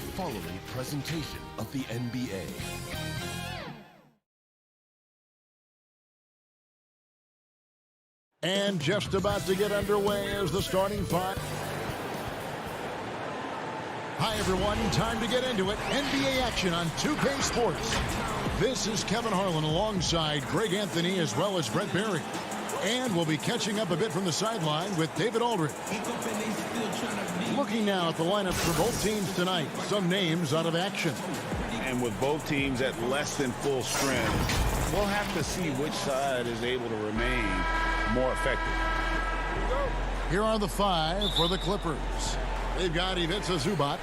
the following presentation of the NBA. And just about to get underway as the starting five. Hi, everyone. Time to get into it. NBA action on 2K Sports. This is Kevin Harlan alongside Greg Anthony as well as Brett Berry. And we'll be catching up a bit from the sideline with David Aldridge. Looking now at the lineups for both teams tonight. Some names out of action. And with both teams at less than full strength, we'll have to see which side is able to remain more effective. Here are the five for the Clippers. They've got Ivica Zubac.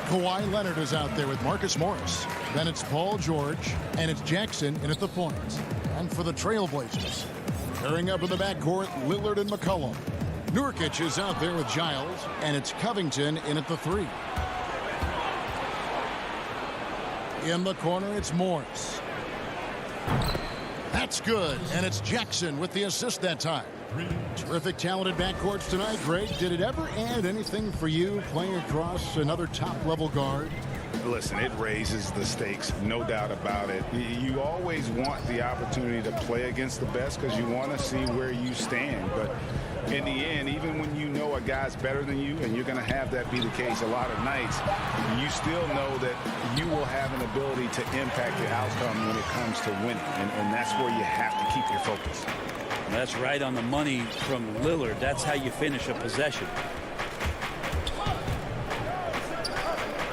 Kawhi Leonard is out there with Marcus Morris. Then it's Paul George, and it's Jackson in at the point. And for the Trailblazers, pairing up in the backcourt, Lillard and McCollum. Nurkic is out there with Giles, and it's Covington in at the three. In the corner, it's Morris. That's good, and it's Jackson with the assist that time. Terrific, talented backcourts tonight, Greg. Did it ever add anything for you playing across another top-level guard? Listen, it raises the stakes, no doubt about it. You always want the opportunity to play against the best because you want to see where you stand. But in the end, even when you know a guy's better than you, and you're going to have that be the case a lot of nights, you still know that you will have an ability to impact the outcome when it comes to winning. And that's where you have to keep your focus. That's right on the money from Lillard. That's how you finish a possession.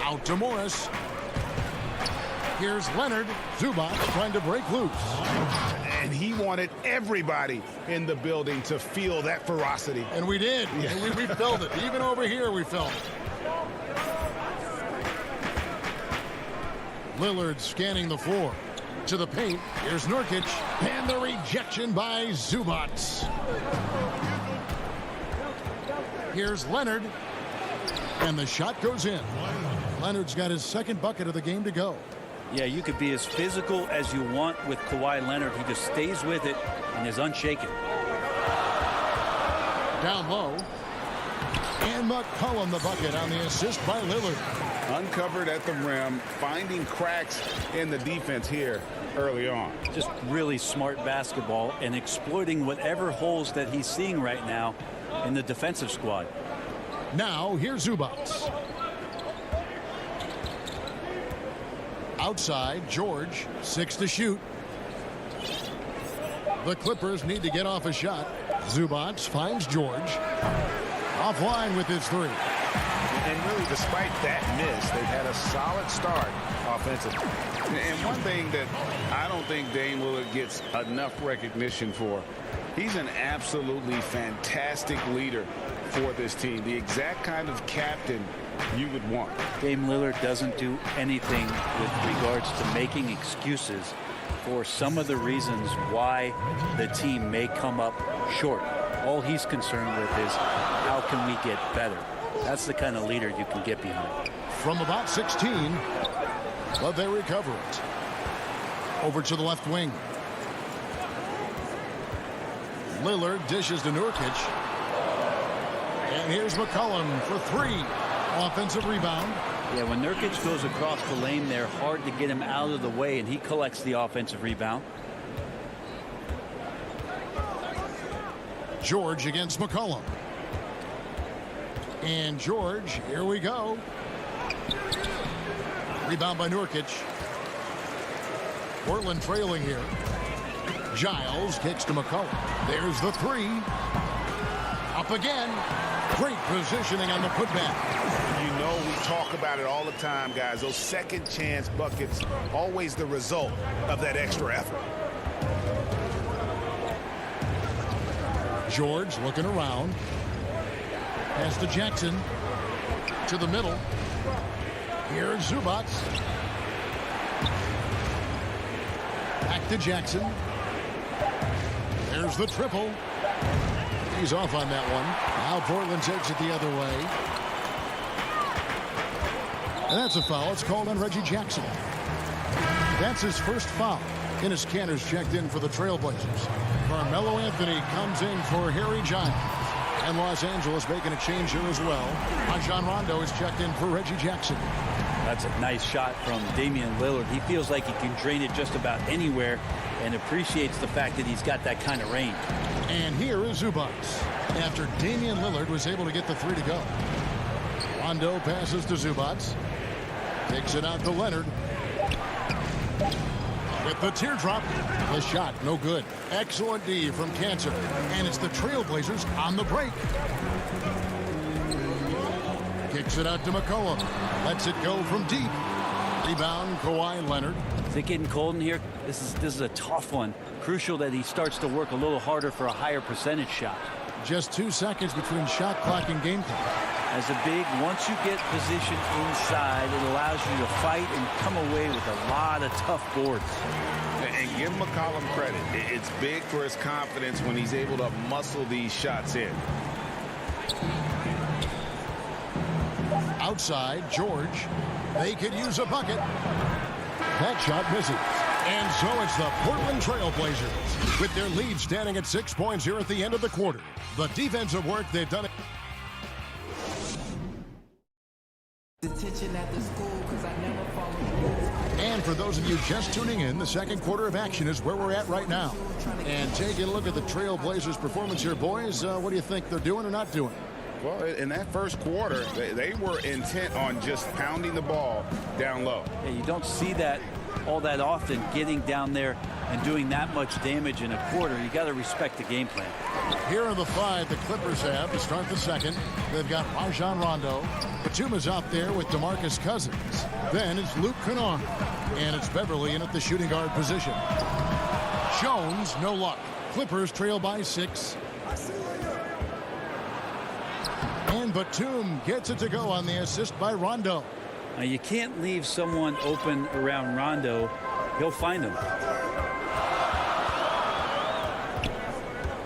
Out to Morris. Here's Leonard. Zubac trying to break loose. And he wanted everybody in the building to feel that ferocity. And we did. Yeah. And we felt it. Even over here we felt it. Lillard scanning the floor. To the paint. Here's Nurkic. And the rejection by Zubac. Here's Leonard. And the shot goes in. Leonard's got his second bucket of the game to go. Yeah, you could be as physical as you want with Kawhi Leonard. He just stays with it and is unshaken. Down low. And McCollum the bucket on the assist by Lillard. Uncovered at the rim, finding cracks in the defense here early on. Just really smart basketball and exploiting whatever holes that he's seeing right now in the defensive squad. Now, here's Zubac. Outside, George, 6 to shoot. The Clippers need to get off a shot. Zubac finds George. Offline with his three. And really, despite that miss, they've had a solid start offensively. And one thing that I don't think Dame Lillard gets enough recognition for, he's an absolutely fantastic leader for this team. The exact kind of captain you would want. Dame Lillard doesn't do anything with regards to making excuses for some of the reasons why the team may come up short. All he's concerned with is how can we get better. That's the kind of leader you can get behind. From about 16, but they recover it. Over to the left wing. Lillard dishes to Nurkic. And here's McCollum for three. Offensive rebound. Yeah, when Nurkic goes across the lane there, hard to get him out of the way, and he collects the offensive rebound. George against McCollum. And George, here we go. Rebound by Nurkic. Portland trailing here. Giles kicks to McCollum. There's the three. Up again. Great positioning on the putback. You know we talk about it all the time, guys. Those second chance buckets, always the result of that extra effort. George looking around. Pass to Jackson. To the middle. Here's Zubac. Back to Jackson. There's the triple. He's off on that one. Now Portland takes it the other way. And that's a foul. It's called on Reggie Jackson. That's his first foul. Enes Kanter's checked in for the Trailblazers. Carmelo Anthony comes in for Harry Giles. And Los Angeles making a change here as well. Rajon Rondo is checked in for Reggie Jackson. That's a nice shot from Damian Lillard. He feels like he can drain it just about anywhere and appreciates the fact that he's got that kind of range. And here is Zubac after Damian Lillard was able to get the three to go. Rondo passes to Zubac. Takes it out to Leonard. With the teardrop. The shot, no good. Excellent D from Cancer. And it's the Trailblazers on the break. Kicks it out to McCollum. Lets it go from deep. Rebound, Kawhi Leonard. Is it getting cold in here? This is a tough one. Crucial that he starts to work a little harder for a higher percentage shot. Just 2 seconds between shot clock and game clock. As a big, once you get positioned inside, it allows you to fight and come away with a lot of tough boards. And give McCollum credit. It's big for his confidence when he's able to muscle these shots in. Outside, George. They could use a bucket. That shot misses. And so it's the Portland Trailblazers with their lead standing at 6 points here at the end of the quarter. The defensive work they've done. Detention at the school because I never followed rules. And for those of you just tuning in, the second quarter of action is where we're at right now. And taking a look at the Trailblazers' performance here, boys. What do you think they're doing or not doing? Well, in that first quarter, they were intent on just pounding the ball down low. Yeah, you don't see that all that often, getting down there and doing that much damage in a quarter. You got to respect the game plan. Here are the 5 the Clippers have to start the second. They've got Rajon Rondo. Batum's out there with DeMarcus Cousins. Then it's Luke Kennard. And it's Beverly in at the shooting guard position. Jones, no luck. Clippers trail by 6. And Batum gets it to go on the assist by Rondo. Now, you can't leave someone open around Rondo. He'll find them.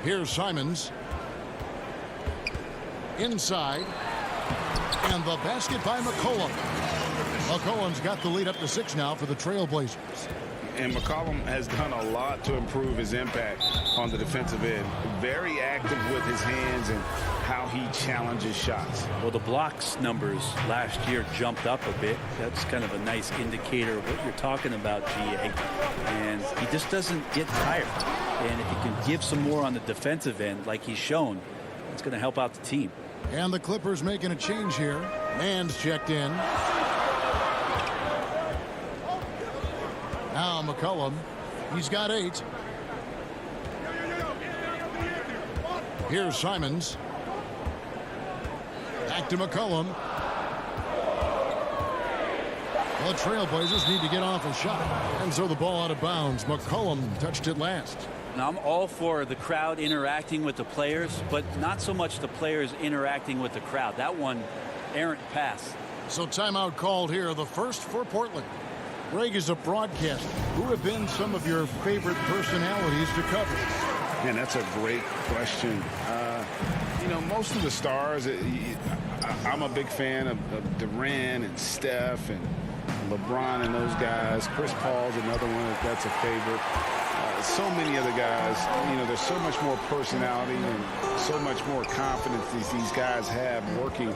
Here's Simons. Inside. And the basket by McCollum. McCollum's got the lead up to 6 now for the Trailblazers. And McCollum has done a lot to improve his impact on the defensive end. Very active with his hands and how he challenges shots. Well, the blocks numbers last year jumped up a bit. That's kind of a nice indicator of what you're talking about, GA. And he just doesn't get tired. And if he can give some more on the defensive end like he's shown, it's going to help out the team. And the Clippers making a change here. Mann's checked in. Now McCollum. He's got 8. Here's Simons. Back to McCollum. The Trailblazers need to get off a shot. And so the ball out of bounds. McCollum touched it last. Now, I'm all for the crowd interacting with the players, but not so much the players interacting with the crowd. That one, errant pass. So timeout called here, the first for Portland. Greg, is a broadcaster. Who have been some of your favorite personalities to cover? Man, that's a great question. You know, most of the stars, I'm a big fan of Durant and Steph and LeBron and those guys. Chris Paul's another one that's a favorite. So many other guys, you know, there's so much more personality and so much more confidence these guys have working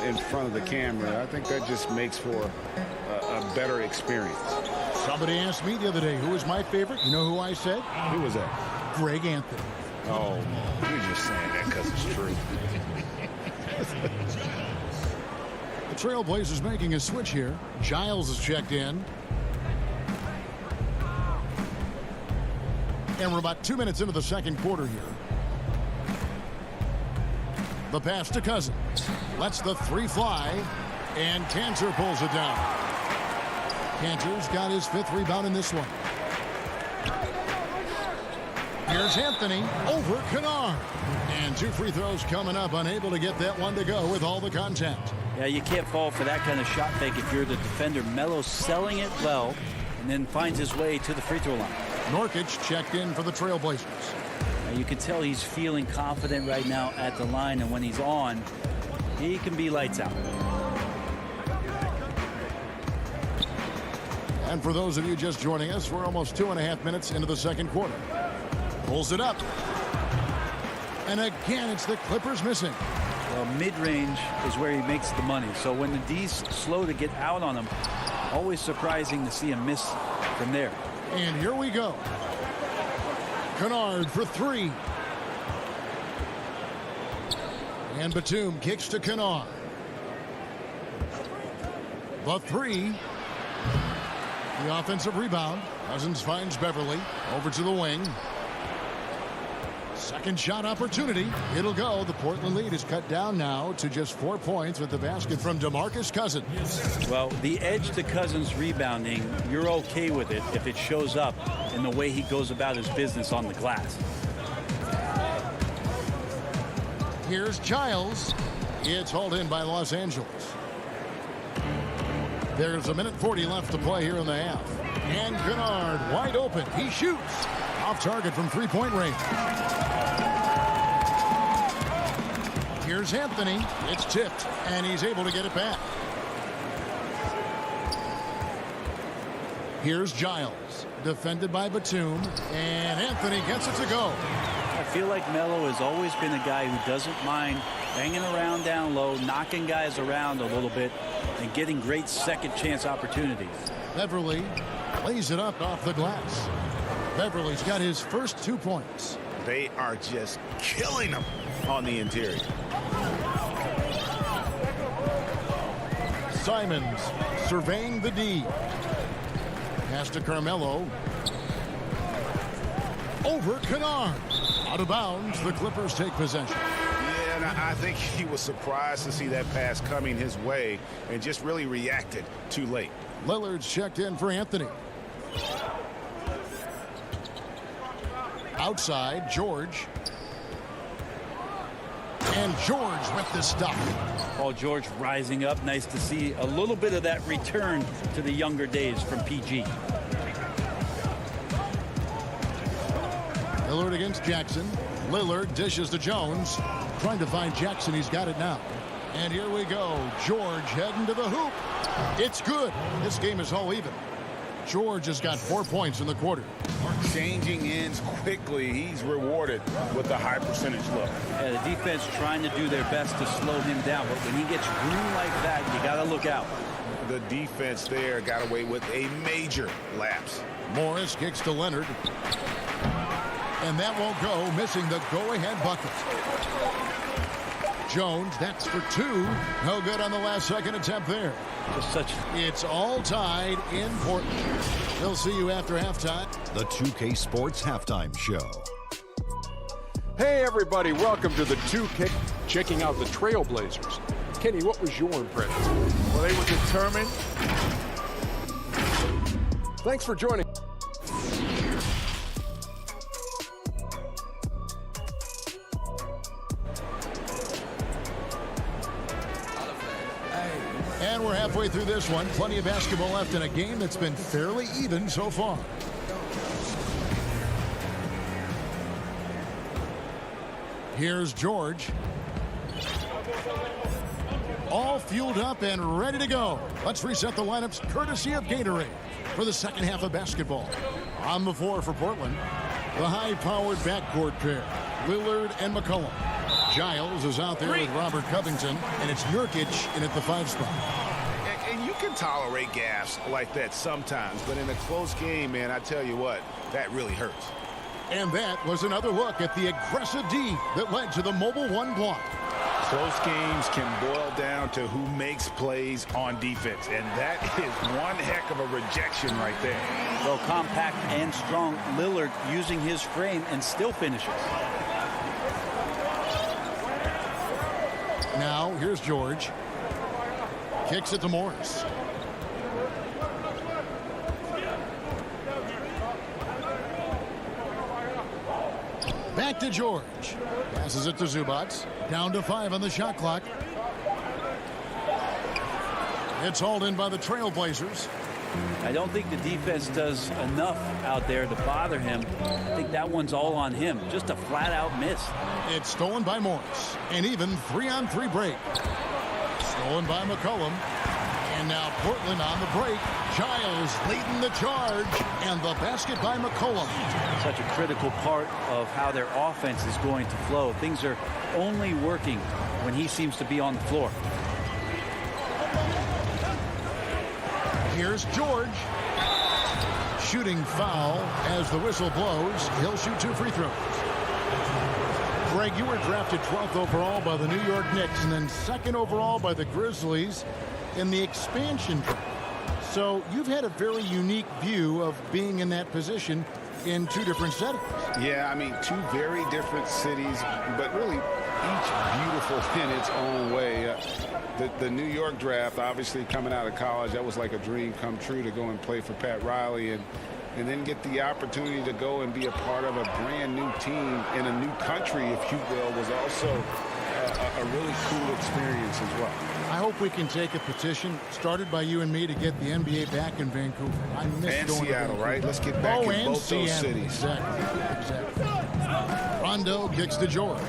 in front of the camera. I think that just makes for a better experience. Somebody asked me the other day, who was my favorite? You know who I said? Who was that? Greg Anthony. Oh, you're just saying that because it's true. The Trailblazers making a switch here. Giles is checked in. And we're about 2 minutes into the second quarter here. The pass to Cousins. Lets the 3 fly. And Cantor pulls it down. Cantor's got his 5th rebound in this one. Here's Anthony over Kennard. And 2 free throws coming up. Unable to get that one to go with all the contact. Yeah, you can't fall for that kind of shot fake if you're the defender. Melo selling it well and then finds his way to the free throw line. Nurkic checked in for the Trailblazers. Now you can tell he's feeling confident right now at the line, and when he's on, he can be lights out. And for those of you just joining us, we're almost 2.5 minutes into the second quarter. Pulls it up. And again, it's the Clippers missing. Mid-range is where he makes the money. So when the D's slow to get out on him, always surprising to see him miss from there. And here we go. Kennard for three. And Batum kicks to Kennard. The three. The offensive rebound. Cousins finds Beverly. Over to the wing. Second shot opportunity. It'll go. The Portland lead is cut down now to just 4 points with the basket from DeMarcus Cousins. Well, the edge to Cousins rebounding, you're okay with it if it shows up in the way he goes about his business on the glass. Here's Giles. It's hauled in by Los Angeles. There's 1:40 left to play here in the half. And Kennard wide open. He shoots. Off target from three-point range. Here's Anthony. It's tipped, and he's able to get it back. Here's Giles. Defended by Batum, and Anthony gets it to go. I feel like Melo has always been a guy who doesn't mind banging around down low, knocking guys around a little bit, and getting great second chance opportunities. Beverly lays it up off the glass. Beverly's got his first 2 points. They are just killing them on the interior. Simons surveying the D. Pass to Carmelo. Over Kennard. Out of bounds. The Clippers take possession. Yeah, and I think he was surprised to see that pass coming his way and just really reacted too late. Lillard's checked in for Anthony. Outside, George. And George with the stuff. Paul George rising up. Nice to see a little bit of that return to the younger days from PG. Lillard against Jackson. Lillard dishes to Jones. Trying to find Jackson. He's got it now. And here we go. George heading to the hoop. It's good. This game is all even. George has got 4 points in the quarter. Changing ends quickly. He's rewarded with a high percentage look. Yeah, the defense trying to do their best to slow him down, but when he gets room like that, you got to look out. The defense there got away with a major lapse. Morris kicks to Leonard. And that won't go, missing the go-ahead bucket. Jones, that's for two. No good on the last second attempt there. It's all tied in Portland. They'll see you after halftime. The 2K Sports Halftime Show. Hey, everybody. Welcome to the 2K. Checking out the Trailblazers. Kenny, what was your impression? Well, they were determined. Thanks for joining. And we're halfway through this one. Plenty of basketball left in a game that's been fairly even so far. Here's George. All fueled up and ready to go. Let's reset the lineups courtesy of Gatorade for the second half of basketball. On the floor for Portland, the high-powered backcourt pair, Lillard and McCollum. Giles is out there with Robert Covington, and it's Nurkic in at the 5 spot. And you can tolerate gaffes like that sometimes, but in a close game, man, I tell you what, that really hurts. And that was another look at the aggressive D that led to the Mobile One block. Close games can boil down to who makes plays on defense, and that is one heck of a rejection right there. Well, compact and strong, Lillard using his frame and still finishes. Now, here's George. Kicks it to Morris. Back to George. Passes it to Zubac. Down to 5 on the shot clock. It's hauled in by the Trailblazers. I don't think the defense does enough out there to bother him. I think that one's all on him. Just a flat-out miss. It's stolen by Morris. An even 3-on-3 break. Stolen by McCollum. And now Portland on the break. Giles leading the charge. And the basket by McCollum. Such a critical part of how their offense is going to flow. Things are only working when he seems to be on the floor. Here's George. Shooting foul as the whistle blows. He'll shoot 2 free throws. Greg, you were drafted 12th overall by the New York Knicks and then 2nd overall by the Grizzlies in the expansion draft. So you've had a very unique view of being in that position in 2 different settings. Yeah, I mean, 2 very different cities, but really each beautiful in its own way. The New York draft, obviously coming out of college, that was like a dream come true to go and play for Pat Riley and then get the opportunity to go and be a part of a brand new team in a new country, if you will, was also a really cool experience as well. I hope we can take a petition started by you and me to get the NBA back in Vancouver. I miss and going Seattle, to right? Let's get back in and both Seattle. those cities. Exactly. Rondo kicks to George.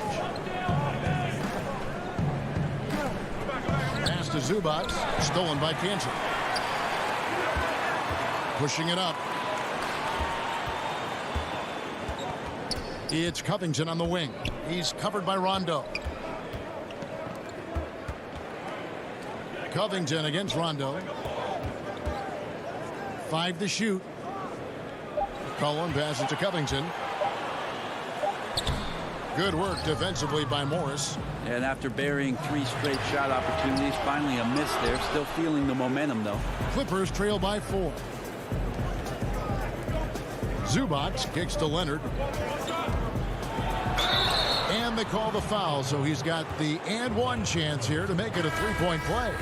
Pass to Zubac, stolen by Kansas. Pushing it up. It's Covington on the wing. He's covered by Rondo. Covington against Rondo. 5 to shoot. Cullen passes to Covington. Good work defensively by Morris. And after burying 3 straight shot opportunities, finally a miss there. Still feeling the momentum, though. Clippers trail by 4. Zubac kicks to Leonard. And they call the foul, so he's got the and one chance here to make it a 3-point play.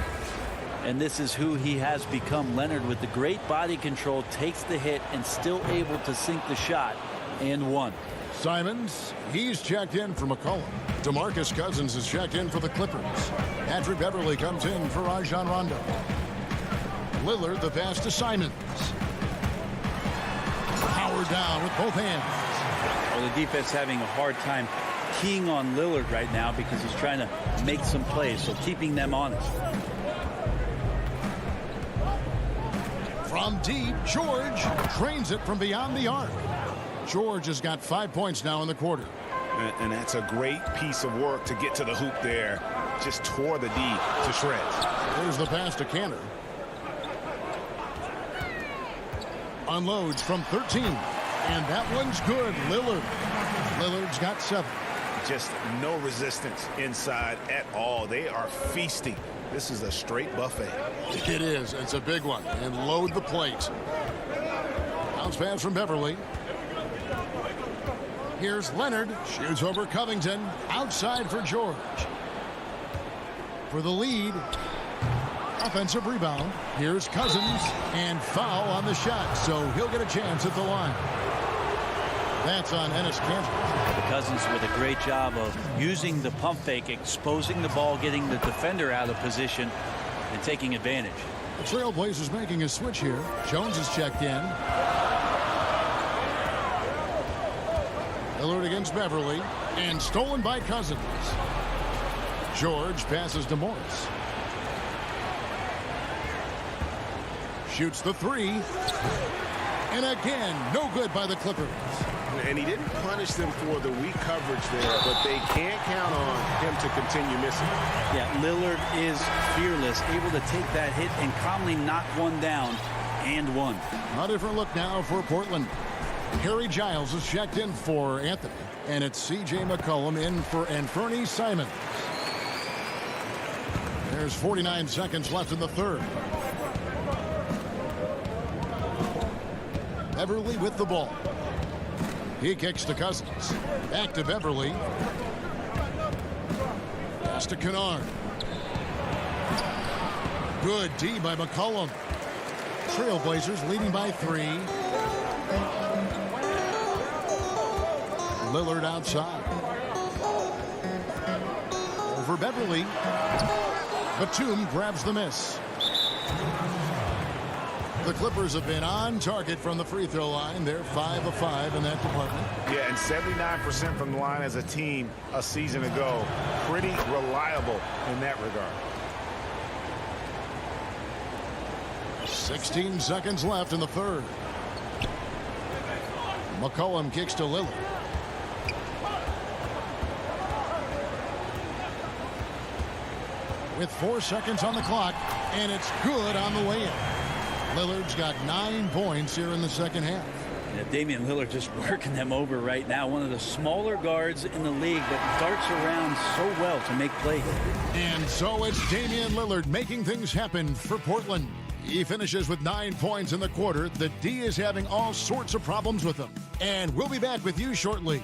And this is who he has become. Leonard, with the great body control, takes the hit and still able to sink the shot. And 1. Simons, he's checked in for McCollum. DeMarcus Cousins is checked in for the Clippers. Patrick Beverley comes in for Rajon Rondo. Lillard, the pass to Simons. Powered down with both hands. Well, the defense having a hard time keying on Lillard right now because he's trying to make some plays, so keeping them honest. From deep, George drains it from beyond the arc. George has got 5 points now in the quarter. And that's a great piece of work to get to the hoop there. Just tore the D to shreds. There's the pass to Cantor. Unloads from 13. And that one's good. Lillard's got 7. Just no resistance inside at all. They are feasting. This is a straight buffet. It is. It's a big one. And load the plate. Bounce pass from Beverley. Here's Leonard. Shoots over Covington. Outside for George. For the lead. Offensive rebound. Here's Cousins. And foul on the shot. So he'll get a chance at the line. That's on Enes Kanter. Cousins with a great job of using the pump fake, exposing the ball, getting the defender out of position, and taking advantage. The Trailblazers making a switch here. Jones is checked in. Lillard against Beverley. And stolen by Cousins. George passes to Morris. Shoots the 3. And again, no good by the Clippers. And he didn't punish them for the weak coverage there, but they can't count on him to continue missing. Yeah, Lillard is fearless, able to take that hit and calmly knock one down, and 1. A different look now for Portland. Harry Giles is checked in for Anthony, and it's C.J. McCollum in for Anthony Simons. There's 49 seconds left in the third. Beverley with the ball. He kicks to Cousins. Back to Beverley. Pass to Kennard. Good D by McCollum. Trailblazers leading by 3. Lillard outside. Over Beverley. Batum grabs the miss. The Clippers have been on target from the free throw line. They're 5 of 5 in that department. Yeah, and 79% from the line as a team a season ago. Pretty reliable in that regard. 16 seconds left in the third. McCollum kicks to Lillard. with 4 seconds on the clock, and it's good on the way in. Lillard's got 9 points here in the second half. Yeah, Damian Lillard just working them over right now. One of the smaller guards in the league, but darts around so well to make plays. And so it's Damian Lillard making things happen for Portland. He finishes with 9 points in the quarter. The D is having all sorts of problems with him. And we'll be back with you shortly.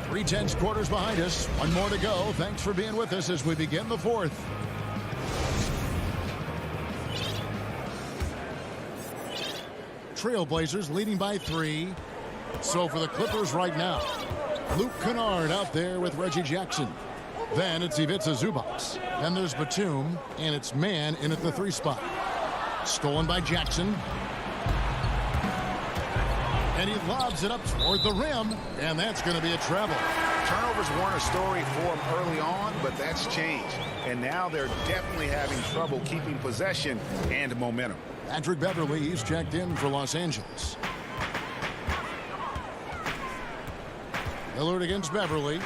Three-tenths quarters behind us. One more to go. Thanks for being with us as we begin the fourth. Trailblazers leading by 3. So for the Clippers right now, Luke Kennard out there with Reggie Jackson. Then it's Ivica Zubac. Then there's Batum, and it's Mann in at the 3 spot. Stolen by Jackson. And he lobs it up toward the rim, and that's going to be a travel. Turnovers weren't a story for them early on, but that's changed. And now they're definitely having trouble keeping possession and momentum. Patrick Beverly, he's checked in for Los Angeles. Lillard against Beverly.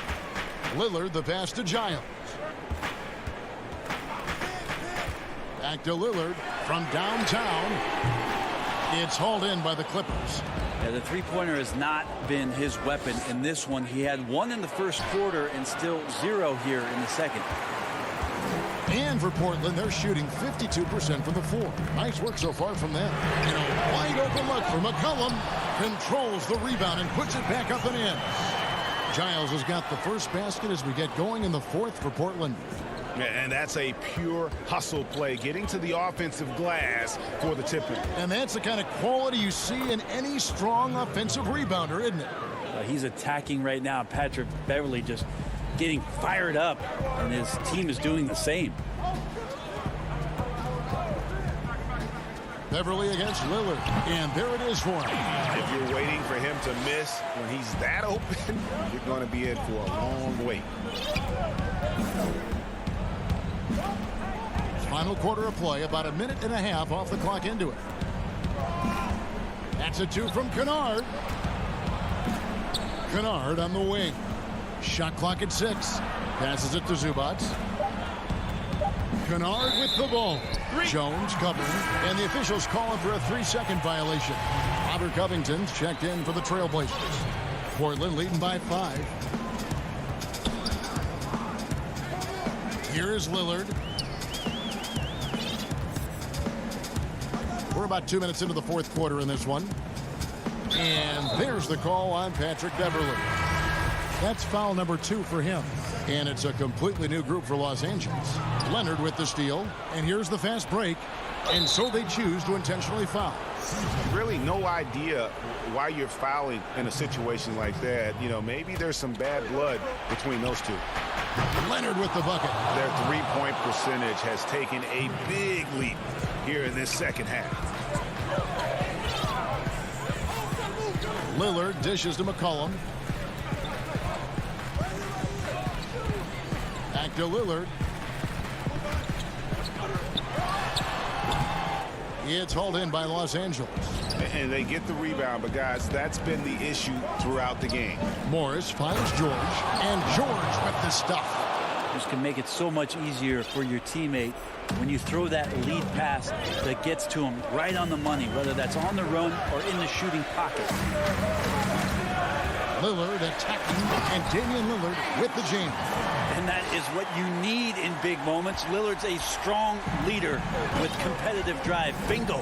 Lillard, the pass to Giles. Back to Lillard from downtown. It's hauled in by the Clippers. Yeah, the three-pointer has not been his weapon in this one. He had 1 in the first quarter and still 0 here in the second. And for Portland, they're shooting 52% from the floor. Nice work so far from them. And a wide open look for McCollum. Controls the rebound and puts it back up and in. Giles has got the first basket as we get going in the fourth for Portland. And that's a pure hustle play, getting to the offensive glass for the tip-in. And that's the kind of quality you see in any strong offensive rebounder, isn't it? He's attacking right now. Patrick Beverly just getting fired up, and his team is doing the same. Beverly against Lillard, and there it is for him. If you're waiting for him to miss when he's that open, you're going to be in for a long wait. Final quarter of play, about a minute and a half off the clock into it. That's a 2 from Kennard. Kennard on the wing. Shot clock at 6. Passes it to Zubac. Kennard with the ball. Jones covering, and the officials calling for a 3-second violation. Robert Covington's checked in for the Trailblazers. Portland leading by 5. Here is Lillard. We're about 2 minutes into the fourth quarter in this one. And there's the call on Patrick Beverly. That's foul number 2 for him. And it's a completely new group for Los Angeles. Leonard with the steal. And here's the fast break. And so they choose to intentionally foul. Really no idea why you're fouling in a situation like that. You know, maybe there's some bad blood between those two. Leonard with the bucket. Their three-point percentage has taken a big leap here in this second half. Lillard dishes to McCollum. Back to Lillard. It's hauled in by Los Angeles. And they get the rebound, but guys, that's been the issue throughout the game. Morris finds George, and George with the stuff. This can make it so much easier for your teammate when you throw that lead pass that gets to him right on the money, whether that's on the run or in the shooting pocket. Lillard attacking, and Damian Lillard with the jam. And that is what you need in big moments. Lillard's a strong leader with competitive drive. Bingo.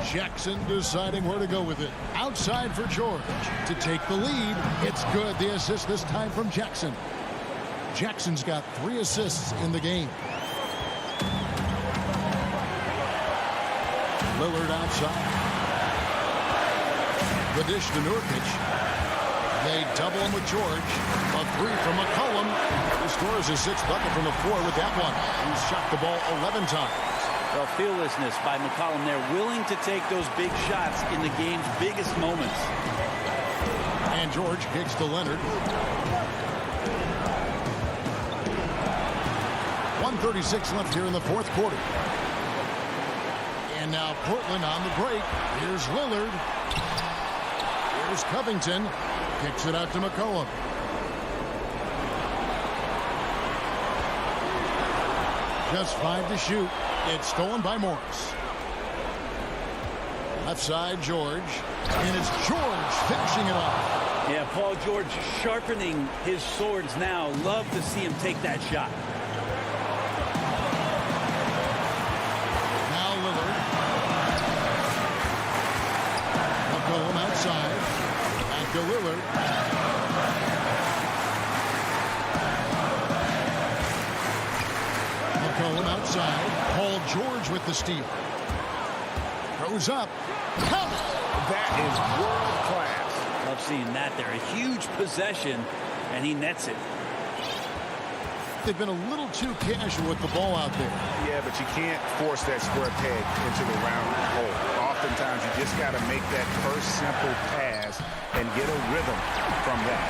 Jackson deciding where to go with it. Outside for George to take the lead. It's good. The assist this time from Jackson. Jackson's got 3 assists in the game. Lillard outside. The dish to Nurkic. They double him with George. A 3 from McCollum. He scores his 6th bucket from the floor with that one. He's shot the ball 11 times. Well, fearlessness by McCollum there, willing to take those big shots in the game's biggest moments. And George kicks to Leonard. 1:36 left here in the fourth quarter. And now Portland on the break. Here's Lillard. Here's Covington. Kicks it out to McCollum. Just 5 to shoot. It's stolen by Morris. Left side, George. And it's George finishing it off. Yeah, Paul George sharpening his swords now. Love to see him take that shot. Now Lillard. McCollum outside. Back to Lillard. McCollum outside. Paul George with the steal. Goes up. Count. That is world class. Love seeing that there. A huge possession, and he nets it. They've been a little too casual with the ball out there. Yeah, but you can't force that square peg into the round hole. Oftentimes, you just got to make that first simple pass and get a rhythm from that.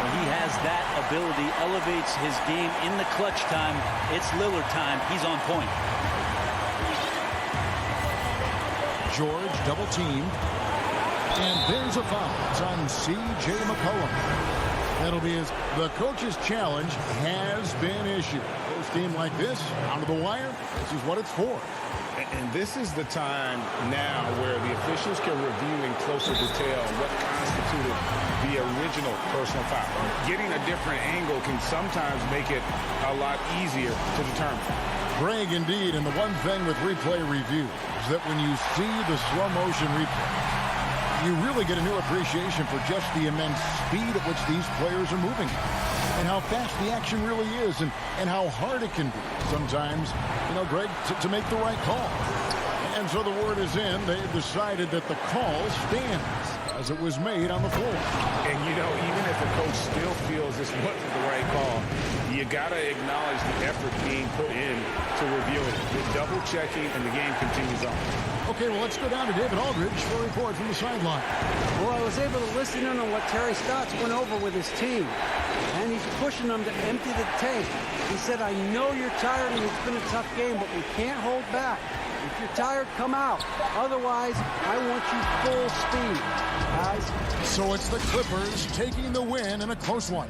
Well, he has that ability, elevates his game in the clutch time. It's Lillard time. He's on point. George double teamed. And there's a foul. It's on C.J. McCollum. That'll be the coach's challenge has been issued. Close game like this, down to the wire, this is what it's for. And this is the time now where the officials can review in closer detail what constituted the original personal foul. Getting a different angle can sometimes make it a lot easier to determine. Greg, indeed, and the one thing with replay review is that when you see the slow motion replay, you really get a new appreciation for just the immense speed at which these players are moving and how fast the action really is and how hard it can be sometimes, Greg, to make the right call. And so the word is in. They've decided that the call stands as it was made on the floor. And, even if the coach still feels this wasn't the right call, you got to acknowledge the effort being put in to reviewing it. The double checking, and the game continues on. Okay, well, let's go down to David Aldridge for a report from the sideline. Well, I was able to listen in on what Terry Stotts went over with his team, and he's pushing them to empty the tank. He said, I know you're tired and it's been a tough game, but we can't hold back. If you're tired, come out. Otherwise, I want you full speed, guys. So it's the Clippers taking the win in a close one.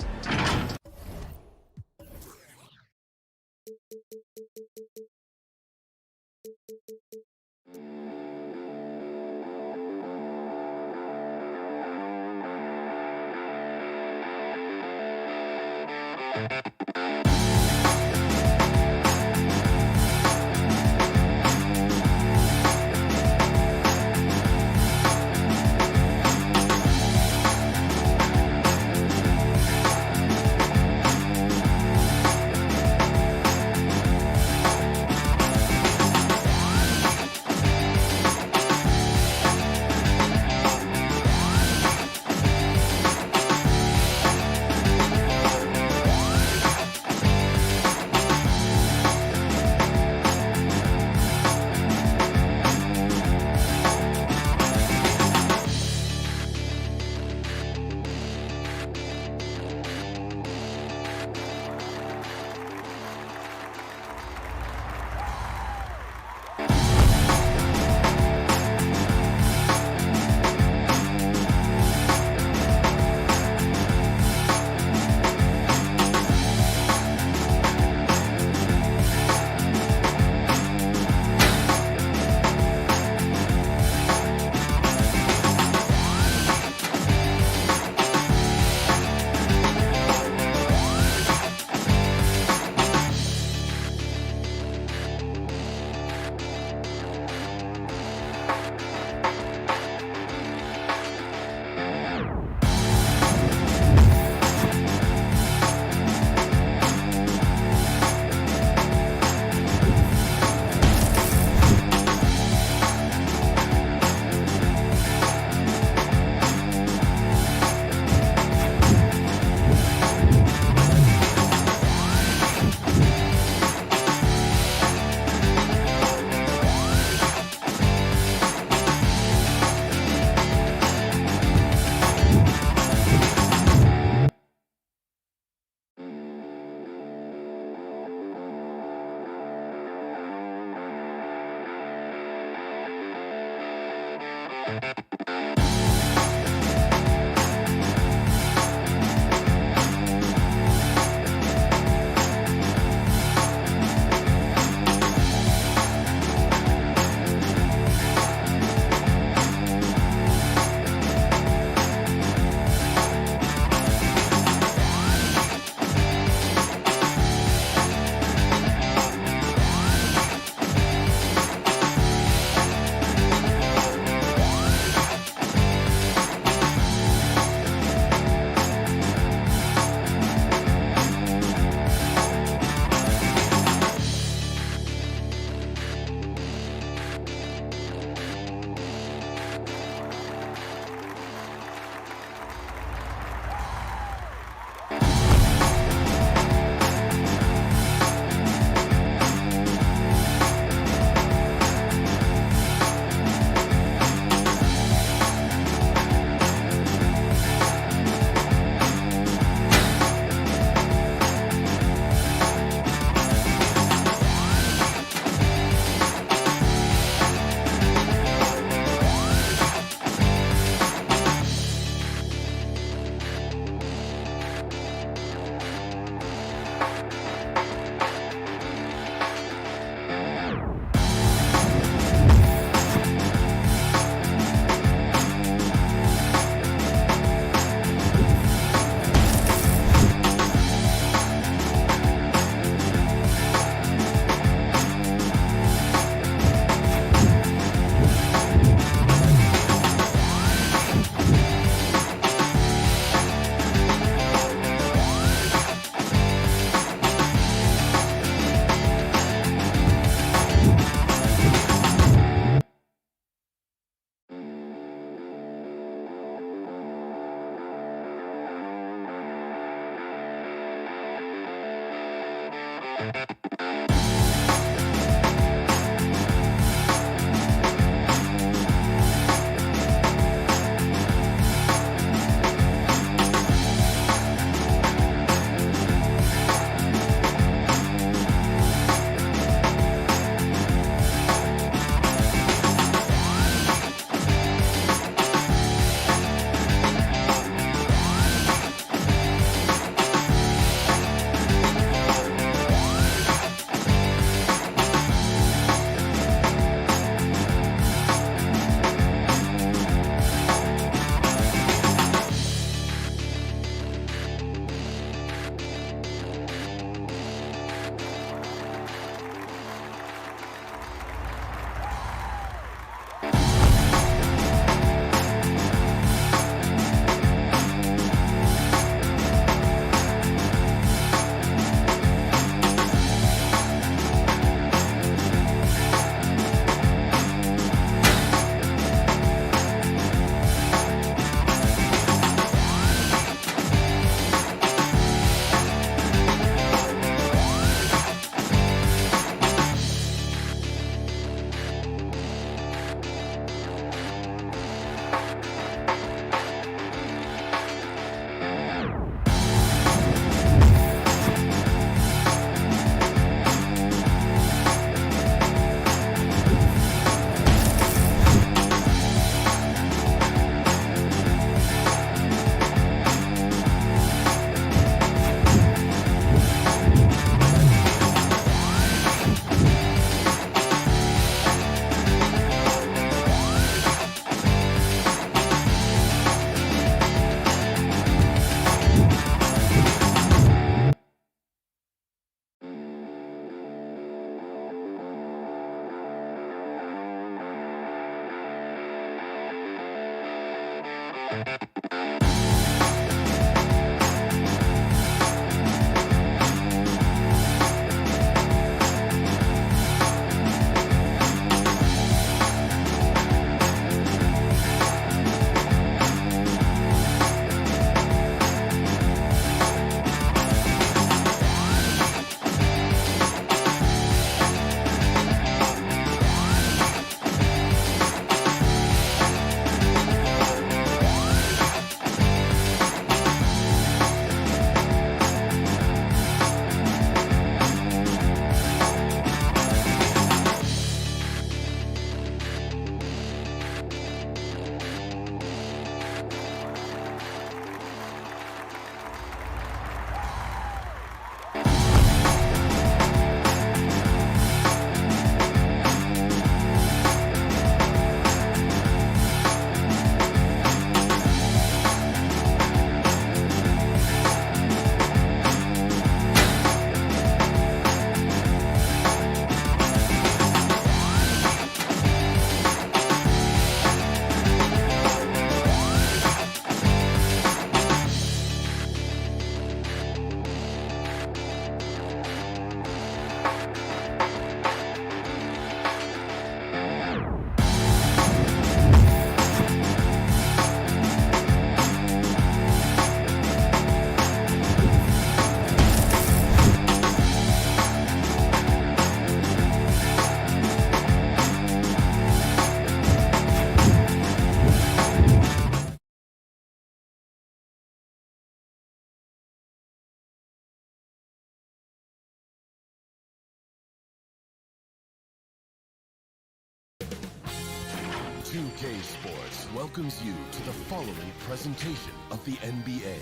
2K Sports welcomes you to the following presentation of the NBA.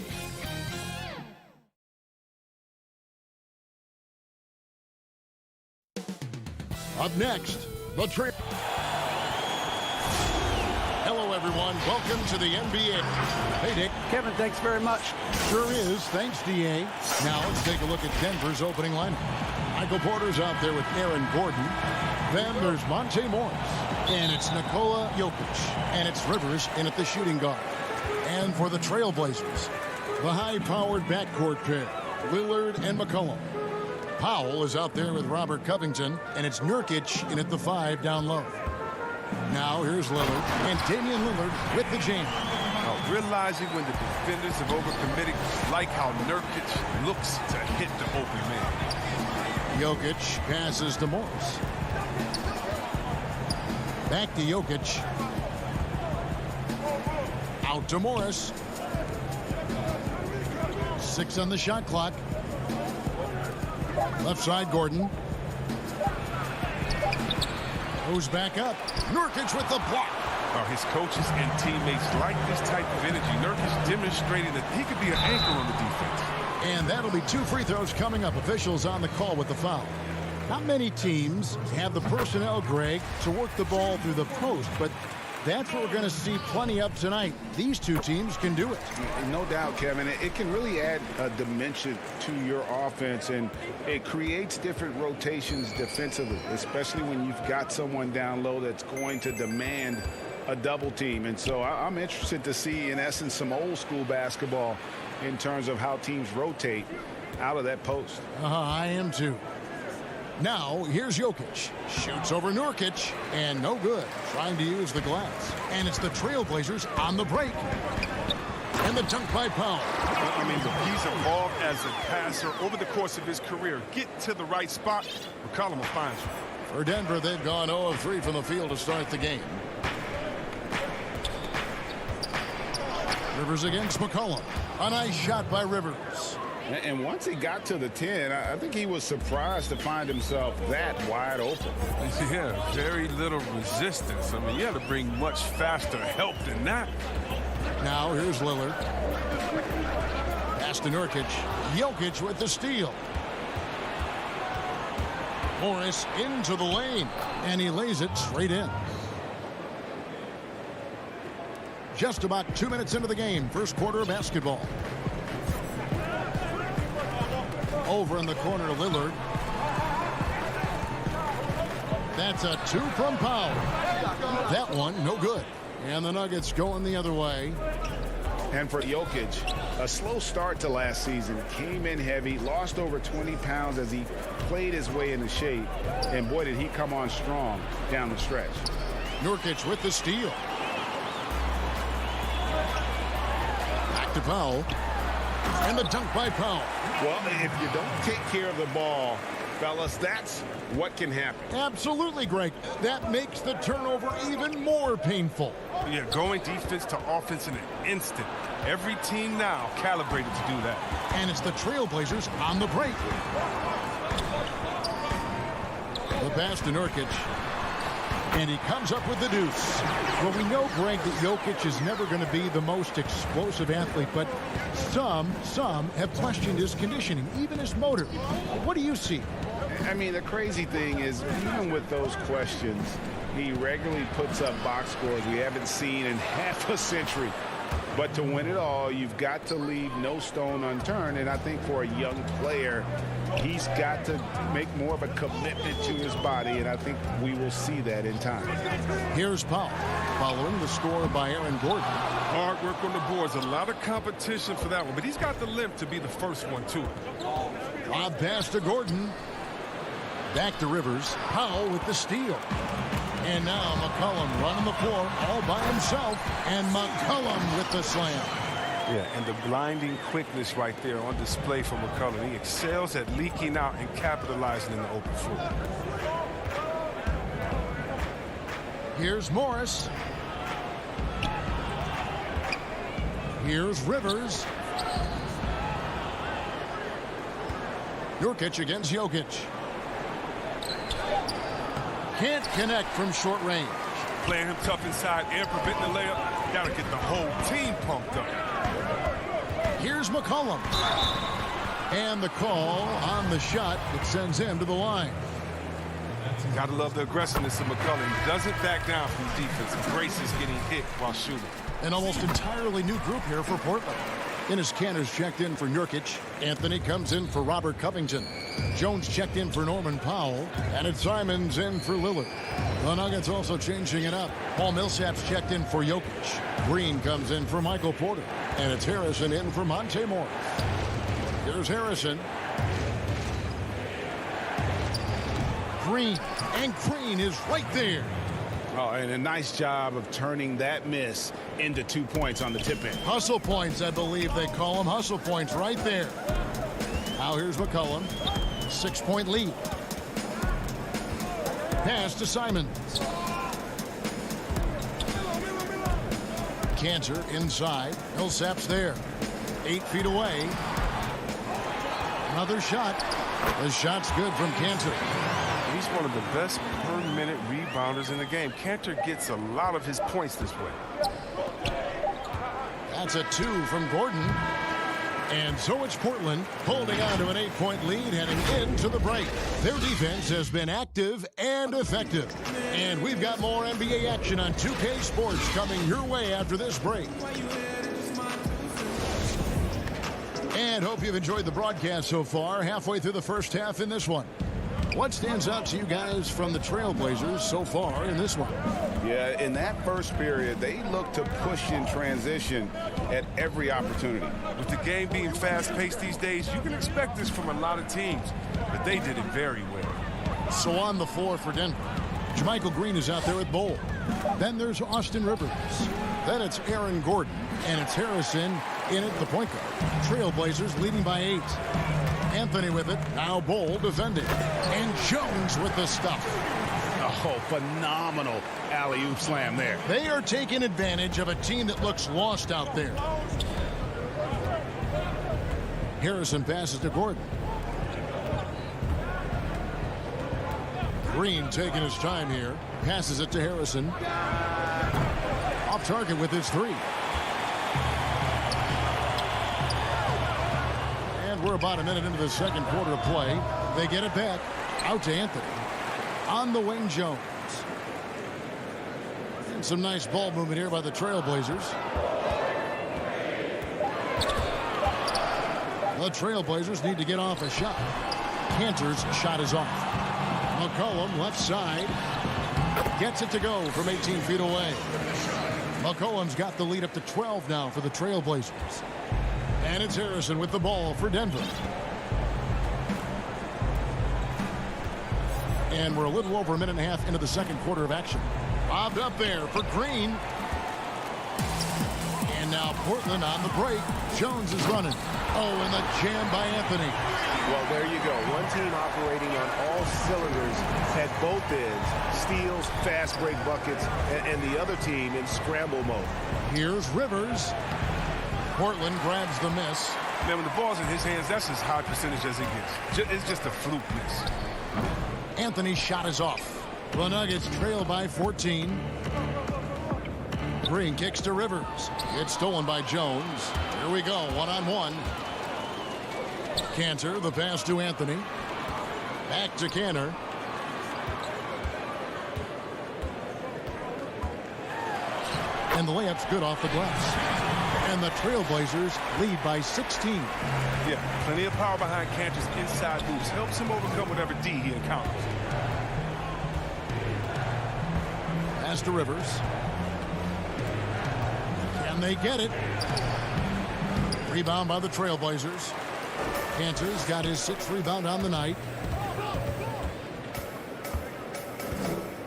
Up next, the trip. Hello, everyone. Welcome to the NBA. Hey, Dick. Kevin, thanks very much. Sure is. Thanks, D.A. Now let's take a look at Denver's opening lineup. Michael Porter's out there with Aaron Gordon. Then there's Monte Morris. And it's Nikola Jokic. And it's Rivers in at the shooting guard. And for the Trailblazers, the high-powered backcourt pair, Lillard and McCollum. Powell is out there with Robert Covington, and it's Nurkic in at the 5 down low. Now here's Lillard, and Damian Lillard with the jam. Now, realizing when the defenders have overcommitted, like how Nurkic looks to hit the open man. Jokic passes to Morris. Back to Jokic. Out to Morris. 6 on the shot clock. Left side, Gordon. Goes back up. Nurkic with the block. His coaches and teammates like this type of energy. Nurkic demonstrating that he could be an anchor on the defense. And that'll be 2 free throws coming up. Officials on the call with the foul. Not many teams have the personnel, Greg, to work the ball through the post, but that's what we're going to see plenty of tonight. These two teams can do it. No doubt, Kevin. It can really add a dimension to your offense, and it creates different rotations defensively, especially when you've got someone down low that's going to demand a double team. And so I'm interested to see, in essence, some old school basketball in terms of how teams rotate out of that post. I am too. Now, here's Jokic. Shoots over Nurkic, and no good. Trying to use the glass. And it's the Trailblazers on the break. And the dunk by Powell. I mean, he's evolved as a passer over the course of his career. Get to the right spot, McCollum will find you. For Denver, they've gone 0 of 3 from the field to start the game. Rivers against McCollum. A nice shot by Rivers. And once he got to the 10, I think he was surprised to find himself that wide open. Yeah, very little resistance. I mean, you had to bring much faster help than that. Now here's Lillard. Pass to Nurkic. Jokic with the steal. Morris into the lane, and he lays it straight in. Just about 2 minutes into the game, first quarter of basketball. Over in the corner, Lillard. That's a 2 from Powell. That one, no good. And the Nuggets going the other way. And for Jokic, a slow start to last season. Came in heavy, lost over 20 pounds as he played his way into shape. And boy, did he come on strong down the stretch. Nurkic with the steal. Back to Powell. And the dunk by Powell. Well, if you don't take care of the ball, fellas, that's what can happen. Absolutely, Greg. That makes the turnover even more painful. Yeah, going defense to offense in an instant. Every team now calibrated to do that. And it's the Trailblazers on the break. The pass to Nurkic. And he comes up with the deuce. Well, we know, Greg, that Jokic is never going to be the most explosive athlete, but some have questioned his conditioning, even his motor. What do you see? I mean, the crazy thing is, even with those questions, he regularly puts up box scores we haven't seen in half a century. But to win it all, you've got to leave no stone unturned. And I think for a young player, he's got to make more of a commitment to his body. And I think we will see that in time. Here's Powell, following the score by Aaron Gordon. Hard work on the boards. A lot of competition for that one. But he's got the limp to be the first one, too. Lob pass to Gordon. Back to Rivers. Powell with the steal. And now McCollum running the floor all by himself. And McCollum with the slam. Yeah, and the blinding quickness right there on display for McCollum. He excels at leaking out and capitalizing in the open floor. Here's Morris. Here's Rivers. Nurkic against Jokic. Can't connect from short range. Playing him tough inside and preventing the layup. Got to get the whole team pumped up. Here's McCollum. And the call on the shot that sends him to the line. Got to love the aggressiveness of McCollum. He doesn't back down from defense. Embraces getting hit while shooting. An almost entirely new group here for Portland. Enes Kanter's checked in for Nurkic. Anthony comes in for Robert Covington. Jones checked in for Norman Powell. And it's Simons in for Lillard. The Nuggets also changing it up. Paul Millsap's checked in for Jokic. Green comes in for Michael Porter. And it's Harrison in for Monte Morris. Here's Harrison. Green. And Green is right there. Oh, and a nice job of turning that miss into 2 points on the tip in. Hustle points, I believe they call them. Hustle points right there. Now here's McCollum. 6-point lead. Pass to Simons. Cantor inside. Millsap's there. 8 feet away. Another shot. The shot's good from Cantor. He's one of the best per-minute rebounders in the game. Cantor gets a lot of his points this way. That's a 2 from Gordon. And so it's Portland holding on to an 8-point lead heading into the break. Their defense has been active and effective. And we've got more NBA action on 2K Sports coming your way after this break. And hope you've enjoyed the broadcast so far, halfway through the first half in this one. What stands out to you guys from the Trailblazers so far in this one? Yeah, in that first period, they looked to push in transition at every opportunity. With the game being fast-paced these days, you can expect this from a lot of teams, but they did it very well. So on the floor for Denver, Jermichael Green is out there with Bol. Then there's Austin Rivers. Then it's Aaron Gordon, and it's Harrison in at the point guard. Trailblazers leading by 8. Anthony with it. Now Bol defending. And Jones with the stuff. Oh, phenomenal alley-oop slam there. They are taking advantage of a team that looks lost out there. Harrison passes to Gordon. Green taking his time here. Passes it to Harrison. Off target with his 3. And we're about a minute into the second quarter of play. They get it back. Out to Anthony. On the wing, Jones. And some nice ball movement here by the Trailblazers. The Trailblazers need to get off a shot. Cantor's shot is off. McCollum left side. Gets it to go from 18 feet away. McCollum's got the lead up to 12 now for the Trailblazers. And it's Harrison with the ball for Denver. And we're a little over a minute and a half into the second quarter of action. Bobbed up there for Green. And now Portland on the break. Jones is running. Oh, and the jam by Anthony. Well, there you go. One team operating on all cylinders at both ends. Steals, fast break buckets, and the other team in scramble mode. Here's Rivers. Portland grabs the miss. Now, when the ball's in his hands, that's as high percentage as it gets. It's just a fluke miss. Anthony's shot is off. The Nuggets trail by 14. Green kicks to Rivers. It's stolen by Jones. Here we go, one-on-one. Cantor, the pass to Anthony. Back to Cantor. And the layup's good off the glass. And the Trailblazers lead by 16. Yeah, plenty of power behind Cantor's inside moves. Helps him overcome whatever D he encounters. Pass to Rivers. Can they get it? Rebound by the Trailblazers. Cantor's got his 6th rebound on the night.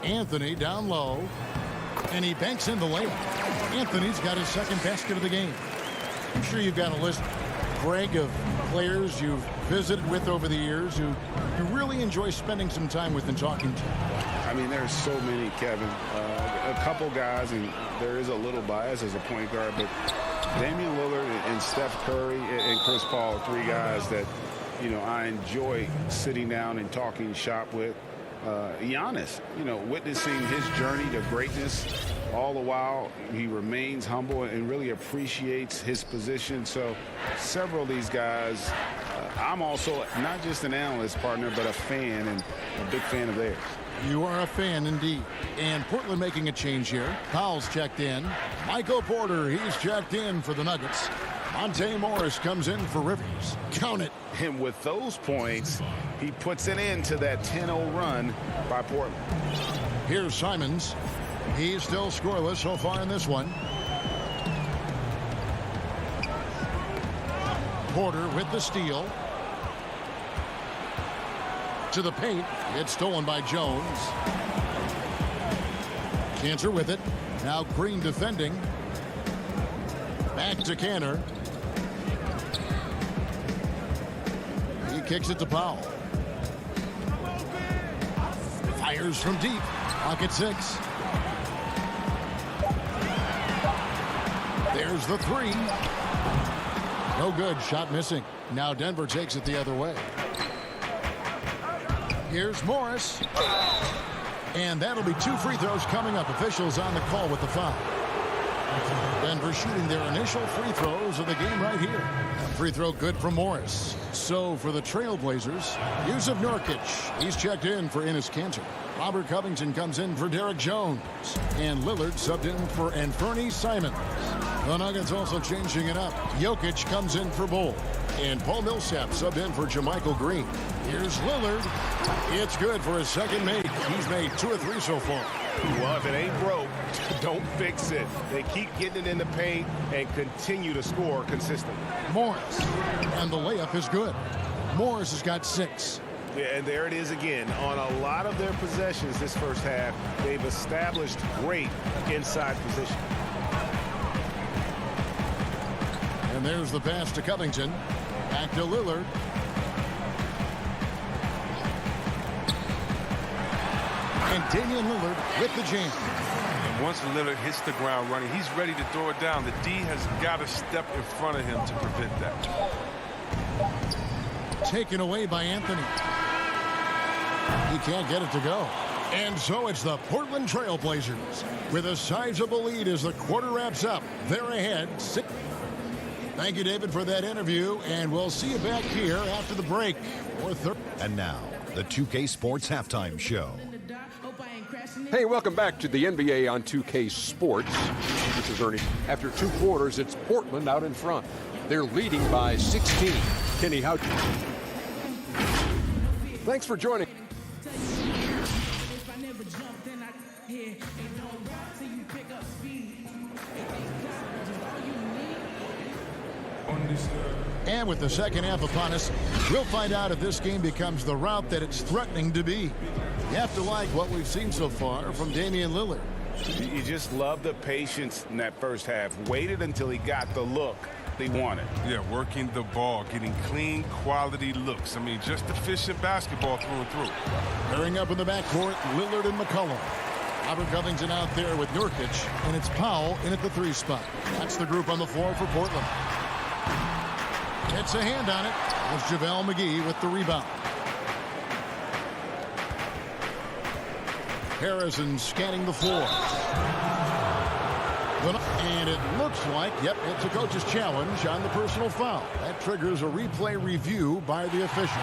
Anthony down low. And he banks in the layup. Anthony's got his 2nd basket of the game. I'm sure you've got a list, Greg, of players you've visited with over the years who you really enjoy spending some time with and talking to. I mean, there's so many, Kevin. A couple guys, and there is a little bias as a point guard, but Damian Lillard and Steph Curry and Chris Paul, 3 guys that, you know, I enjoy sitting down and talking shop with. Giannis, you know, witnessing his journey to greatness, all the while he remains humble and really appreciates his position. So several of these guys, I'm also not just an analyst, partner, but a fan and a big fan of theirs. You are a fan indeed. And Portland making a change here. Powell's checked in. Michael Porter, he's checked in for the Nuggets. Monte Morris comes in for Rivers. Count it. And with those points, he puts an end to that 10-0 run by Portland. Here's Simons. He's still scoreless so far in this one. Porter with the steal. To the paint. It's stolen by Jones. Cantor with it. Now Green defending. Back to Cantor. He kicks it to Powell. Fires from deep. Clock at 6. There's the 3. No good. Shot missing. Now Denver takes it the other way. Here's Morris. And that'll be 2 free throws coming up. Officials on the call with the foul. Denver shooting their initial free throws of the game right here. A free throw good from Morris. So for the Trailblazers, Yusuf Nurkic. He's checked in for Enes Kanter. Robert Covington comes in for Derek Jones. And Lillard subbed in for Anthony Simons. The Nuggets also changing it up. Jokic comes in for Bull. And Paul Millsap subbed in for JaMychal Green. Here's Lillard. It's good for his second make. He's made 2 or 3 so far. Well, if it ain't broke, don't fix it. They keep getting it in the paint and continue to score consistently. Morris. And the layup is good. Morris has got 6. Yeah, and there it is again. On a lot of their possessions this first half, they've established great inside position. And there's the pass to Covington. Back to Lillard. And Damian Lillard with the jam. And once Lillard hits the ground running, he's ready to throw it down. The D has got to step in front of him to prevent that. Taken away by Anthony. He can't get it to go. And so it's the Portland Trailblazers with a sizable lead as the quarter wraps up. They're ahead. Thank you, David, for that interview, and we'll see you back here after the break. And now, the 2K Sports Halftime Show. Hey, welcome back to the NBA on 2K Sports. This is Ernie. After 2 quarters, it's Portland out in front. They're leading by 16. Kenny, how? Thanks for joining. And with the second half upon us, we'll find out if this game becomes the route that it's threatening to be. You have to like what we've seen so far from Damian Lillard. You just love the patience in that first half. Waited until he got the look he wanted. Yeah, working the ball, getting clean, quality looks. I mean, just efficient basketball through and through. Pairing up in the backcourt, Lillard and McCollum. Robert Covington out there with Nurkic, and it's Powell in at the 3 spot. That's the group on the floor for Portland. Gets a hand on it. It's JaVale McGee with the rebound. Harrison scanning the floor. And it looks like, yep, it's a coach's challenge on the personal foul. That triggers a replay review by the official.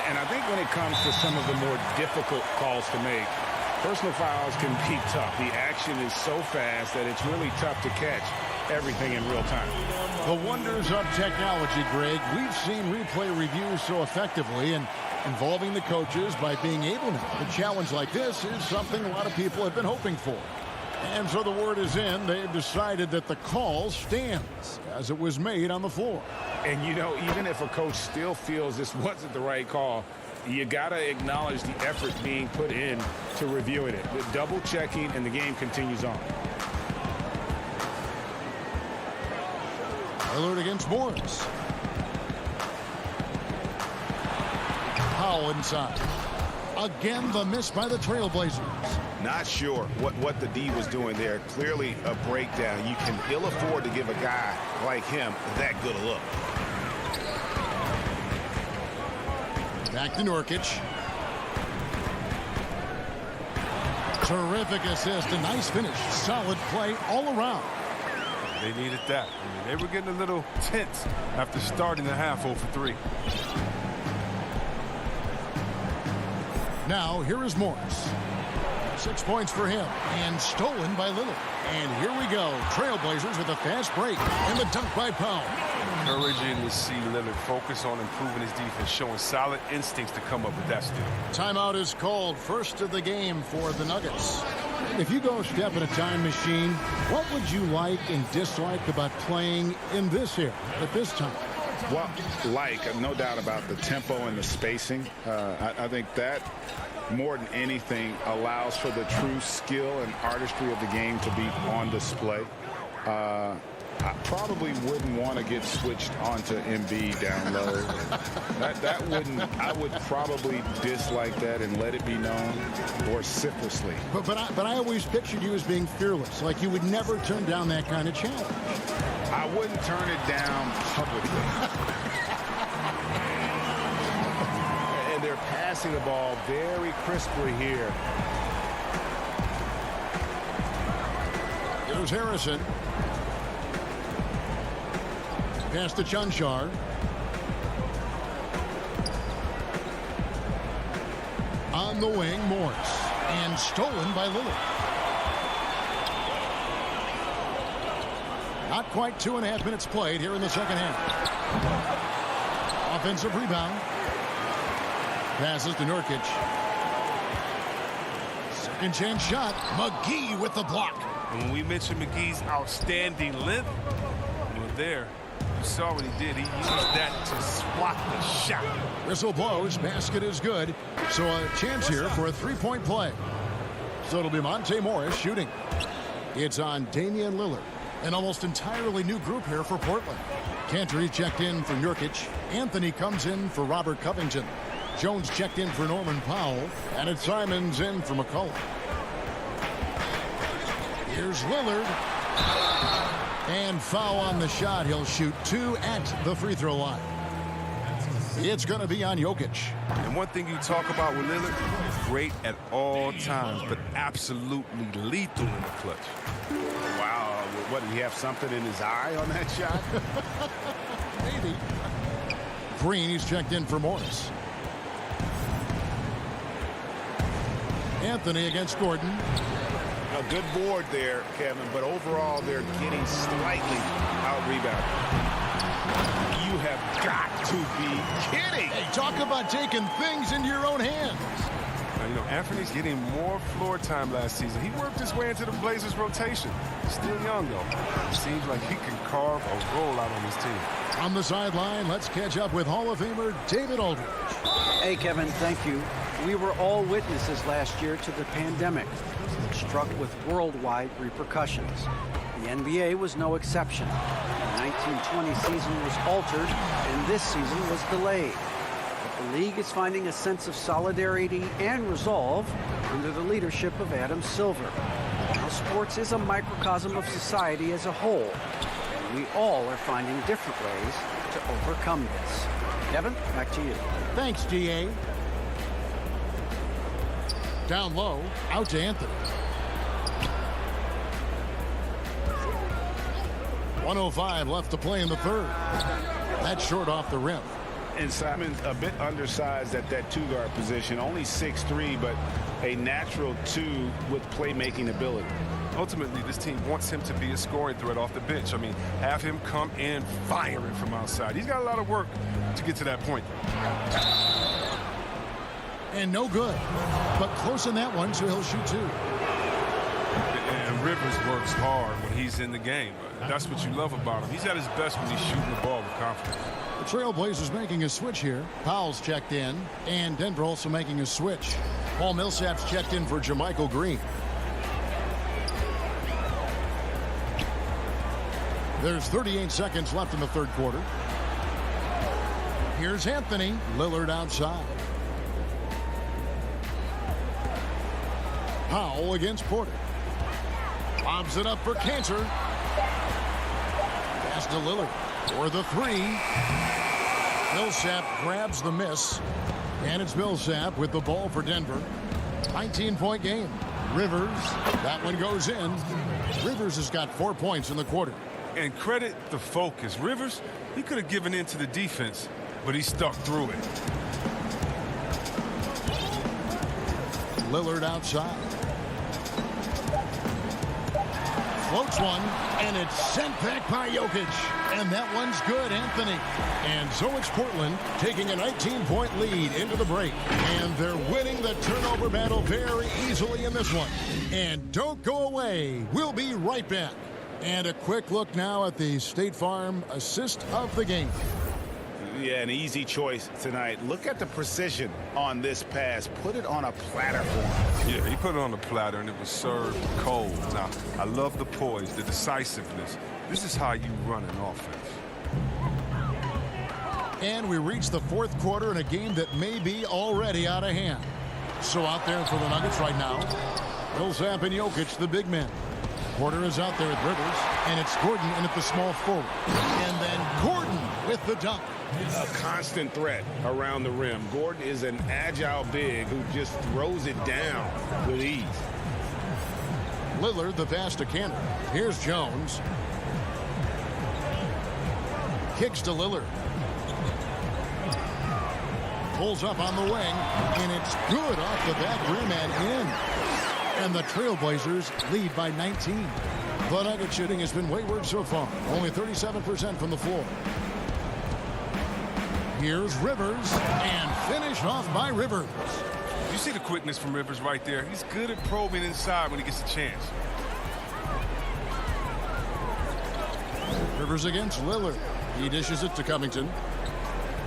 And I think when it comes to some of the more difficult calls to make, personal fouls can be tough. The action is so fast that it's really tough to catch everything in real time. The wonders of technology, Greg. We've seen replay reviews so effectively and involving the coaches by being able to. A challenge like this is something a lot of people have been hoping for. And so the word is in. They've decided that the call stands as it was made on the floor. And, you know, even if a coach still feels this wasn't the right call, you got to acknowledge the effort being put in to reviewing it. The double checking, and the game continues on. Lillard against Morris. Powell inside. Again, the miss by the Trailblazers. Not sure what the D was doing there. Clearly a breakdown. You can ill afford to give a guy like him that good a look. Back to Nurkic. Terrific assist. A nice finish. Solid play all around. They needed that. I mean, they were getting a little tense after starting the half 0 for 3. Now, here is Morris. 6 points for him. And stolen by Lillard. And here we go. Trailblazers with a fast break. And the dunk by Powell. Encouraging to see Lillard focus on improving his defense, showing solid instincts to come up with that steal. Timeout is called. First of the game for the Nuggets. If you go step in a time machine, what would you like and dislike about playing in this era at this time? Well, no doubt about the tempo and the spacing. I think that more than anything allows for the true skill and artistry of the game to be on display. I probably wouldn't want to get switched onto MB down low. I would probably dislike that and let it be known vociferously. But I always pictured you as being fearless, like you would never turn down that kind of challenge. I wouldn't turn it down publicly. And they're passing the ball very crisply here. Here's Harrison. Pass to Chunshar. On the wing, Morris. And stolen by Lillard. Not quite 2.5 minutes played here in the second half. Offensive rebound. Passes to Nurkic. Second chance shot. McGee with the block. And when we mentioned McGee's outstanding length, well, there, you saw what he did. He used that to swat the shot. Whistle blows. Basket is good. So a chance here for a three-point play. So it'll be Monte Morris shooting. It's on Damian Lillard. An almost entirely new group here for Portland. Cantor checked in for Nurkic. Anthony comes in for Robert Covington. Jones checked in for Norman Powell. And it's Simons in for McCullough. Here's Lillard. And foul on the shot. He'll shoot 2 at the free throw line. It's going to be on Jokic. And one thing you talk about with Lillard, great at all times, but absolutely lethal in the clutch. Wow. What, did he have something in his eye on that shot? Maybe. Green, he's checked in for Morris. Anthony against Gordon. A good board there, Kevin, but overall they're getting slightly out-rebounded. You have got to be kidding. Hey, talk about taking things into your own hands. Now, you know, Anthony's getting more floor time last season. He worked his way into the Blazers rotation. Still young, though. Seems like he can carve a rollout on his team. On the sideline, let's catch up with Hall of Famer David Aldridge. Hey, Kevin, thank you. We were all witnesses last year to the pandemic, which struck with worldwide repercussions. The NBA was no exception. The 1920 season was altered, and this season was delayed. But the league is finding a sense of solidarity and resolve under the leadership of Adam Silver. Now, sports is a microcosm of society as a whole, and we all are finding different ways to overcome this. Kevin, back to you. Thanks, DA. Down low, out to Anthony. 1:05 left to play in the third. That's short off the rim. And Simon's a bit undersized at that two-guard position. Only 6'3", but a natural 2 with playmaking ability. Ultimately, this team wants him to be a scoring threat off the bench. I mean, have him come in firing from outside. He's got a lot of work to get to that point. And no good. But close in that one, so he'll shoot 2. And Rivers works hard when he's in the game. That's what you love about him. He's at his best when he's shooting the ball with confidence. The Trailblazers making a switch here. Powell's checked in, and Denver also making a switch. Paul Millsap's checked in for Jermichael Green. There's 38 seconds left in the third quarter. Here's Anthony. Lillard outside. Powell against Porter. Lobs it up for Cantor. Pass to Lillard for the 3. Millsap grabs the miss. And it's Millsap with the ball for Denver. 19-point game. Rivers, that one goes in. Rivers has got 4 points in the quarter. And credit the focus. Rivers, he could have given in to the defense, but he stuck through it. Lillard outside. Floats one, and it's sent back by Jokic. And that one's good, Anthony. And so it's Portland taking a 19-point lead into the break. And they're winning the turnover battle very easily in this one. And don't go away. We'll be right back. And a quick look now at the State Farm assist of the game. Yeah, an easy choice tonight. Look at the precision on this pass. Put it on a platter for him. Yeah, he put it on the platter, and it was served cold. Now, I love the poise, the decisiveness. This is how you run an offense. And we reach the fourth quarter in a game that may be already out of hand. So out there for the Nuggets right now, Millsap and Jokic, the big men. Porter is out there with Rivers, and it's Gordon in at the small forward. And then Gordon with the dunk. A constant threat around the rim. Gordon is an agile big who just throws it down with ease. Lillard, the pass to Cantor. Here's Jones. Kicks to Lillard. Pulls up on the wing, and it's good off the back rim and in. And the Trailblazers lead by 19. The Nugget shooting has been wayward so far. Only 37% from the floor. Here's Rivers, and finished off by Rivers. You see the quickness from Rivers right there. He's good at probing inside when he gets a chance. Rivers against Lillard. He dishes it to Covington.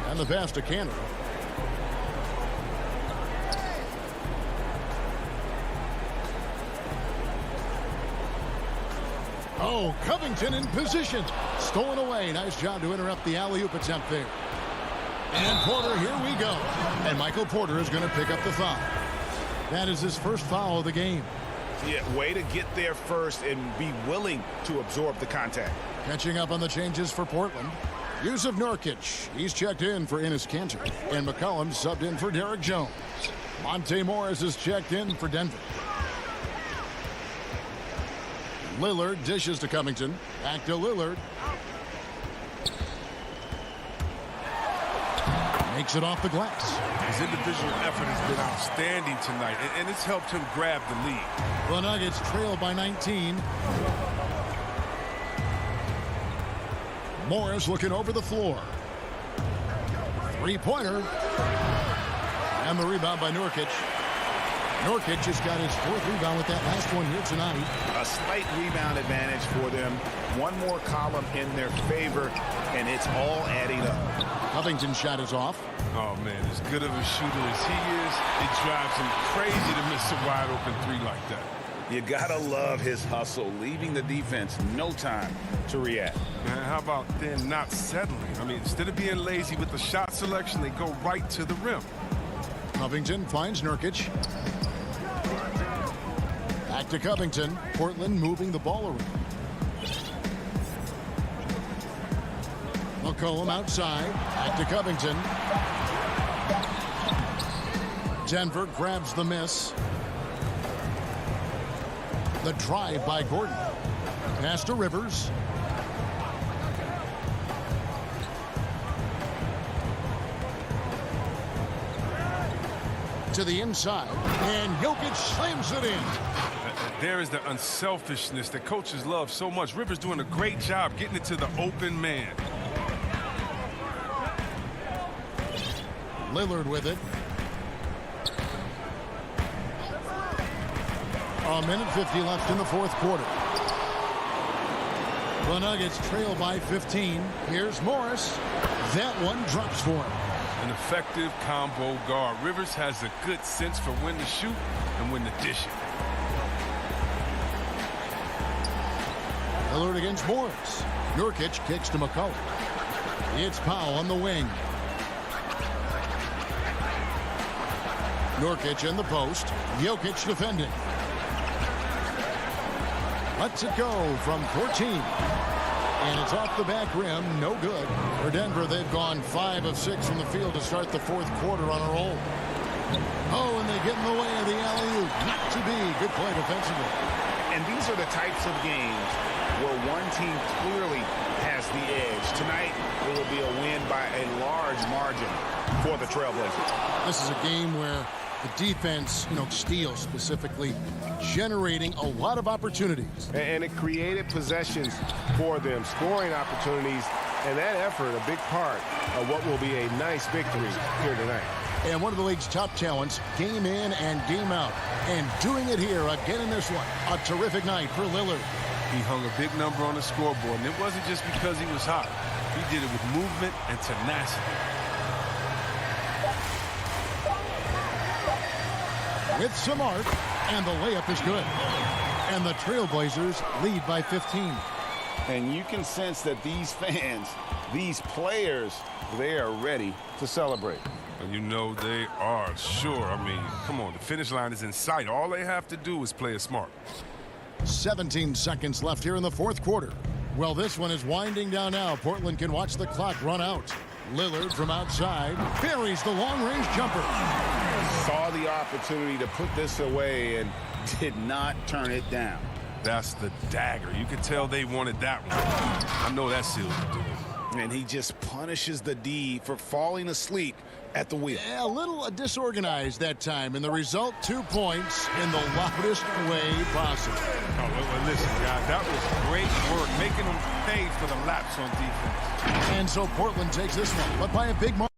And the pass to Cantor. Oh, Covington in position. Stolen away. Nice job to interrupt the alley-oop attempt there. And Porter, here we go. And Michael Porter is going to pick up the foul. That is his first foul of the game. Yeah, way to get there first and be willing to absorb the contact. Catching up on the changes for Portland. Yusuf Nurkic. He's checked in for Enes Kanter. And McCollum subbed in for Derek Jones. Monte Morris is checked in for Denver. Lillard dishes to Covington. Back to Lillard. Makes it off the glass. His individual effort has been outstanding tonight, and it's helped him grab the lead. The Nuggets trail by 19. Morris looking over the floor. Three-pointer. And the rebound by Nurkic. Nurkic has got his fourth rebound with that last one here tonight. A slight rebound advantage for them. One more column in their favor, and it's all adding up. Covington's shot is off. Oh, man, as good of a shooter as he is, it drives him crazy to miss a wide-open three like that. You gotta love his hustle, leaving the defense no time to react. Man, how about then not settling? I mean, instead of being lazy with the shot selection, they go right to the rim. Covington finds Nurkic. Back to Covington. Portland moving the ball around. McCollum outside. Back to Covington. Denver grabs the miss. The drive by Gordon. Pass to Rivers. To the inside. And Jokic slams it in. There is the unselfishness that coaches love so much. Rivers doing a great job getting it to the open man. Lillard with it. A minute 50 left in the fourth quarter. The Nuggets trail by 15. Here's Morris. That one drops for him. An effective combo guard. Rivers has a good sense for when to shoot and when to dish it. Lillard against Morris. Nurkic kicks to McCollum. It's Powell on the wing. Nurkic in the post. Jokic defending. Lets it go from 14. And it's off the back rim. No good. For Denver, they've gone 5 of 6 from the field to start the fourth quarter on a roll. Oh, and they get in the way of the alley-oop. Not to be. Good play defensively. And these are the types of games where one team clearly has the edge. Tonight, it will be a win by a large margin for the Trailblazers. This is a game where the defense, steals specifically, generating a lot of opportunities. And it created possessions for them, scoring opportunities, and that effort, a big part of what will be a nice victory here tonight. And one of the league's top talents, game in and game out. And doing it here again in this one. A terrific night for Lillard. He hung a big number on the scoreboard, and it wasn't just because he was hot. He did it with movement and tenacity. With some art, and the layup is good. And the Trailblazers lead by 15. And you can sense that these fans, these players, they are ready to celebrate. And you know they are, sure. I mean, come on, the finish line is in sight. All they have to do is play it smart. 17 seconds left here in the fourth quarter. Well, this one is winding down now. Portland can watch the clock run out. Lillard from outside buries the long-range jumper. Saw the opportunity to put this away and did not turn it down. That's the dagger. You could tell they wanted that one. I know that seals the deal. And he just punishes the D for falling asleep at the wheel. Yeah, a little disorganized that time, and the result, 2 points in the loudest way possible. Oh, well, listen, guys, that was great work, making them pay for the laps on defense. And so Portland takes this one, but by a big margin.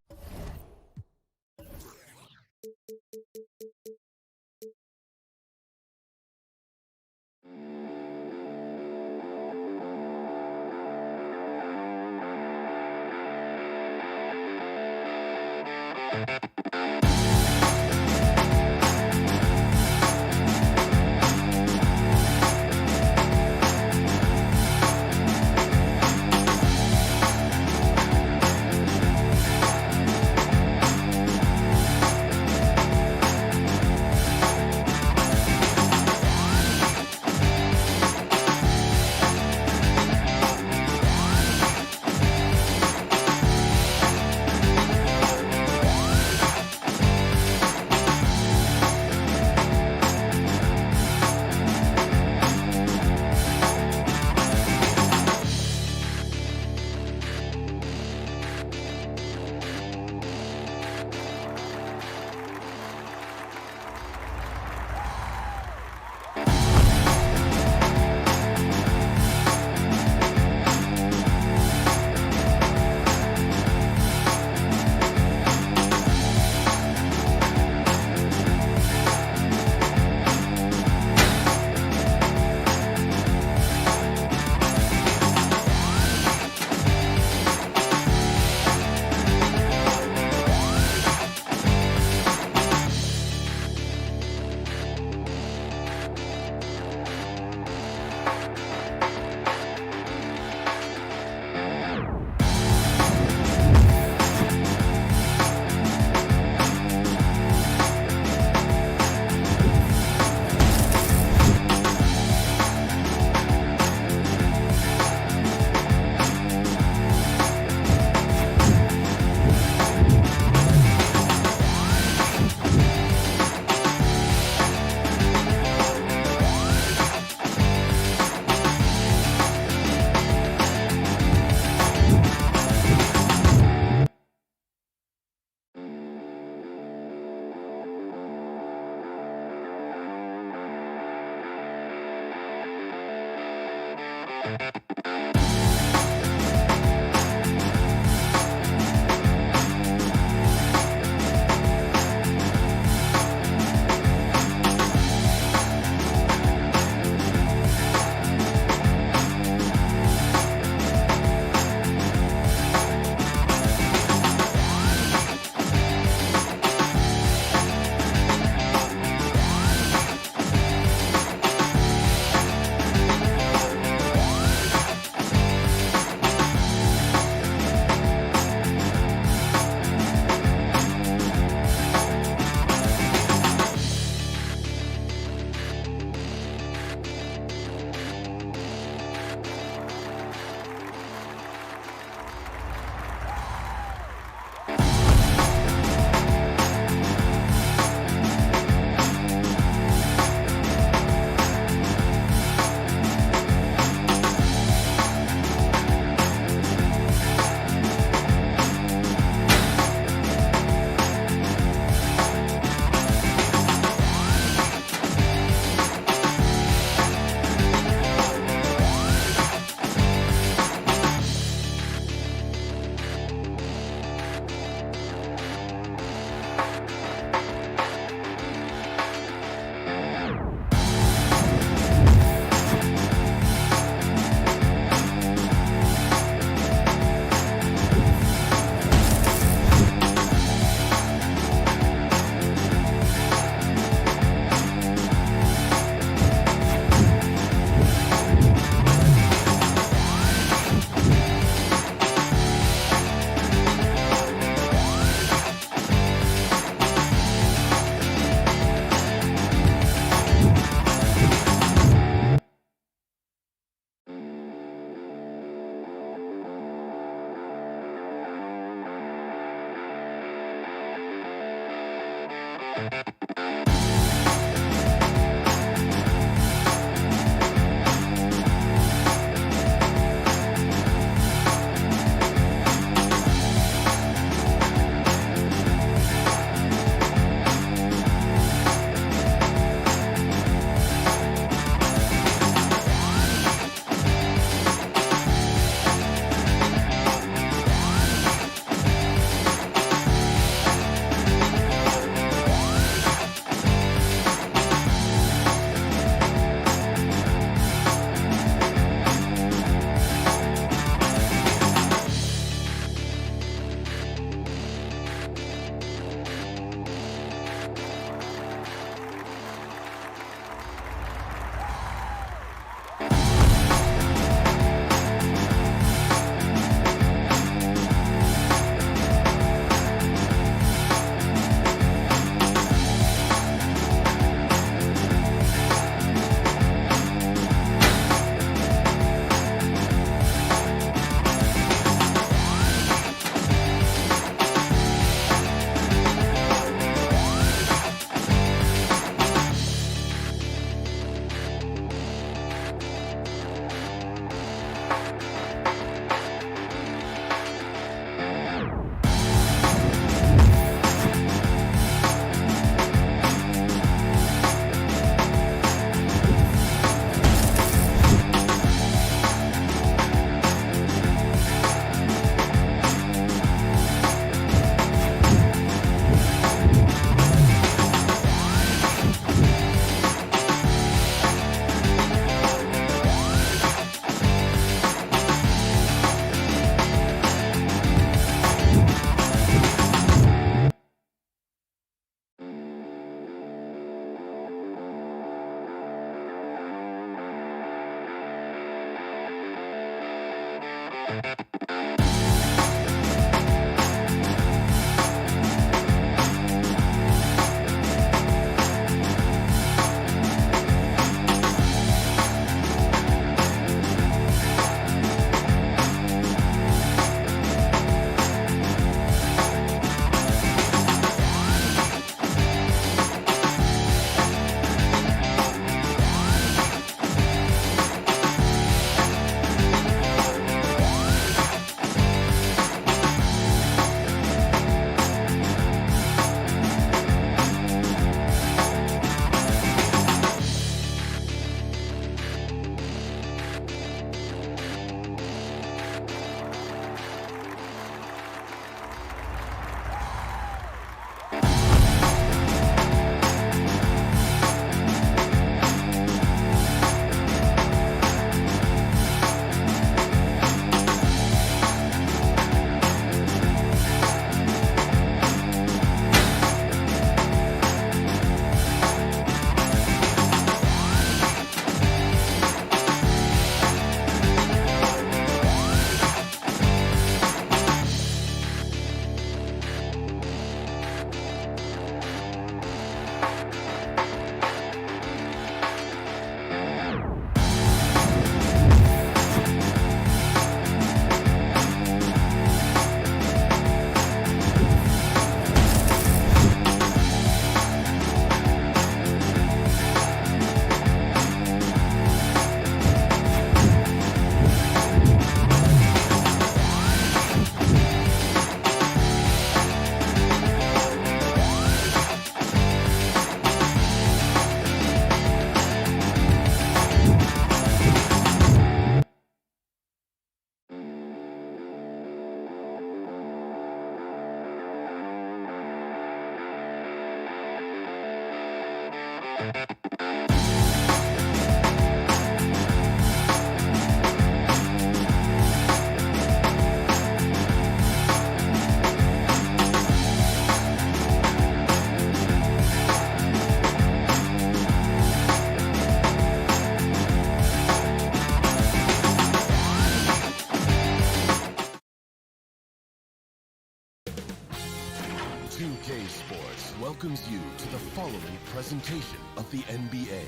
2K Sports welcomes you to the following presentation of the NBA.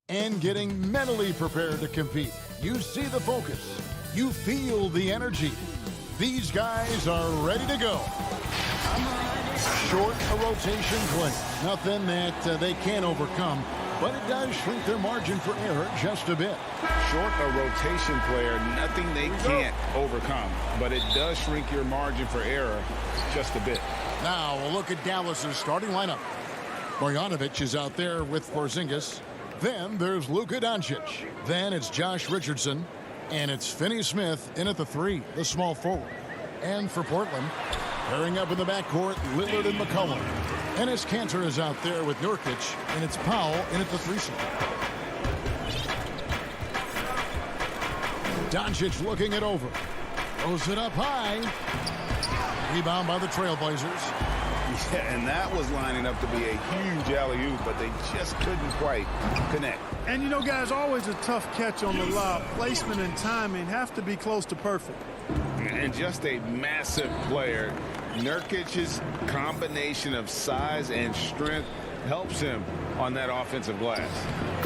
And getting mentally prepared to compete. You see the focus. You feel the energy. These guys are ready to go. Short a rotation play. Nothing that they can't overcome, but it does shrink their margin for error just a bit. Short a rotation player, nothing they can't overcome, but it does shrink your margin for error just a bit. Now we'll look at Dallas's starting lineup. Marjanovic is out there with Porzingis. Then there's Luka Doncic. Then it's Josh Richardson. And it's Finney-Smith in at the 3, the small forward. And for Portland, pairing up in the backcourt, Lillard and McCollum. Enes Kanter is out there with Nurkic, and it's Powell in at the 3 slot. Doncic looking it over. Throws it up high. Rebound by the Trailblazers. Yeah, and that was lining up to be a huge alley-oop, but they just couldn't quite connect. And, you know, guys, always a tough catch on the lob. Placement and timing have to be close to perfect. And just a massive player. Nurkic's combination of size and strength helps him on that offensive glass.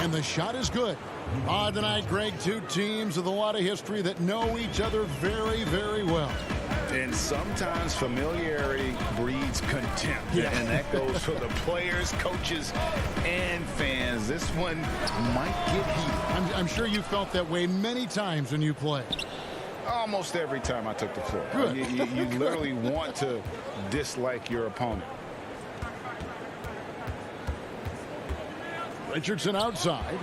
And the shot is good. Tonight, Greg, two teams with a lot of history that know each other very, very well. And sometimes familiarity breeds contempt. Yeah. And that goes for the players, coaches, and fans. This one might get heated. I'm sure you felt that way many times when you play. Almost every time I took the floor. Good. You literally want to dislike your opponent. Richardson outside.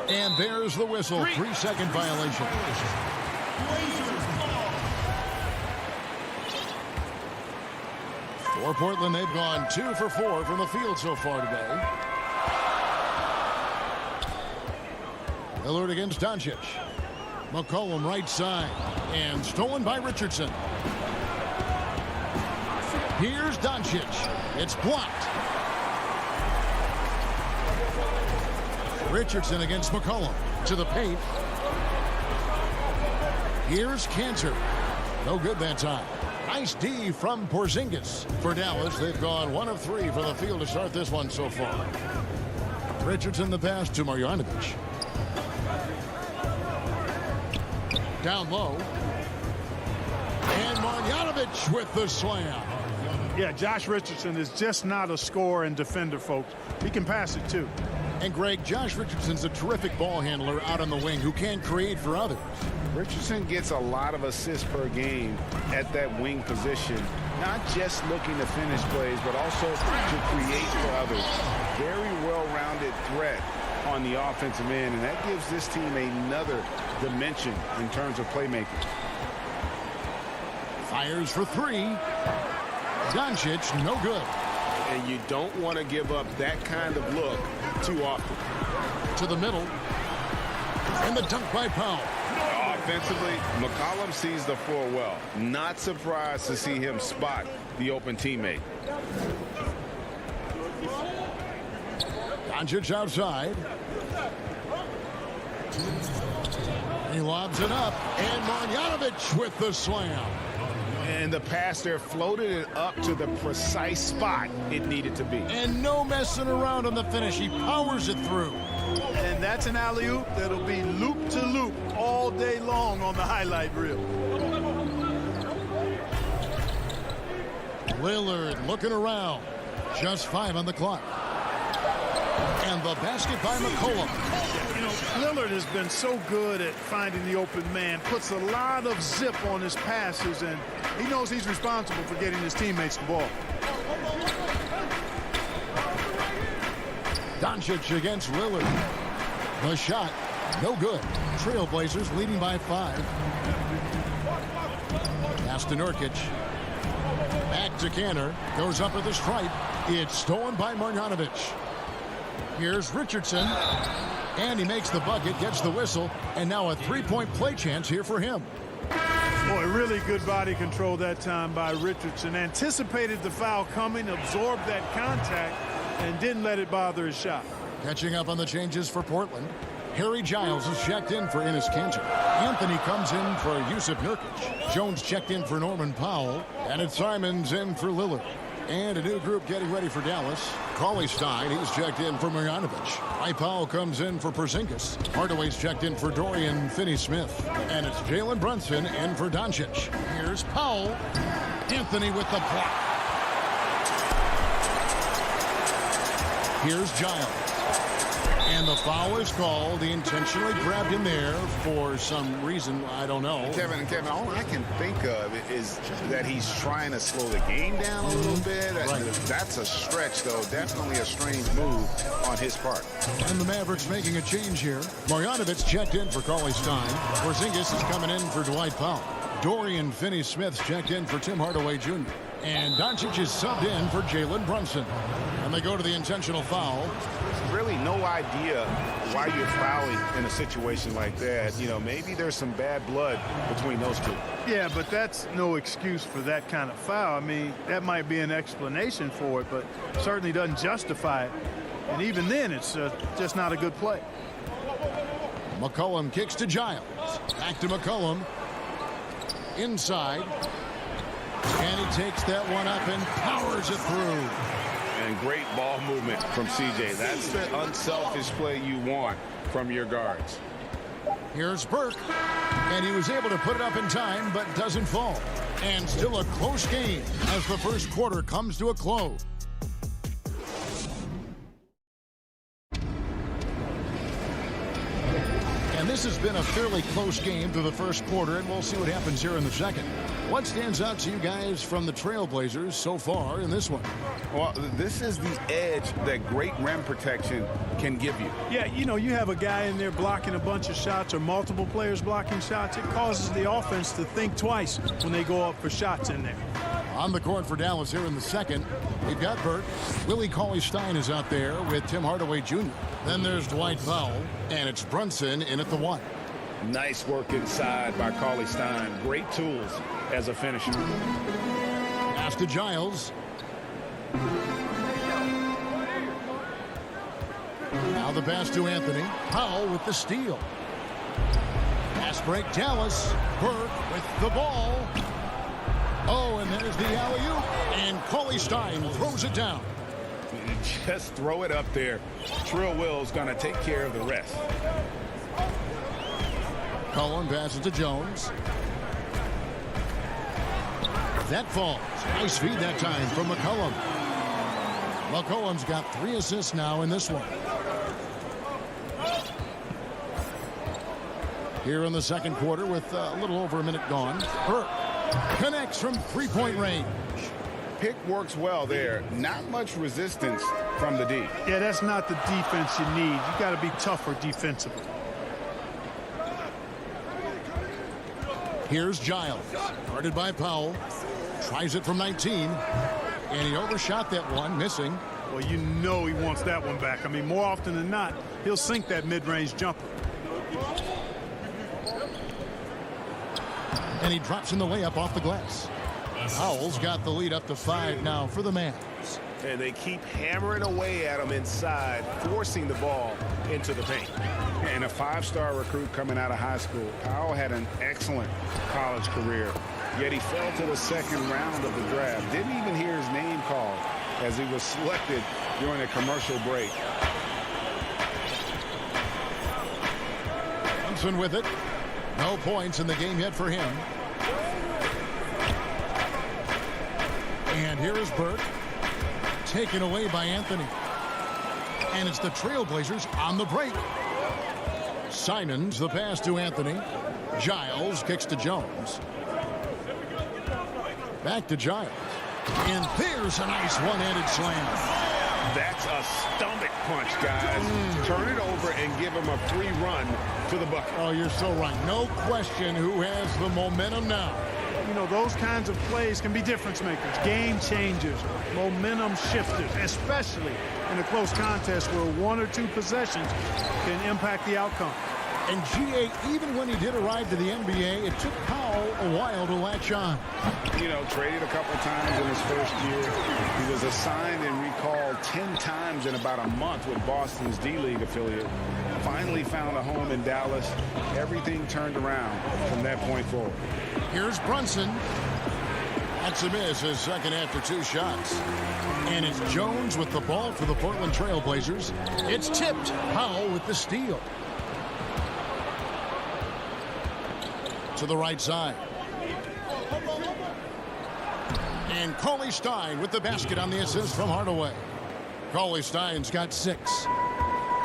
And there's the whistle. 3-second violation. For Portland, they've gone 2 for 4 from the field so far today. Lillard against Doncic. McCollum right side. And stolen by Richardson. Here's Doncic. It's blocked. Richardson against McCollum. To the paint. Here's Kanter. No good that time. Nice D from Porzingis. For Dallas, they've gone 1 of 3 from the field to start this one so far. Richardson the pass to Marjanovic. Down low. And Marjanovic with the slam. Yeah, Josh Richardson is just not a scorer and defender, folks. He can pass it, too. And, Greg, Josh Richardson's a terrific ball handler out on the wing who can create for others. Richardson gets a lot of assists per game at that wing position. Not just looking to finish plays, but also to create for others. Very well-rounded threat on the offensive end, and that gives this team another dimension in terms of playmaking. Fires for 3. Doncic, no good. And you don't want to give up that kind of look too often. To the middle. And the dunk by Powell. Offensively, McCollum sees the floor well. Not surprised to see him spot the open teammate. Doncic outside. He lobs it up. And Marjanovic with the slam. And the pass there floated it up to the precise spot it needed to be. And no messing around on the finish. He powers it through. And that's an alley-oop that'll be loop to loop all day long on the highlight reel. Lillard looking around. Just 5 on the clock. And the basket by McCollum. You know, Lillard has been so good at finding the open man. Puts a lot of zip on his passes, and he knows he's responsible for getting his teammates the ball. Doncic against Lillard. The shot, no good. Trailblazers leading by 5. Pass to Nurkic. Back to Kanter. Goes up at the stripe. It's stolen by Marjanovic. Here's Richardson. And he makes the bucket, gets the whistle, and now a 3-point play chance here for him. Boy, really good body control that time by Richardson. Anticipated the foul coming, absorbed that contact, and didn't let it bother his shot. Catching up on the changes for Portland. Harry Giles is checked in for Enes Kanter. Anthony comes in for Yusuf Nurkic. Jones checked in for Norman Powell. And it's Simons in for Lillard. And a new group getting ready for Dallas. Cauley Stein, he's checked in for Marjanovic. Powell comes in for Porzingis. Hardaway's checked in for Dorian Finney-Smith. And it's Jalen Brunson in for Doncic. Here's Powell. Anthony with the block. Here's Giles. And the foul is called. He intentionally grabbed him there for some reason. I don't know. Kevin, all I can think of is that he's trying to slow the game down a little bit. Right. That's a stretch, though. Definitely a strange move on his part. And the Mavericks making a change here. Marjanovic checked in for Cauley Stein. Porzingis is coming in for Dwight Powell. Dorian Finney-Smith's checked in for Tim Hardaway Jr. And Doncic is subbed in for Jalen Brunson. And they go to the intentional foul. Really no idea why you're fouling in a situation like that. You know, maybe there's some bad blood between those two. Yeah, but that's no excuse for that kind of foul. I mean, that might be an explanation for it, but certainly doesn't justify it. And even then, it's just not a good play. McCollum kicks to Giles. Back to McCollum. Inside. And he takes that one up and powers it through. And great ball movement from CJ. That's the unselfish play you want from your guards. Here's Burke. And he was able to put it up in time, but doesn't fall. And still a close game as the first quarter comes to a close. And this has been a fairly close game through the first quarter, and we'll see what happens here in the second. What stands out to you guys from the Trailblazers so far in this one? Well, this is the edge that great rim protection can give you. Yeah, you know, you have a guy in there blocking a bunch of shots or multiple players blocking shots. It causes the offense to think twice when they go up for shots in there. On the court for Dallas here in the second, we've got Burke. Willie Cauley-Stein is out there with Tim Hardaway Jr. Then there's Dwight Powell, and it's Brunson in at the one. Nice work inside by Cauley-Stein. Great tools as a finisher. Pass to Giles. Now the pass to Anthony. Powell with the steal. Pass break Dallas. Burke with the ball. Oh, and there's the alley-oop. And Cauley-Stein throws it down. Just throw it up there. Trill Will's going to take care of the rest. Cullen passes to Jones. That falls. Nice feed that time from McCollum. McCollum's got 3 assists now in this one. Here in the second quarter with a little over a minute gone. Burke connects from three-point range. Pick works well there. Not much resistance from the D. Yeah, that's not the defense you need. You got to be tougher defensively. Here's Giles, guarded by Powell. Tries it from 19, and he overshot that one, missing. Well, you know he wants that one back. I mean, more often than not, he'll sink that mid-range jumper. And he drops in the layup off the glass. Powell's got the lead up to 5 now for the Mavs. And they keep hammering away at him inside, forcing the ball into the paint. And a 5-star recruit coming out of high school. Powell had an excellent college career, yet he fell to the second round of the draft. Didn't even hear his name called as he was selected during a commercial break. Thompson with it. No points in the game yet for him. And here is Burke. Taken away by Anthony. And it's the Trailblazers on the break. Simons, the pass to Anthony. Giles kicks to Jones. Back to Giles. And there's a nice one-handed slam. That's a stomach punch, guys. Turn it over and give him a free run to the bucket. Oh, you're so right. No question who has the momentum now. You know, those kinds of plays can be difference makers, game changers, momentum shifters, especially in a close contest where 1 or 2 possessions can impact the outcome. And G.A., even when he did arrive to the NBA, it took Powell a while to latch on. You know, traded a couple times in his first year. He was assigned and recalled 10 times in about a month with Boston's D-League affiliate. Finally found a home in Dallas. Everything turned around from that point forward. Here's Brunson. Back It's a miss, his second after 2 shots. And it's Jones with the ball for the Portland Trail Blazers. It's tipped. Powell with the steal. To the right side. And Cauley Stein with the basket on the assist from Hardaway. Cauley Stein's got 6.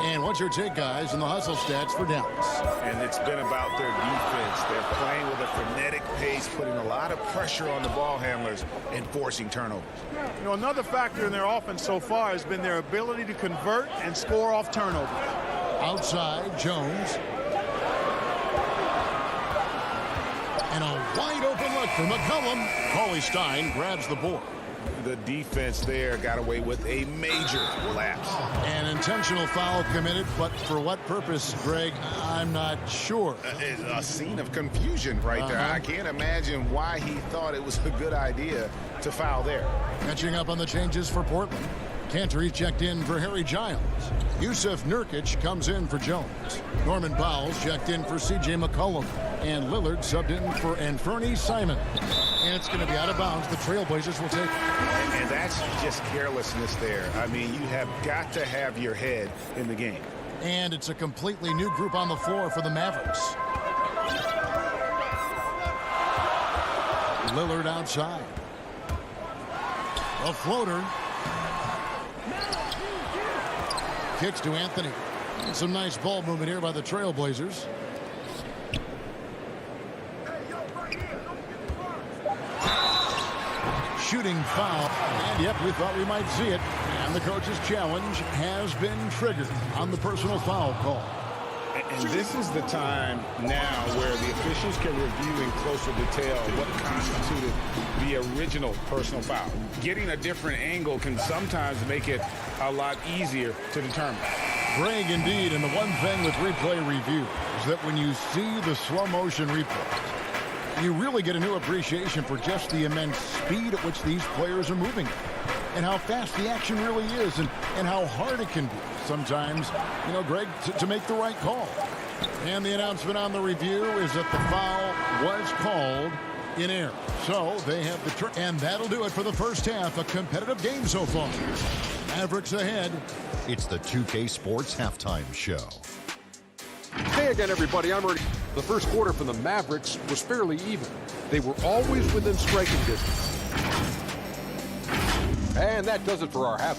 And what's your take, guys, in the hustle stats for Dallas? And it's been about their defense. They're playing with a frenetic pace, putting a lot of pressure on the ball handlers and forcing turnovers. You know, another factor in their offense so far has been their ability to convert and score off turnovers. Outside, Jones. And a wide open look for McCollum. Cauley Stein grabs the board. The defense there got away with a major lapse. An intentional foul committed, but for what purpose, Greg, I'm not sure. A scene of confusion right there. I can't imagine why he thought it was a good idea to foul there. Catching up on the changes for Portland. Cantor checked in for Harry Giles. Yusuf Nurkic comes in for Jones. Norman Powell's checked in for C.J. McCollum. And Lillard subbed in for Anfernee Simon. And it's going to be out of bounds. The Trailblazers will take it. And that's just carelessness there. I mean, you have got to have your head in the game. And it's a completely new group on the floor for the Mavericks. Lillard outside. A floater. Kicks to Anthony. Some nice ball movement here by the Trailblazers. Shooting foul. And yep, we thought we might see it. And the coach's challenge has been triggered on the personal foul call. And this is the time now where the officials can review in closer detail what constituted the original personal foul. Getting a different angle can sometimes make it a lot easier to determine. Greg, indeed, and the one thing with replay review is that when you see the slow motion replay, you really get a new appreciation for just the immense speed at which these players are moving and how fast the action really is and how hard it can be sometimes, you know, Greg, to make the right call. And the announcement on the review is that the foul was called in error. So they have the and that'll do it for the first half. A competitive game so far. Mavericks ahead. It's the 2K Sports Halftime Show. Hey again, everybody. I'm ready. The first quarter for the Mavericks was fairly even. They were always within striking distance. And that does it for our half.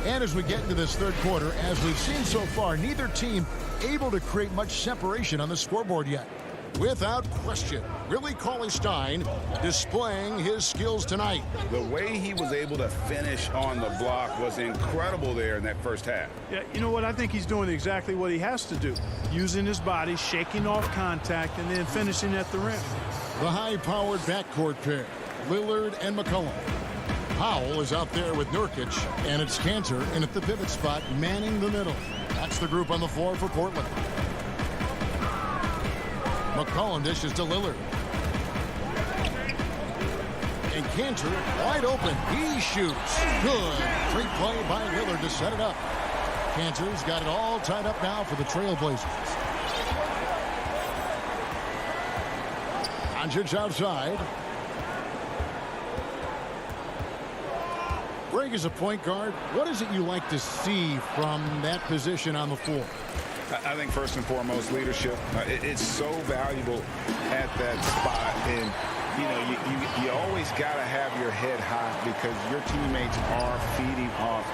And as we get into this third quarter, as we've seen so far, neither team able to create much separation on the scoreboard yet. Without question, Willie Cauley-Stein displaying his skills tonight. The way he was able to finish on the block was incredible there in that first half. Yeah, you know what? I think he's doing exactly what he has to do. Using his body, shaking off contact, and then finishing at the rim. The high-powered backcourt pair, Lillard and McCollum. Powell is out there with Nurkic, and it's Cantor in at the pivot spot, manning the middle. That's the group on the floor for Portland. McCollum dishes to Lillard. And Cantor wide open. He shoots. Good. Great play by Lillard to set it up. Cantor's got it all tied up now for the Trailblazers. Doncic outside. Greg is a point guard. What is it you like to see from that position on the floor? I think first and foremost, leadership. It's so valuable at that spot. And, you know, you always got to have your head high because your teammates are feeding off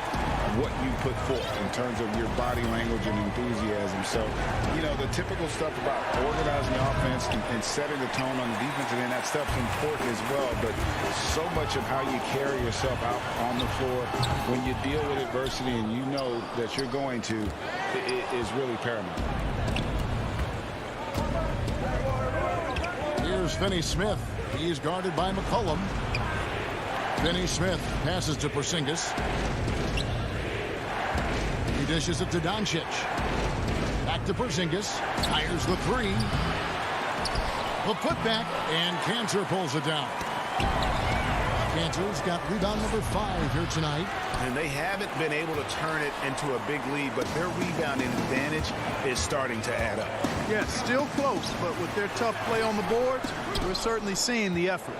what you put forth in terms of your body language and enthusiasm. So, you know, the typical stuff about organizing the offense and setting the tone on the defensive end, that stuff's important as well. But so much of how you carry yourself out on the floor when you deal with adversity and you know that you're going to, it is really paramount. Here's Finney Smith. He's guarded by McCollum. Finney Smith passes to Porzingis. He dishes it to Doncic. Back to Porzingis. Fires the three. The putback, and Cantor pulls it down. Kansas got rebound number 5 here tonight. And they haven't been able to turn it into a big lead, but their rebounding advantage is starting to add up. Yeah, still close, but with their tough play on the boards, we're certainly seeing the effort.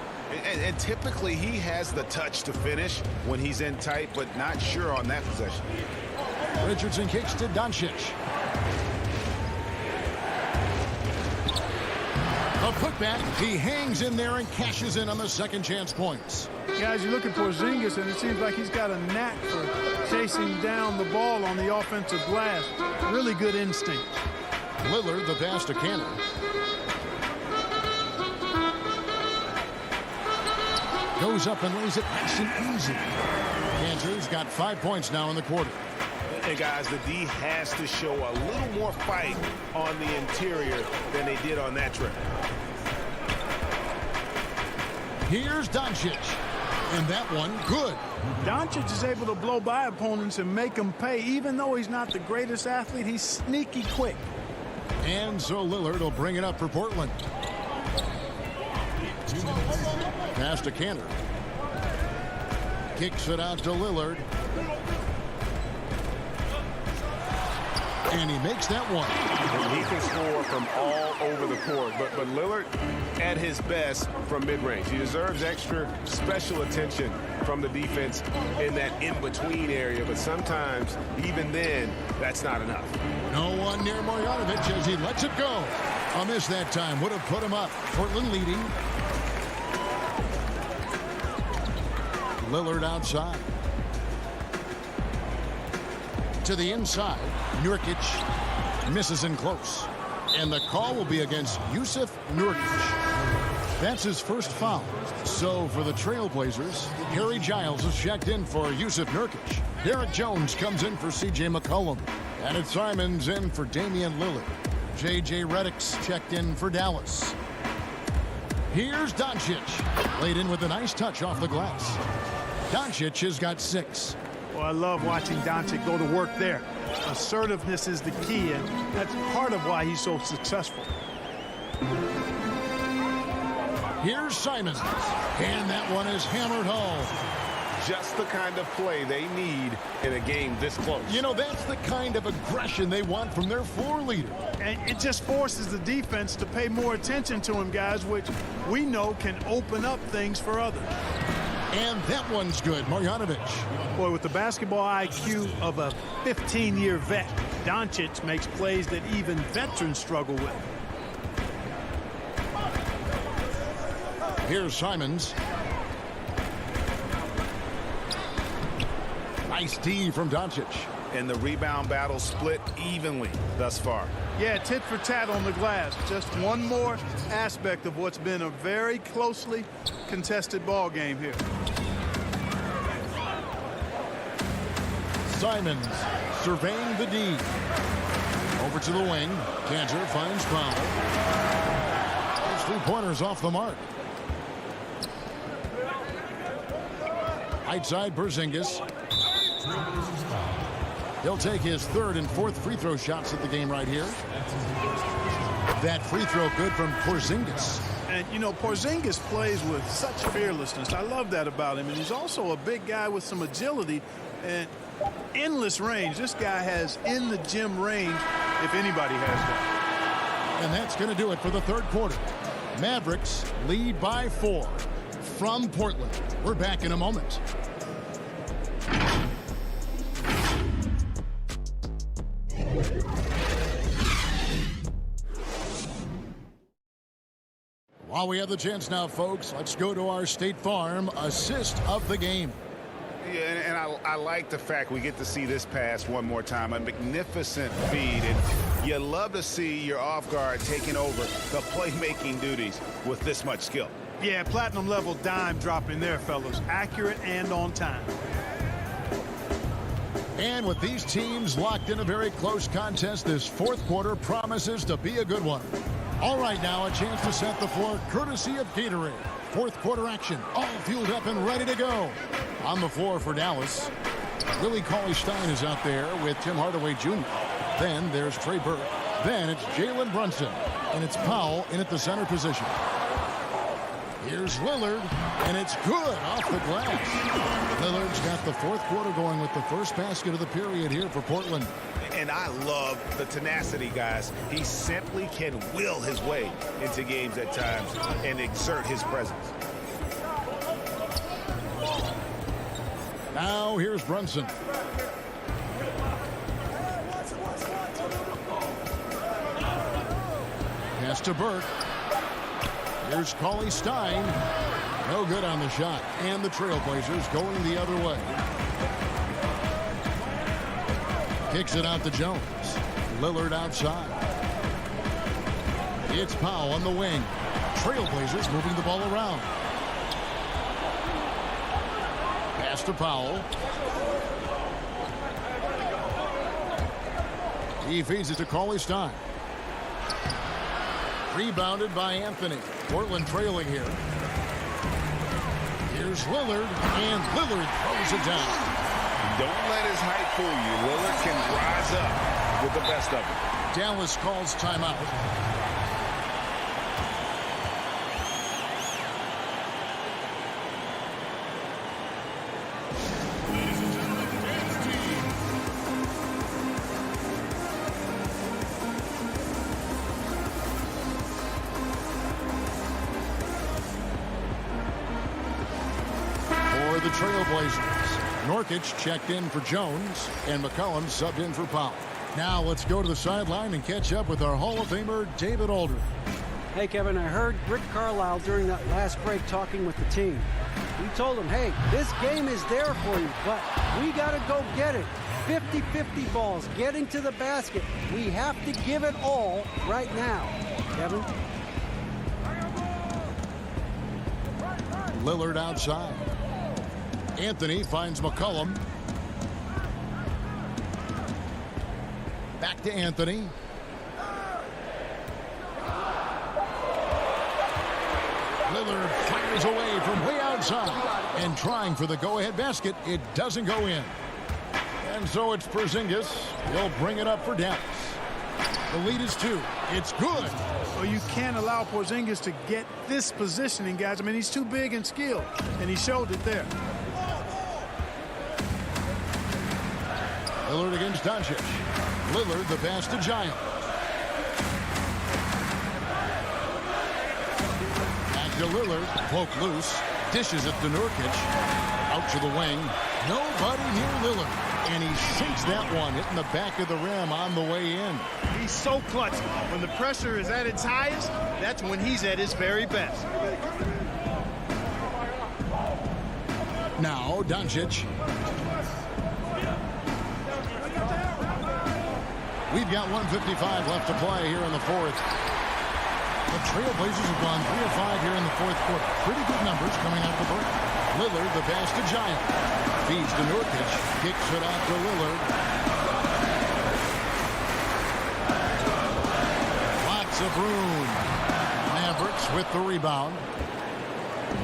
And typically he has the touch to finish when he's in tight, but not sure on that possession. Richardson kicks to Doncic. A putback. He hangs in there and cashes in on the second chance points. Guys, you're looking for Porzingis, and it seems like he's got a knack for chasing down the ball on the offensive glass. Really good instinct. Lillard, the pass to Cannon. Goes up and lays it nice and easy. Kansas got 5 points now in the quarter. And guys, the D has to show a little more fight on the interior than they did on that trip. Here's Doncic. And that one, good. Doncic is able to blow by opponents and make them pay. Even though he's not the greatest athlete, he's sneaky quick. And so Lillard will bring it up for Portland. Pass to Cantor. Kicks it out to Lillard. And he makes that one. He can score from all over the court, but Lillard at his best from mid-range. He deserves extra special attention from the defense in that in-between area, but sometimes, even then, that's not enough. No one near Marjanovic as he lets it go. A miss that time would have put him up. Portland leading. Lillard outside. To the inside. Nurkic misses in close. And the call will be against Yusuf Nurkic. That's his first foul. So for the Trailblazers, Harry Giles is checked in for Yusuf Nurkic. Derek Jones comes in for C.J. McCollum. And it's Simons in for Damian Lillard. J.J. Redick's checked in for Dallas. Here's Doncic. Laid in with a nice touch off the glass. Doncic has got 6. Well, I love watching Doncic go to work there. Assertiveness is the key, and that's part of why he's so successful. Here's Simons. And that one is hammered home. Just the kind of play they need in a game this close. You know, that's the kind of aggression they want from their floor leader. And it just forces the defense to pay more attention to him, guys, which we know can open up things for others. And that one's good, Marjanovic. Boy, with the basketball IQ of a 15-year vet, Doncic makes plays that even veterans struggle with. Here's Simons. Nice D from Doncic. And the rebound battle split evenly thus far. Yeah, tit for tat on the glass. Just one more aspect of what's been a very closely contested ball game here. Simons surveying the D. Over to the wing. Cantor finds Powell. Those 3-pointers off the mark. Right side, Porzingis. He'll take his 3rd and 4th free throw shots at the game right here. That free throw good from Porzingis. And, you know, Porzingis plays with such fearlessness. I love that about him. And he's also a big guy with some agility and endless range. This guy has in-the-gym range if anybody has that. And that's going to do it for the 3rd quarter. Mavericks lead by 4 from Portland. We're back in a moment. While we have the chance now, folks, let's go to our State Farm assist of the game. Yeah, and I like the fact we get to see this pass one more time. A magnificent feed. And you love to see your off guard taking over the playmaking duties with this much skill. Yeah, platinum level dime dropping there, fellas. Accurate and on time. And with these teams locked in a very close contest, this 4th quarter promises to be a good one. All right, now a chance to set the floor courtesy of Gatorade. 4th quarter action, all fueled up and ready to go. On the floor for Dallas, Willie Cauley-Stein is out there with Tim Hardaway Jr. Then there's Trey Burke. Then it's Jalen Brunson. And it's Powell in at the center position. Here's Lillard, and it's good off the glass. Lillard's got the fourth quarter going with the first basket of the period here for Portland. And I love the tenacity, guys. He simply can will his way into games at times and exert his presence. Now here's Brunson. Pass to Burke. Here's Cauley Stein. No good on the shot. And the Trailblazers going the other way. Kicks it out to Jones. Lillard outside. It's Powell on the wing. Trailblazers moving the ball around. Pass to Powell. He feeds it to Cauley Stein. Rebounded by Anthony. Portland trailing here. Here's Lillard, and Lillard throws it down. Don't let his height fool you. Lillard can rise up with the best of it. Dallas calls timeout. The Trailblazers. Nurkic checked in for Jones, and McCollum subbed in for Powell. Now let's go to the sideline and catch up with our Hall of Famer, David Aldridge. Hey, Kevin, I heard Rick Carlisle during that last break talking with the team. He told them, hey, this game is there for you, but we got to go get it. 50-50 balls, getting to the basket. We have to give it all right now. Kevin? Lillard outside. Anthony finds McCollum. Back to Anthony. Lillard fires away from way outside. And trying for the go-ahead basket, it doesn't go in. And so it's Porzingis. He'll bring it up for Dallas. The lead is 2. It's good. Well, you can't allow Porzingis to get this positioning, guys. I mean, he's too big and skilled, and he showed it there. Lillard against Doncic. Lillard the pass to Giant. Back to Lillard. Poke loose. Dishes it to Nurkic. Out to the wing. Nobody near Lillard. And he sinks that one, hitting the back of the rim on the way in. He's so clutch. When the pressure is at its highest, that's when he's at his very best. Now Doncic. We've got 1:55 left to play here in the fourth. The Trailblazers have gone 3 of 5 here in the fourth quarter. Pretty good numbers coming out the break. Lillard the pass to Giant. Feeds to Nurkic. Kicks it out to Lillard. Lots of room. Mavericks with the rebound.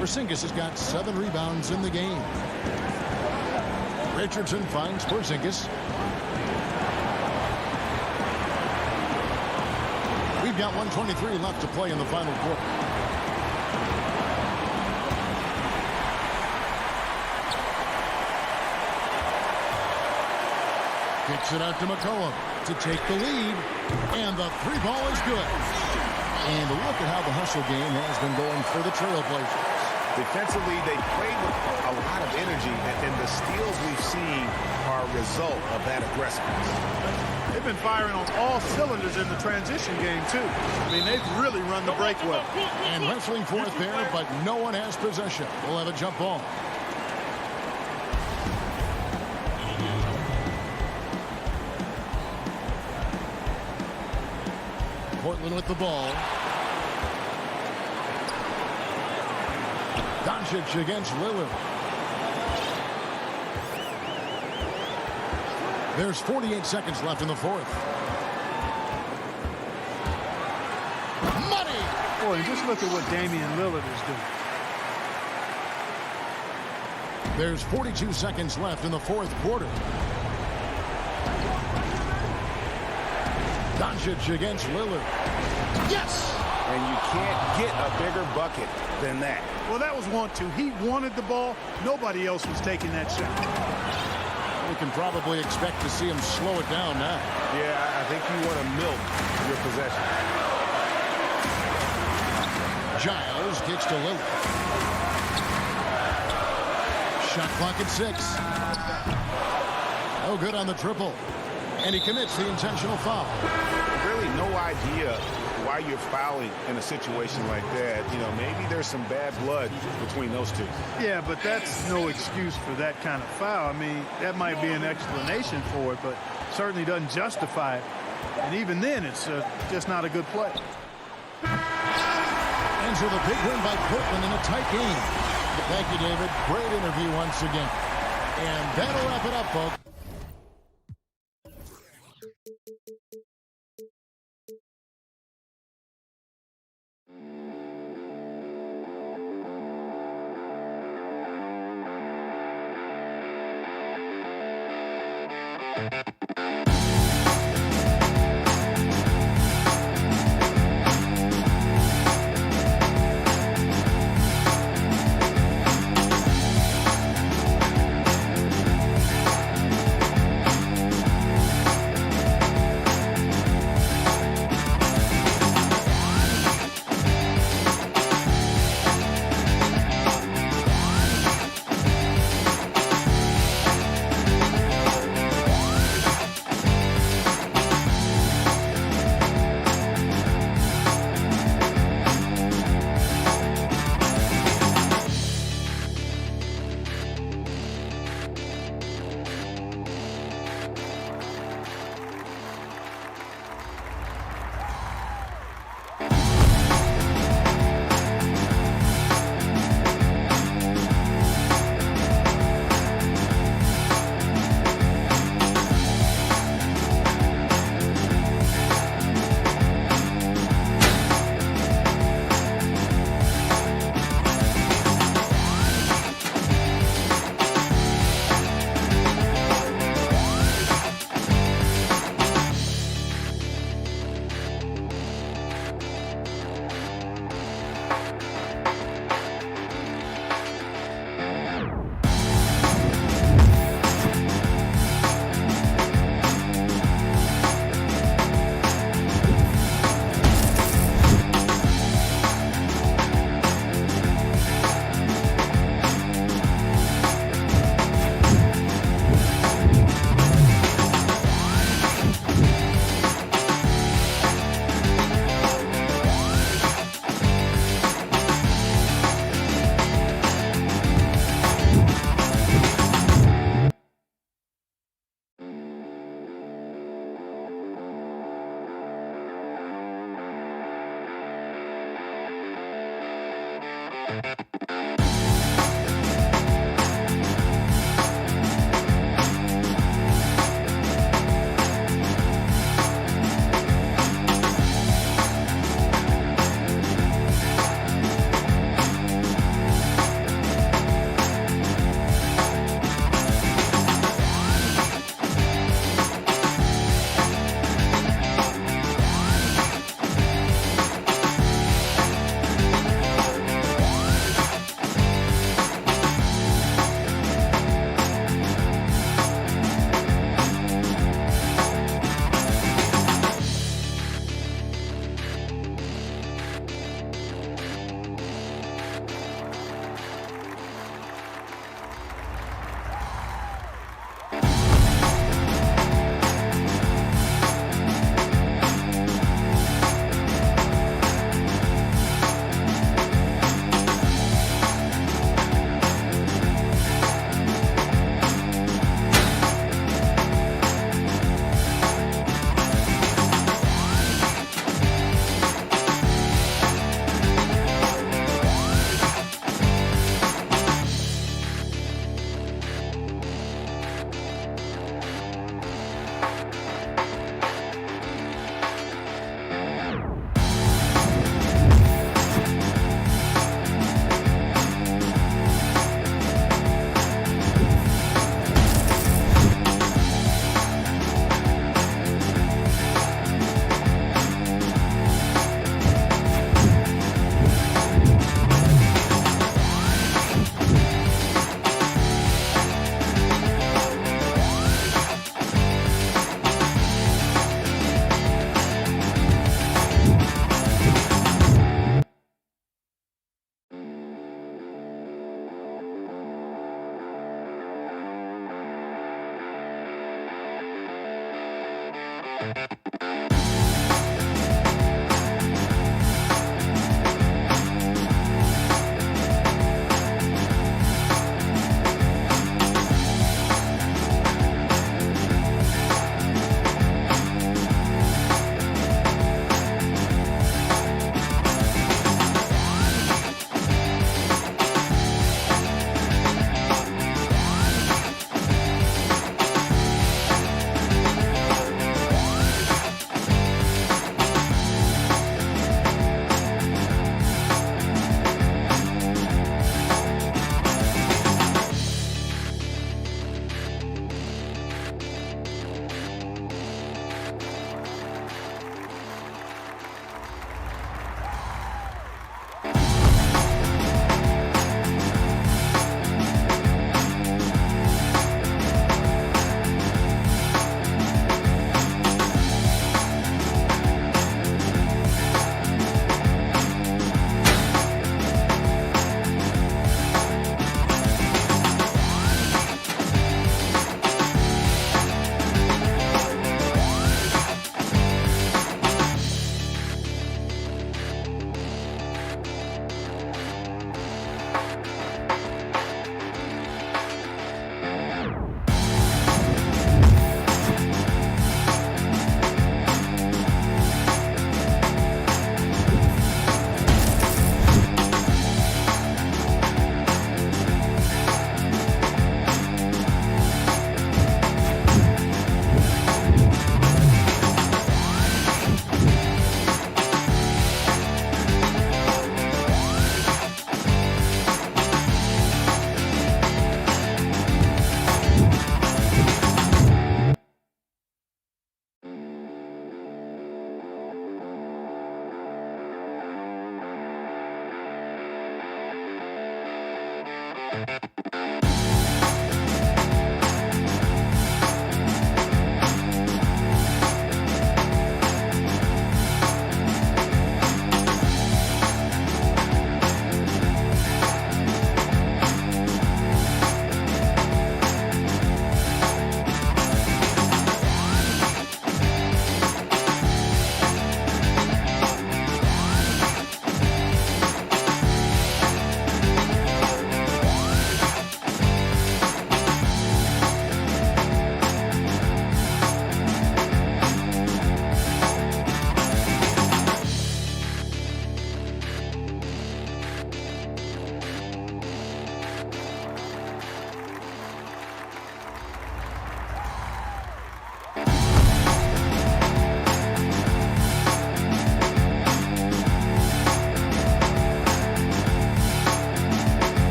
Porzingis has got 7 rebounds in the game. Richardson finds Porzingis. We've got 1:23 left to play in the final quarter. Kicks it out to McCollum to take the lead. And the 3 ball is good. And look at how the hustle game has been going for the Trailblazers. Defensively, they played with a lot of energy, and the steals we've seen are a result of that aggressiveness. They've been firing on all cylinders in the transition game, too. I mean, they've really run the break well. And wrestling for it there, but no one has possession. We'll have a jump ball. Portland with the ball. Doncic against Lillard. There's 48 seconds left in the fourth. Money! Boy, and just look at what Damian Lillard is doing. There's 42 seconds left in the fourth quarter. Doncic against Lillard. Yes! And you can't get a bigger bucket than that. Well, that was 1-2. He wanted the ball. Nobody else was taking that shot. We can probably expect to see him slow it down now. Yeah, I think you want to milk your possession. Giles kicks to Lillard. Shot clock at 6. No good on the triple. And he commits the intentional foul. Really no idea why you're fouling in a situation like that. You know, maybe there's some bad blood between those two. Yeah, but that's no excuse for that kind of foul. I mean, that might be an explanation for it, but certainly doesn't justify it. And even then, it's just not a good play. Ends with a big win by Portland in a tight game. Thank you, David. Great interview once again. And that'll wrap it up, folks.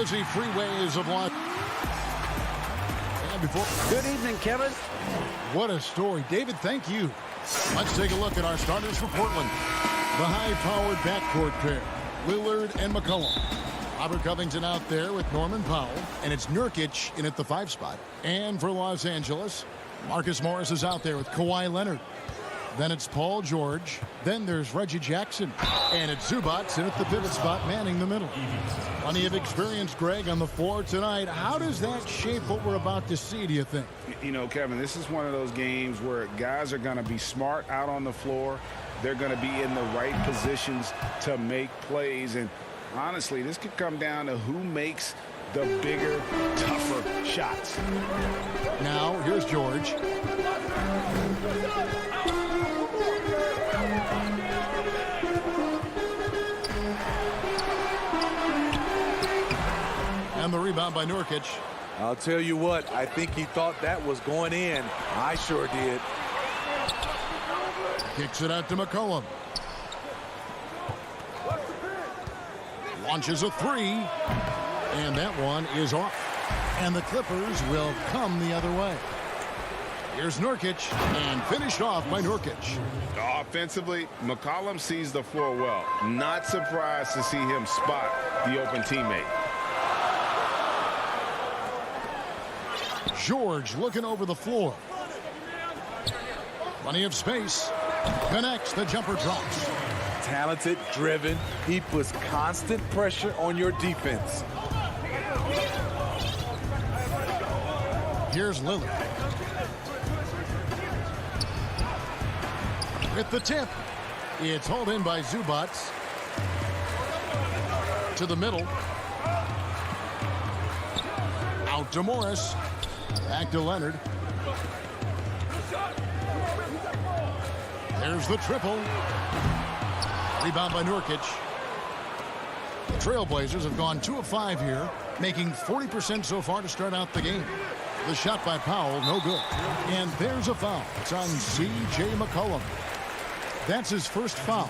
busy freeways of life. And before. Good evening, Kevin. What a story. David, thank you. Let's take a look at our starters for Portland. The high-powered backcourt pair, Lillard and McCollum. Robert Covington out there with Norman Powell, and it's Nurkic in at the 5 spot. And for Los Angeles, Marcus Morris is out there with Kawhi Leonard. Then it's Paul George. Then there's Reggie Jackson. And it's Zubac in at the pivot spot, manning the middle. Plenty of experience, Greg, on the floor tonight. How does that shape what we're about to see, do you think? You know, Kevin, this is one of those games where guys are going to be smart out on the floor. They're going to be in the right positions to make plays. And honestly, this could come down to who makes the bigger, tougher shots. Now, here's George. And the rebound by Nurkic. I'll tell you what, I think he thought that was going in. I sure did. Kicks it out to McCollum. Launches a 3. And that one is off. And the Clippers will come the other way. Here's Nurkic, and finished off by Nurkic. Offensively, McCollum sees the floor well. Not surprised to see him spot the open teammate. George looking over the floor. Plenty of space. Connects, the jumper drops. Talented, driven. He puts constant pressure on your defense. Here's Lillard. With the tip. It's hauled in by Zubac. To the middle. Out to Morris. Back to Leonard. There's the triple. Rebound by Nurkic. The Trailblazers have gone 2 of 5 here, making 40% so far to start out the game. The shot by Powell, no good. And there's a foul. It's on C.J. McCollum. That's his first foul.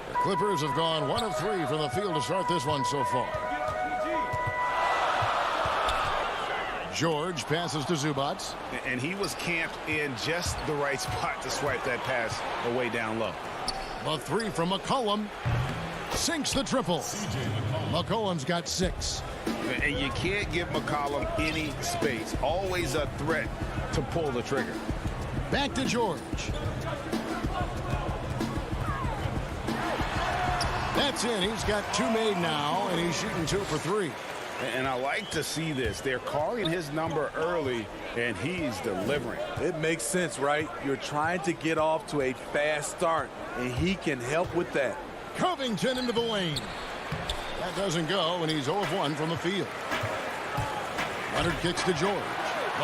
The Clippers have gone 1 of 3 from the field to start this one so far. George passes to Zubac. And he was camped in just the right spot to swipe that pass away down low. The 3 from McCollum. Sinks the triple. McCollum's got 6. And you can't give McCollum any space. Always a threat to pull the trigger. Back to George. That's in. He's got 2 made now, and he's shooting 2 for 3. And I like to see this. They're calling his number early, and he's delivering. It makes sense, right? You're trying to get off to a fast start, and he can help with that. Covington into the lane. That doesn't go, and he's 0 of 1 from the field. Leonard kicks to George.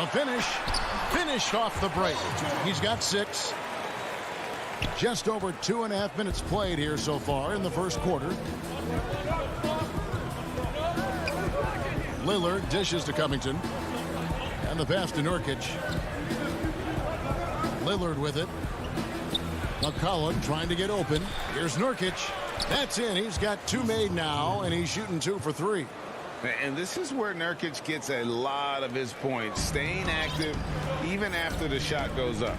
The finish. Finished off the break. He's got 6. Just over 2.5 minutes played here so far in the first quarter. Lillard dishes to Covington. And the pass to Nurkic. Lillard with it. McCollum trying to get open. Here's Nurkic. That's in. He's got 2 made now, and he's shooting 2 for 3. And this is where Nurkic gets a lot of his points, staying active even after the shot goes up.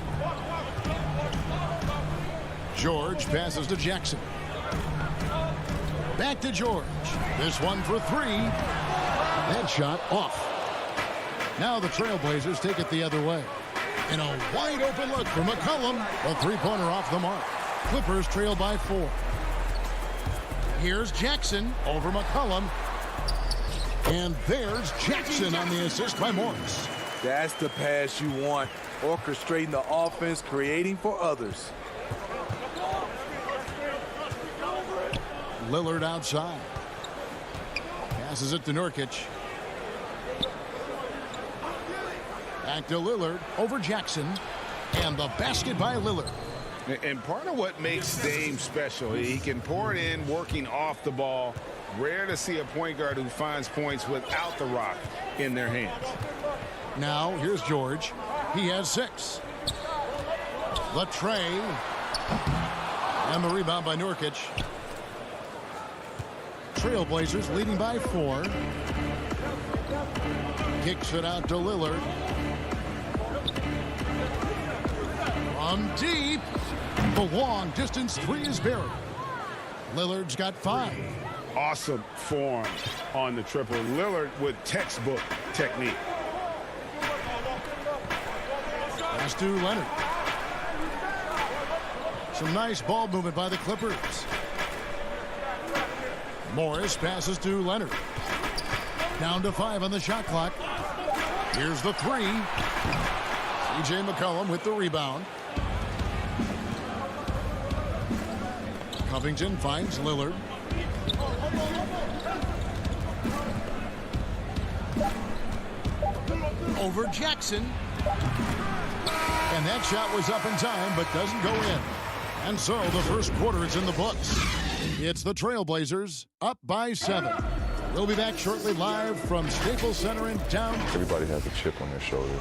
George passes to Jackson. Back to George. This one for 3. That shot off. Now the Trailblazers take it the other way. And a wide open look for McCollum. A 3-pointer off the mark. Clippers trail by 4. Here's Jackson over McCollum. And there's Jackson on the assist by Morris. That's the pass you want. Orchestrating the offense, creating for others. Lillard outside. Passes it to Nurkic. Back to Lillard over Jackson. And the basket by Lillard. And part of what makes Dame special, he can pour it in working off the ball. Rare to see a point guard who finds points without the rock in their hands. Now here's George. He has 6. The tray. And the rebound by Nurkic. Trailblazers leading by 4. Kicks it out to Lillard. From deep. The long distance 3 is buried. Lillard's got 5. Awesome form on the triple. Lillard with textbook technique. Pass to Leonard. Some nice ball movement by the Clippers. Morris passes to Leonard. Down to 5 on the shot clock. Here's the 3. C.J. McCollum with the rebound. Covington finds Lillard. Over Jackson. And that shot was up in time, but doesn't go in. And so the first quarter is in the books. It's the Trailblazers up by 7. We'll be back shortly live from Staples Center in town. Everybody has a chip on their shoulder.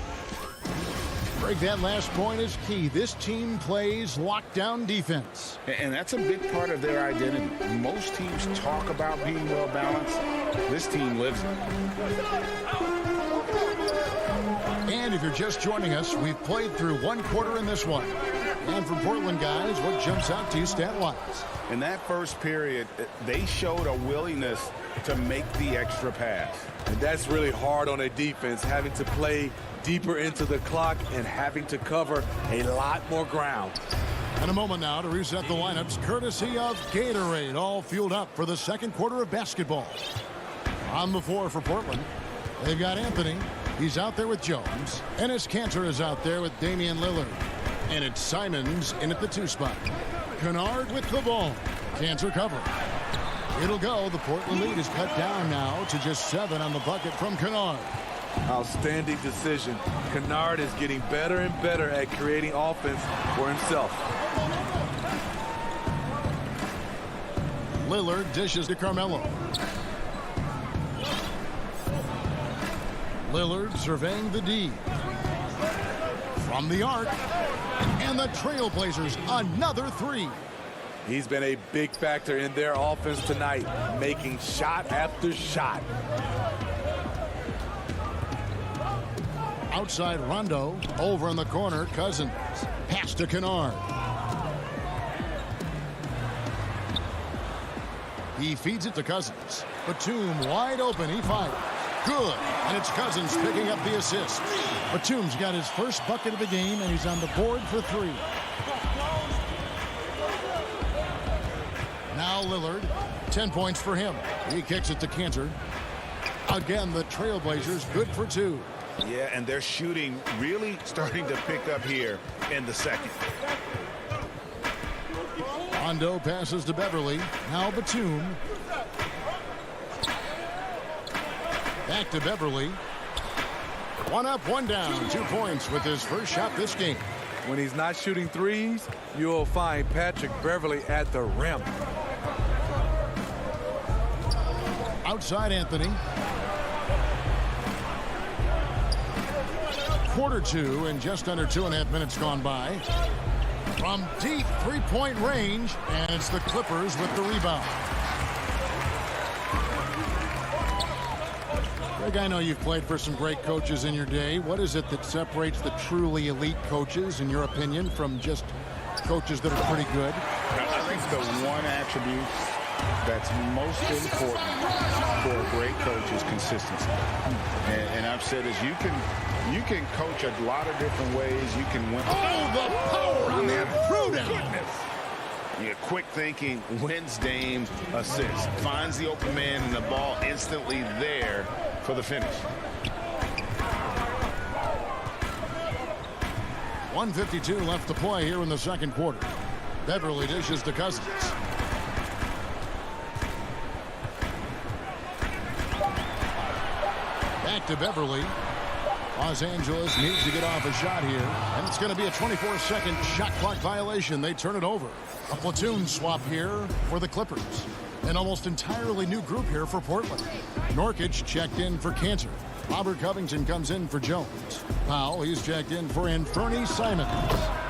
Break that last point is key. This team plays lockdown defense. And that's a big part of their identity. Most teams talk about being well balanced. This team lives it. And if you're just joining us, we've played through 1 quarter in this one. And from Portland, guys, what jumps out to you stat-wise? In that first period, they showed a willingness to make the extra pass. And that's really hard on a defense, having to play deeper into the clock and having to cover a lot more ground. And a moment now to reset the lineups, courtesy of Gatorade, all fueled up for the second quarter of basketball. On the floor for Portland, they've got Anthony. He's out there with Jones. Enes Kanter is out there with Damian Lillard. And it's Simons in at the 2 spot. Kennard with the ball. Kanter cover. It'll go. The Portland lead is cut down now to just 7 on the bucket from Kennard. Outstanding decision. Kennard is getting better and better at creating offense for himself. Lillard dishes to Carmelo. Lillard surveying the D. From the arc. And the Trailblazers, another 3. He's been a big factor in their offense tonight, making shot after shot. Outside Rondo, over in the corner, Cousins. Pass to Kennard. He feeds it to Cousins. Batum wide open, he fires. Good, and it's Cousins picking up the assist. Batum's got his first bucket of the game, and he's on the board for 3. Now Lillard, 10 points for him. He kicks it to Kanter. Again, the Trailblazers good for 2. Yeah, and their shooting really starting to pick up here in the second. Rondo passes to Beverly. Now Batum. Back to Beverly. 1 up, 1 down. 2 points with his first shot this game. When he's not shooting threes, you'll find Patrick Beverly at the rim. Outside Anthony. Quarter 2 and just under 2.5 minutes gone by. From deep 3-point range, and it's the Clippers with the rebound. Greg, I know you've played for some great coaches in your day. What is it that separates the truly elite coaches, in your opinion, from just coaches that are pretty good? I think the one attribute that's most important for a great coach is consistency. And I've said is you can coach a lot of different ways. You can win. Oh, the power on that throwdown. Yeah, quick thinking, wins games, assists, finds the open man, and the ball instantly there for the finish. 1:52 left to play here in the second quarter. Beverly dishes to Cousins. Back to Beverly. Los Angeles needs to get off a shot here, and it's going to be a 24-second shot clock violation. They turn it over. A platoon swap here for the Clippers. An almost entirely new group here for Portland. Nurkic checked in for Kanter. Robert Covington comes in for Jones. Powell, he's checked in for Anthony Simons.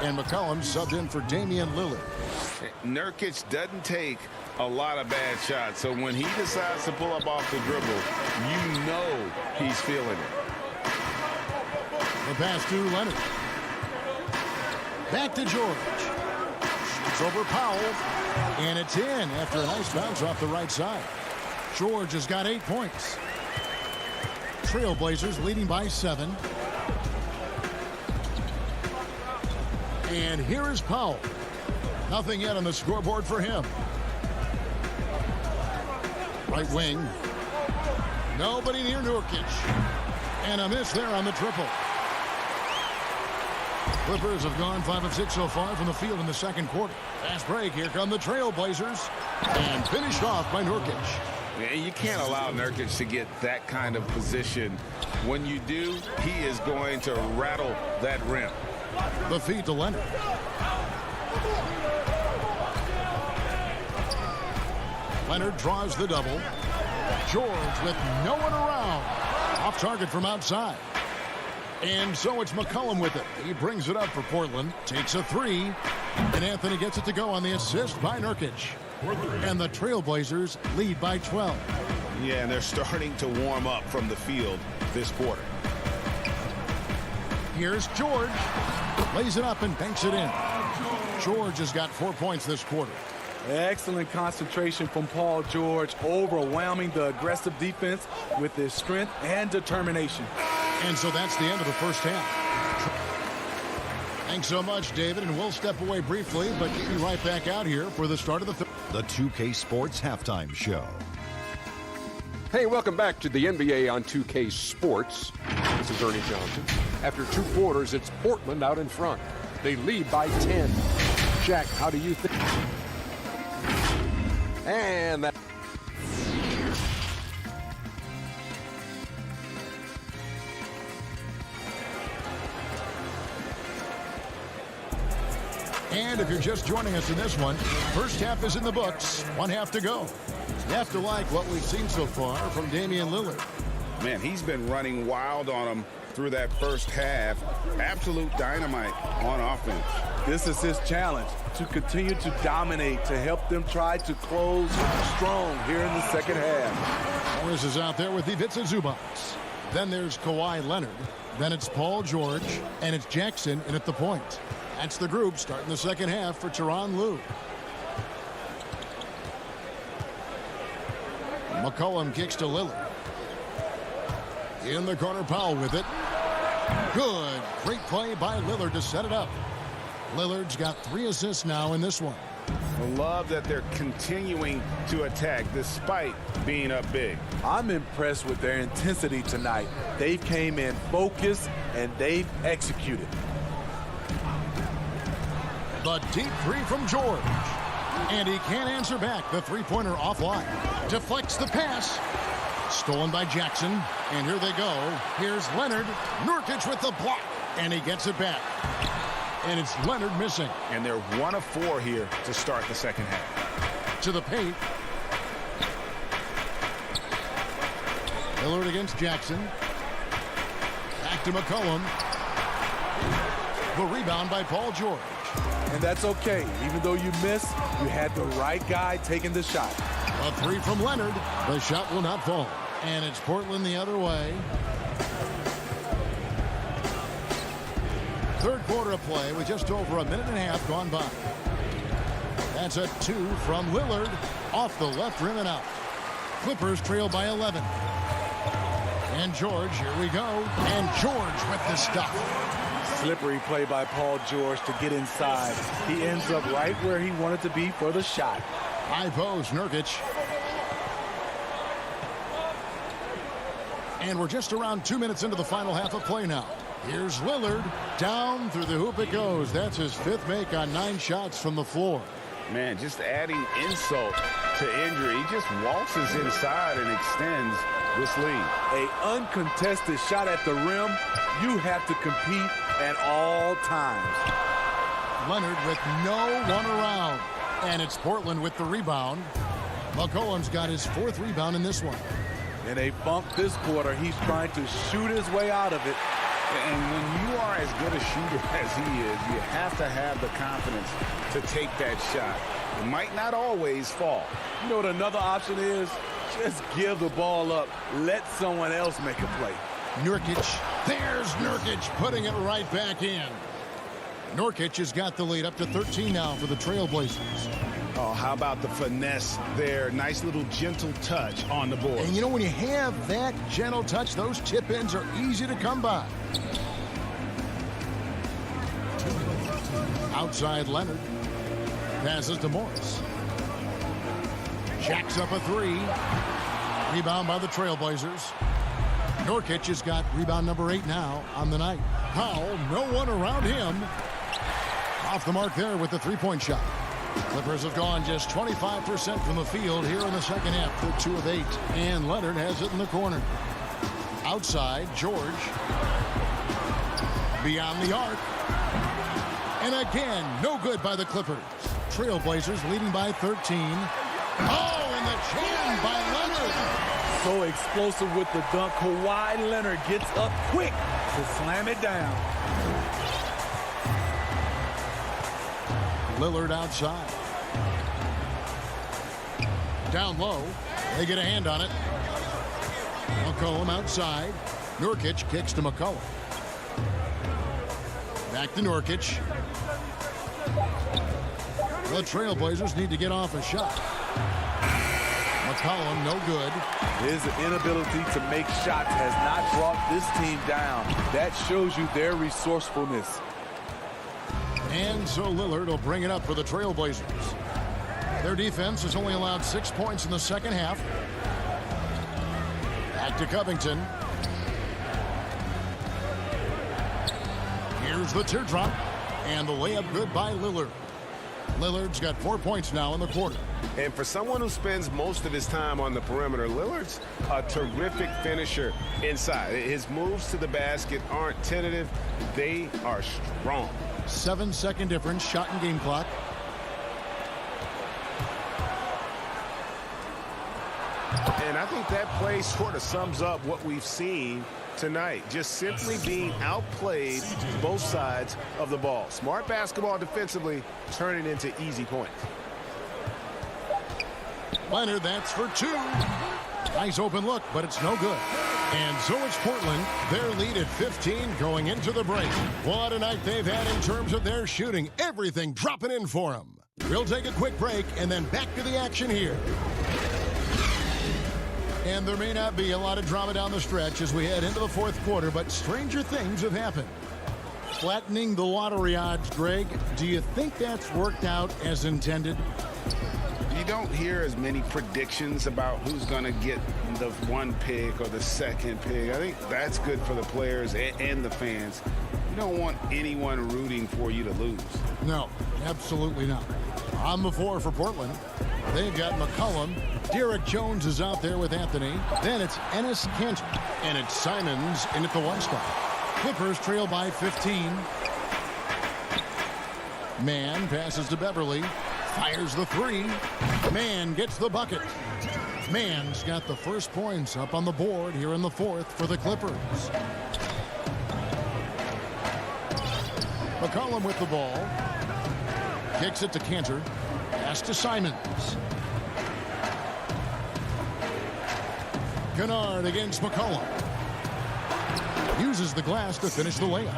And McCollum subbed in for Damian Lillard. Nurkic doesn't take a lot of bad shots. So when he decides to pull up off the dribble, you know he's feeling it. The pass to Leonard. Back to George. Shoots over Powell. And it's in after a nice bounce off the right side. George has got 8 points. Trailblazers leading by 7. And here is Powell. Nothing yet on the scoreboard for him. Right wing. Nobody near Nurkic. And a miss there on the triple. Clippers have gone 5 of 6 so far from the field in the second quarter. Fast break. Here come the Trailblazers. And finished off by Nurkic. You can't allow Nurkic to get that kind of position. When you do, he is going to rattle that rim. The feed to Leonard. Leonard draws the double. George with no one around. Off target from outside. And so it's McCollum with it. He brings it up for Portland. Takes a 3. And Anthony gets it to go on the assist by Nurkic. And the Trailblazers lead by 12. Yeah, and they're starting to warm up from the field this quarter. Here's George. Lays it up and banks it in. George has got 4 points this quarter. Excellent concentration from Paul George, overwhelming the aggressive defense with his strength and determination. And so that's the end of the first half. Thanks so much, David, and we'll step away briefly, but get you right back out here for the start of the third. The 2K Sports Halftime Show. Hey, welcome back to the NBA on 2K Sports. This is Ernie Johnson. After 2 quarters, it's Portland out in front. They lead by 10. Jack, how do you think? And that. And if you're just joining us in this one, first half is in the books. 1 half to go. You have to like what we've seen so far from Damian Lillard. Man, he's been running wild on him through that first half. Absolute dynamite on offense. This is his challenge, to continue to dominate, to help them try to close strong here in the second half. Morris is out there with Ivica Zubac. Then there's Kawhi Leonard. Then it's Paul George. And it's Jackson in at the point. That's the group starting the second half for Tyronn Lue. McCollum kicks to Lillard. In the corner, Powell with it. Good. Great play by Lillard to set it up. Lillard's got 3 assists now in this one. I love that they're continuing to attack despite being up big. I'm impressed with their intensity tonight. They came in focused and they've executed. The deep 3 from George. And he can't answer back. The three-pointer offline. Deflects the pass. Stolen by Jackson. And here they go. Here's Leonard. Nurkic with the block. And he gets it back. And it's Leonard missing. And they're 1 of 4 here to start the second half. To the paint. Lillard against Jackson. Back to McCollum. The rebound by Paul George. And that's okay. Even though you miss, you had the right guy taking the shot. A 3 from Leonard. The shot will not fall. And it's Portland the other way. Third quarter of play with just over a minute and a half gone by. That's a 2 from Lillard. Off the left rim and out. Clippers trail by 11. And George, here we go. And George with the stuff. Slippery play by Paul George to get inside. He ends up right where he wanted to be for the shot. High post, Nurkic. And we're just around 2 minutes into the final half of play now. Here's Lillard. Down through the hoop it goes. That's his 5th make on 9 shots from the floor. Man, just adding insult to injury. He just waltzes inside and extends this lead. An uncontested shot at the rim. You have to compete at all times. Leonard with no one around. And it's Portland with the rebound. McCollum's got his 4th rebound in this one. In a bump this quarter, he's trying to shoot his way out of it. And when you are as good a shooter as he is, you have to have the confidence to take that shot. It might not always fall. You know what another option is? Just give the ball up. Let someone else make a play. Nurkic. There's Nurkic putting it right back in. Nurkic has got the lead up to 13 now for the Trailblazers. Oh, how about the finesse there? Nice little gentle touch on the board. And you know, when you have that gentle touch, those tip-ins are easy to come by. Outside Leonard. Passes to Morris. Jacks up a three. Rebound by the Trailblazers. Nurkic has got rebound number 8 now on the night. Powell, no one around him. Off the mark there with the three-point shot. Clippers have gone just 25% from the field here in the second half. They're 2 of 8. And Leonard has it in the corner. Outside, George. Beyond the arc. And again, no good by the Clippers. Trailblazers leading by 13. Oh, and the jam by Leonard. So explosive with the dunk. Kawhi Leonard gets up quick to slam it down. Lillard outside. Down low. They get a hand on it. McCollum outside. Nurkic kicks to McCollum. Back to Nurkic. The Trailblazers need to get off a shot. McCollum, no good. His inability to make shots has not brought this team down. That shows you their resourcefulness. And so Lillard will bring it up for the Trailblazers. Their defense has only allowed 6 points in the second half. Back to Covington. Here's the teardrop. And the layup good by Lillard. Lillard's got 4 points now in the quarter. And for someone who spends most of his time on the perimeter, Lillard's a terrific finisher inside. His moves to the basket aren't tentative. They are strong. 7-second difference, shot and game clock. And I think that play sort of sums up what we've seen tonight. Just simply being outplayed both sides of the ball. Smart basketball defensively, turning into easy points. Leonard, that's for 2. Nice open look, but it's no good. And so it's Portland. Their lead at 15 going into the break. What a night they've had in terms of their shooting. Everything dropping in for them. We'll take a quick break and then back to the action here. And there may not be a lot of drama down the stretch as we head into the fourth quarter, but stranger things have happened. Flattening the lottery odds, Greg. Do you think that's worked out as intended? You don't hear as many predictions about who's going to get the 1 pick or the 2nd pick. I think that's good for the players and the fans. You don't want anyone rooting for you to lose. No, absolutely not. On the floor for Portland, they've got McCollum. Derek Jones is out there with Anthony. Then it's Enes Kanter. And it's Simons in at the 1 spot. Clippers trail by 15. Mann passes to Beverly. Fires the 3. Mann gets the bucket. Mann's got the first points up on the board here in the fourth for the Clippers. McCollum with the ball. Kicks it to Kanter. Pass to Simons. Kennard against McCollum. Uses the glass to finish the layup.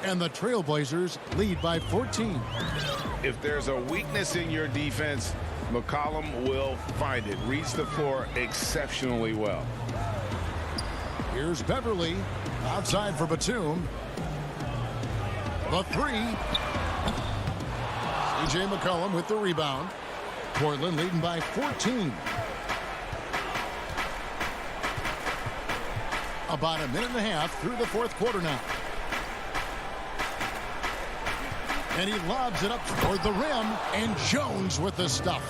And the Trailblazers lead by 14. If there's a weakness in your defense, McCollum will find it. Reads the floor exceptionally well. Here's Beverly. Outside for Batum. The 3. C.J. McCollum with the rebound. Portland leading by 14. About a minute and a half through the fourth quarter now. And he lobs it up toward the rim, and Jones with the stuff.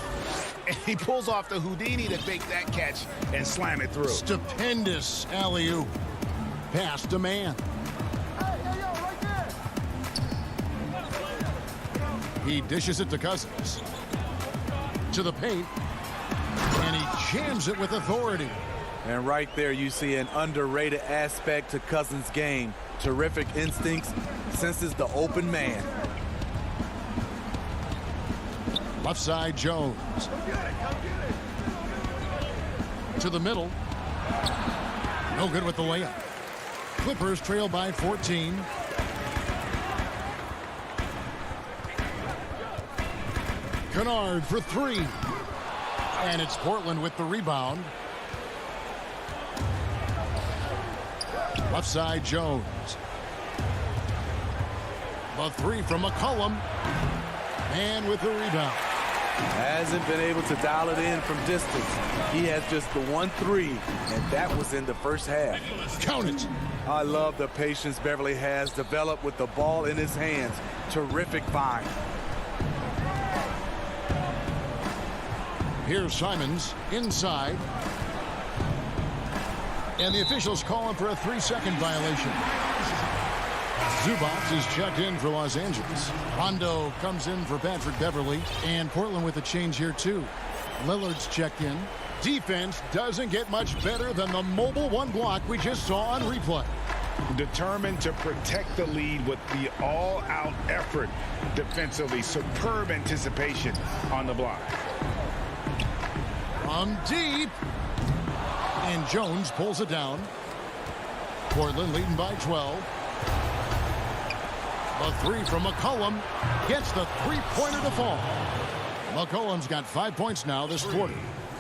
And he pulls off the Houdini to make that catch and slam it through. Stupendous alley-oop. Pass to Mann. He dishes it to Cousins. To the paint. And he jams it with authority. And right there you see an underrated aspect to Cousins' game. Terrific instincts, senses the open man. Left side, Jones. To the middle. No good with the layup. Clippers trail by 14. Kennard for three. And it's Portland with the rebound. Left side, Jones. The three from McCollum. And with the rebound. Hasn't been able to dial it in from distance. He has just the 1-3, and that was in the first half. Count it. I love the patience Beverly has developed with the ball in his hands. Terrific find. Here's Simons inside. And the officials call him for a 3-second violation. Zubac is checked in for Los Angeles. Rondo comes in for Patrick Beverly. And Portland with a change here, too. Lillard's checked in. Defense doesn't get much better than the mobile one block we just saw on replay. Determined to protect the lead with the all-out effort defensively. Superb anticipation on the block. From deep. And Jones pulls it down. Portland leading by 12. The three from McCollum gets the three-pointer to fall. McCollum's got 5 points now this quarter.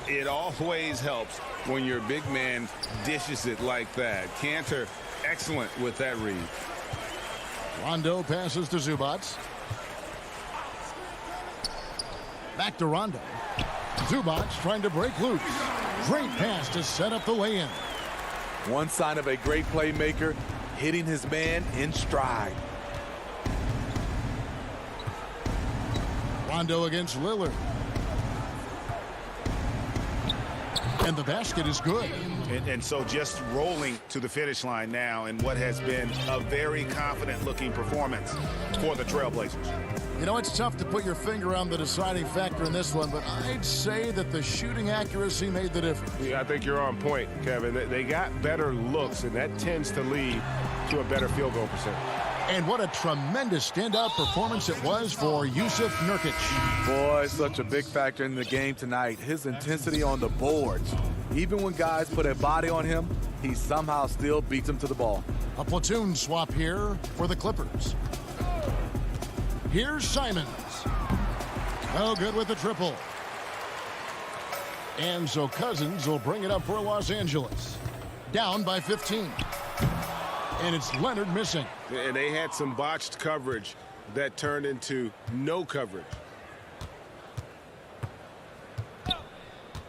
It always helps when your big man dishes it like that. Cantor, excellent with that read. Rondo passes to Zubac. Back to Rondo. Zubac trying to break loose. Great pass to set up the lay-in. One sign of a great playmaker, hitting his man in stride. Rondo against Lillard. And the basket is good. And so just rolling to the finish line now in what has been a very confident-looking performance for the Trailblazers. You know, it's tough to put your finger on the deciding factor in this one, but I'd say that the shooting accuracy made the difference. Yeah, I think you're on point, Kevin. They got better looks, and that tends to lead to a better field goal percentage. And what a tremendous standout performance it was for Yusuf Nurkic. Boy, such a big factor in the game tonight. His intensity on the boards. Even when guys put a body on him, he somehow still beats them to the ball. A platoon swap here for the Clippers. Here's Simons. No good with the triple. And so Cousins will bring it up for Los Angeles. Down by 15. And it's Leonard missing. And they had some botched coverage that turned into no coverage.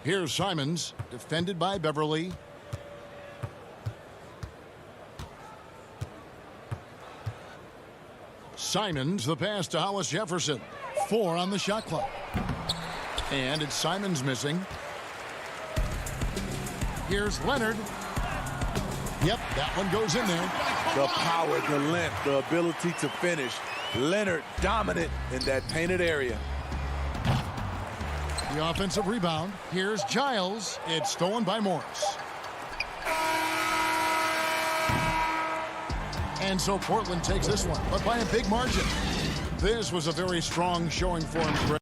Here's Simons, defended by Beverly. Simons, the pass to Hollis Jefferson. 4 on the shot clock. And it's Simons missing. Here's Leonard. Yep, that one goes in there. The power, the length, the ability to finish. Leonard dominant in that painted area. The offensive rebound. Here's Giles. It's stolen by Morris. And so Portland takes this one, but by a big margin. This was a very strong showing for him.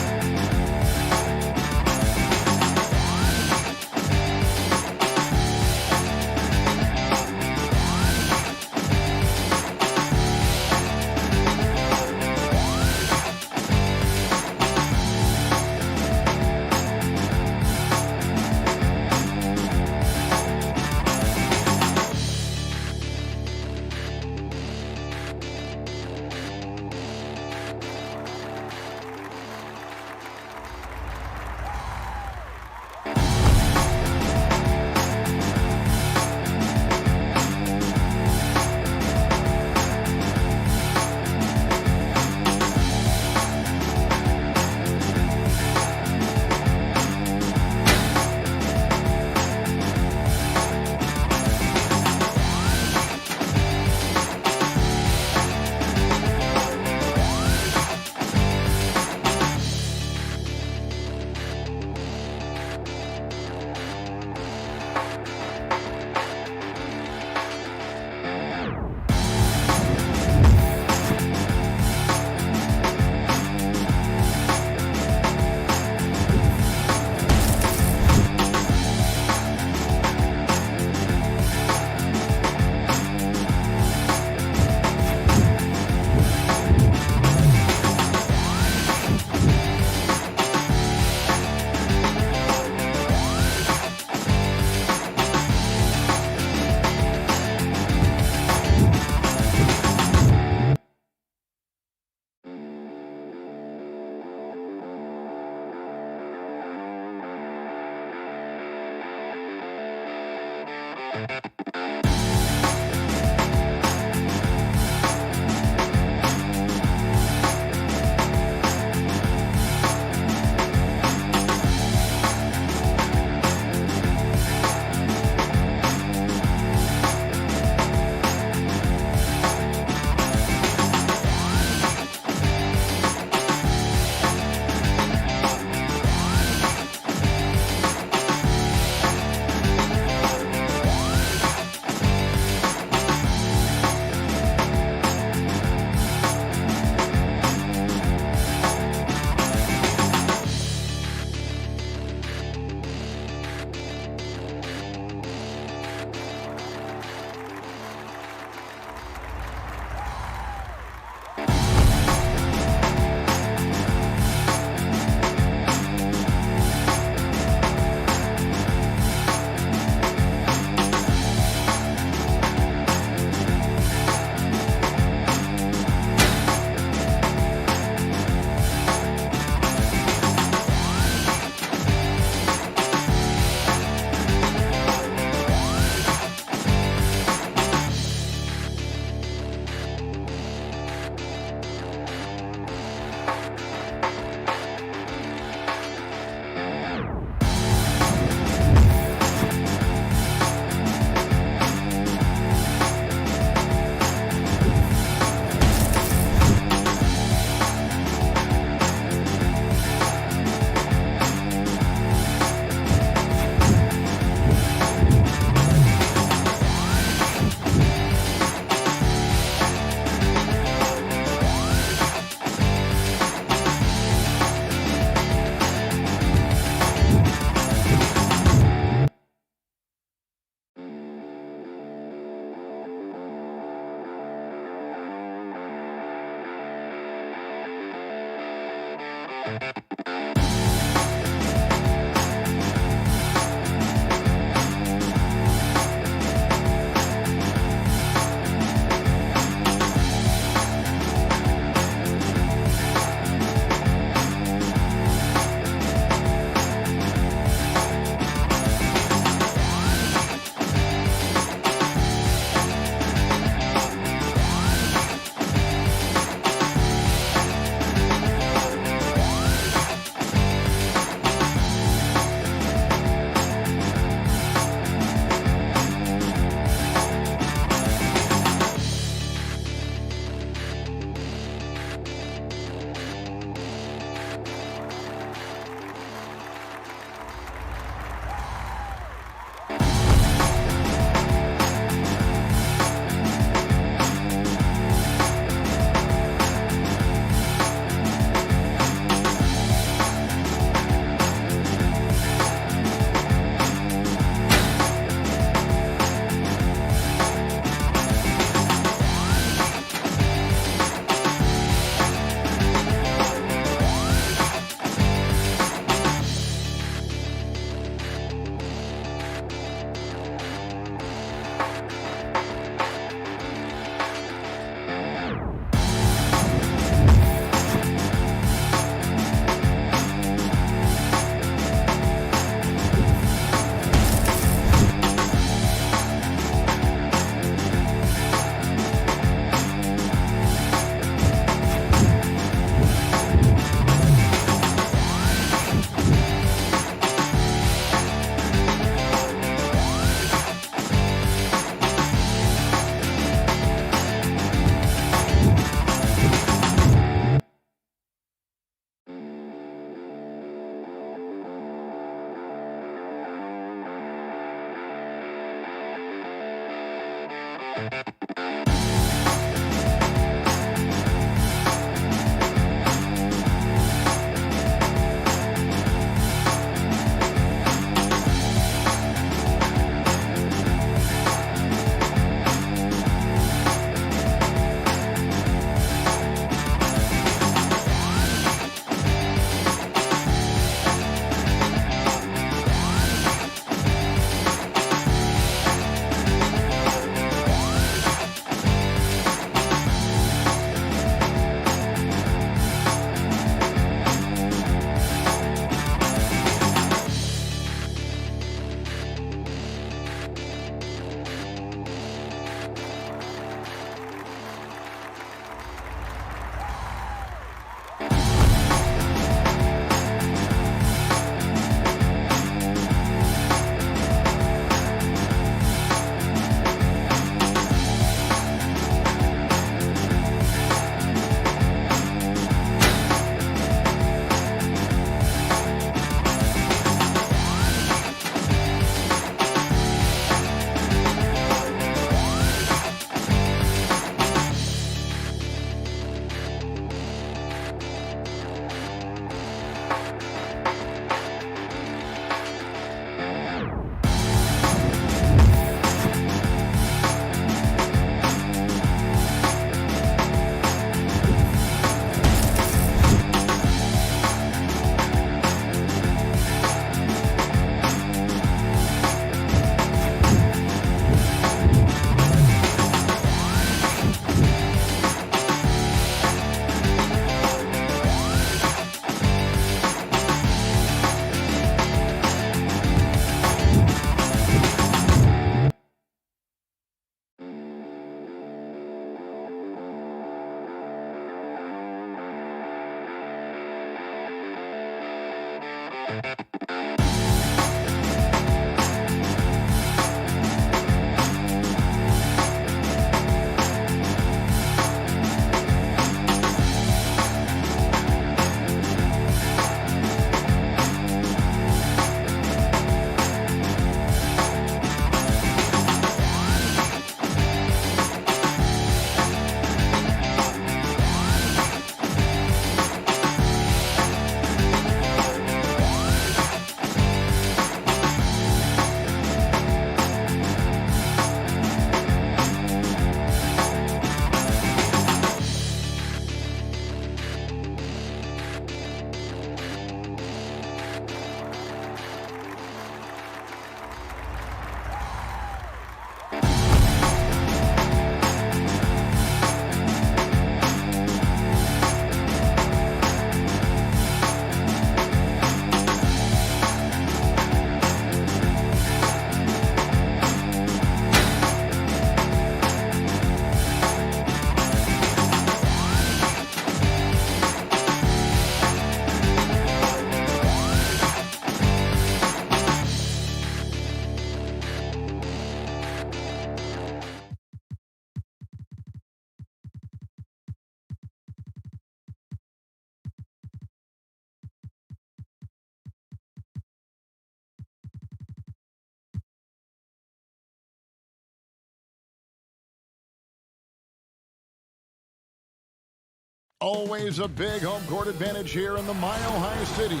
Always a big home court advantage here in the Mile High City.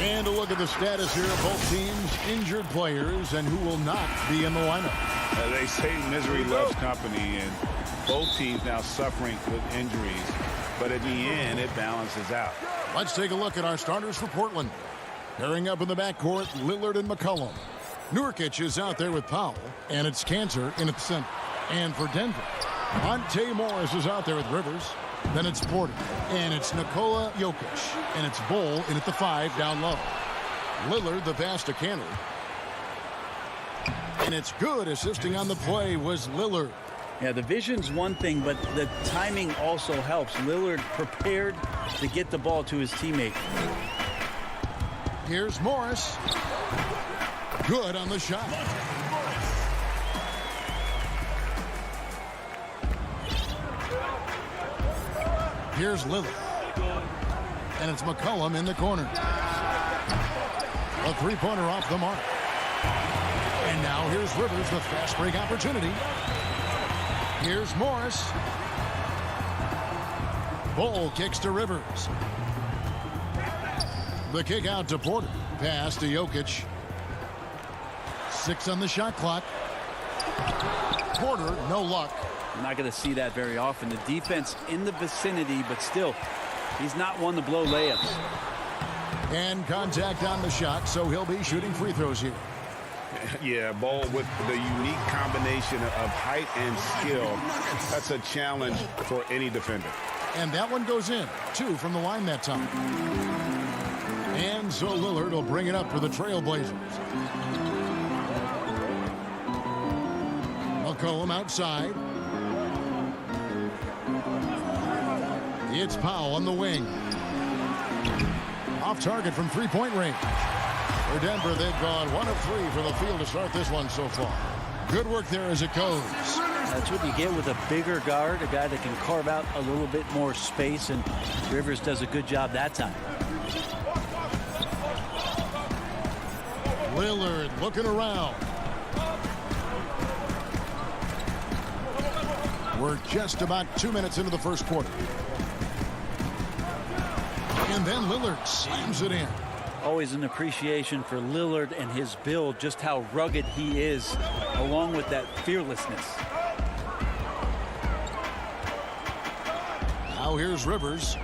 And a look at the status here of both teams' injured players and who will not be in the lineup. They say misery loves company, and both teams now suffering with injuries. But at the end, it balances out. Let's take a look at our starters for Portland. Pairing up in the backcourt, Lillard and McCollum. Nurkic is out there with Powell, and it's Cantor in at the center. And for Denver, Monte Morris is out there with Rivers. Then it's Porter, and it's Nikola Jokic, and it's Bol in at the 5 down low. Lillard the pass to Cantor. And it's good. Assisting on the play was Lillard. Yeah, the vision's one thing, but the timing also helps. Lillard prepared to get the ball to his teammate. Here's Morris. Good on the shot. Here's Lillard. And it's McCollum in the corner. A three-pointer off the mark. And now here's Rivers with fast break opportunity. Here's Morris. Bol kicks to Rivers. The kick out to Porter. Pass to Jokic. 6 on the shot clock. Porter, no luck. You're not going to see that very often. The defense in the vicinity, but still, he's not one to blow layups. And contact on the shot, so he'll be shooting free throws here. Yeah, Bol with the unique combination of height and skill. That's a challenge for any defender. And that one goes in. 2 from the line that time. And so Lillard will bring it up for the Trailblazers. McCollum outside. It's Powell on the wing. Off target from three-point range. For Denver, they've gone 1 of 3 from the field to start this one so far. Good work there as it goes. That's what you get with a bigger guard, a guy that can carve out a little bit more space, and Rivers does a good job that time. Lillard looking around. We're just about 2 minutes into the first quarter. And then Lillard slams it in. Always an appreciation for Lillard and his build, just how rugged he is, along with that fearlessness. Now here's Rivers.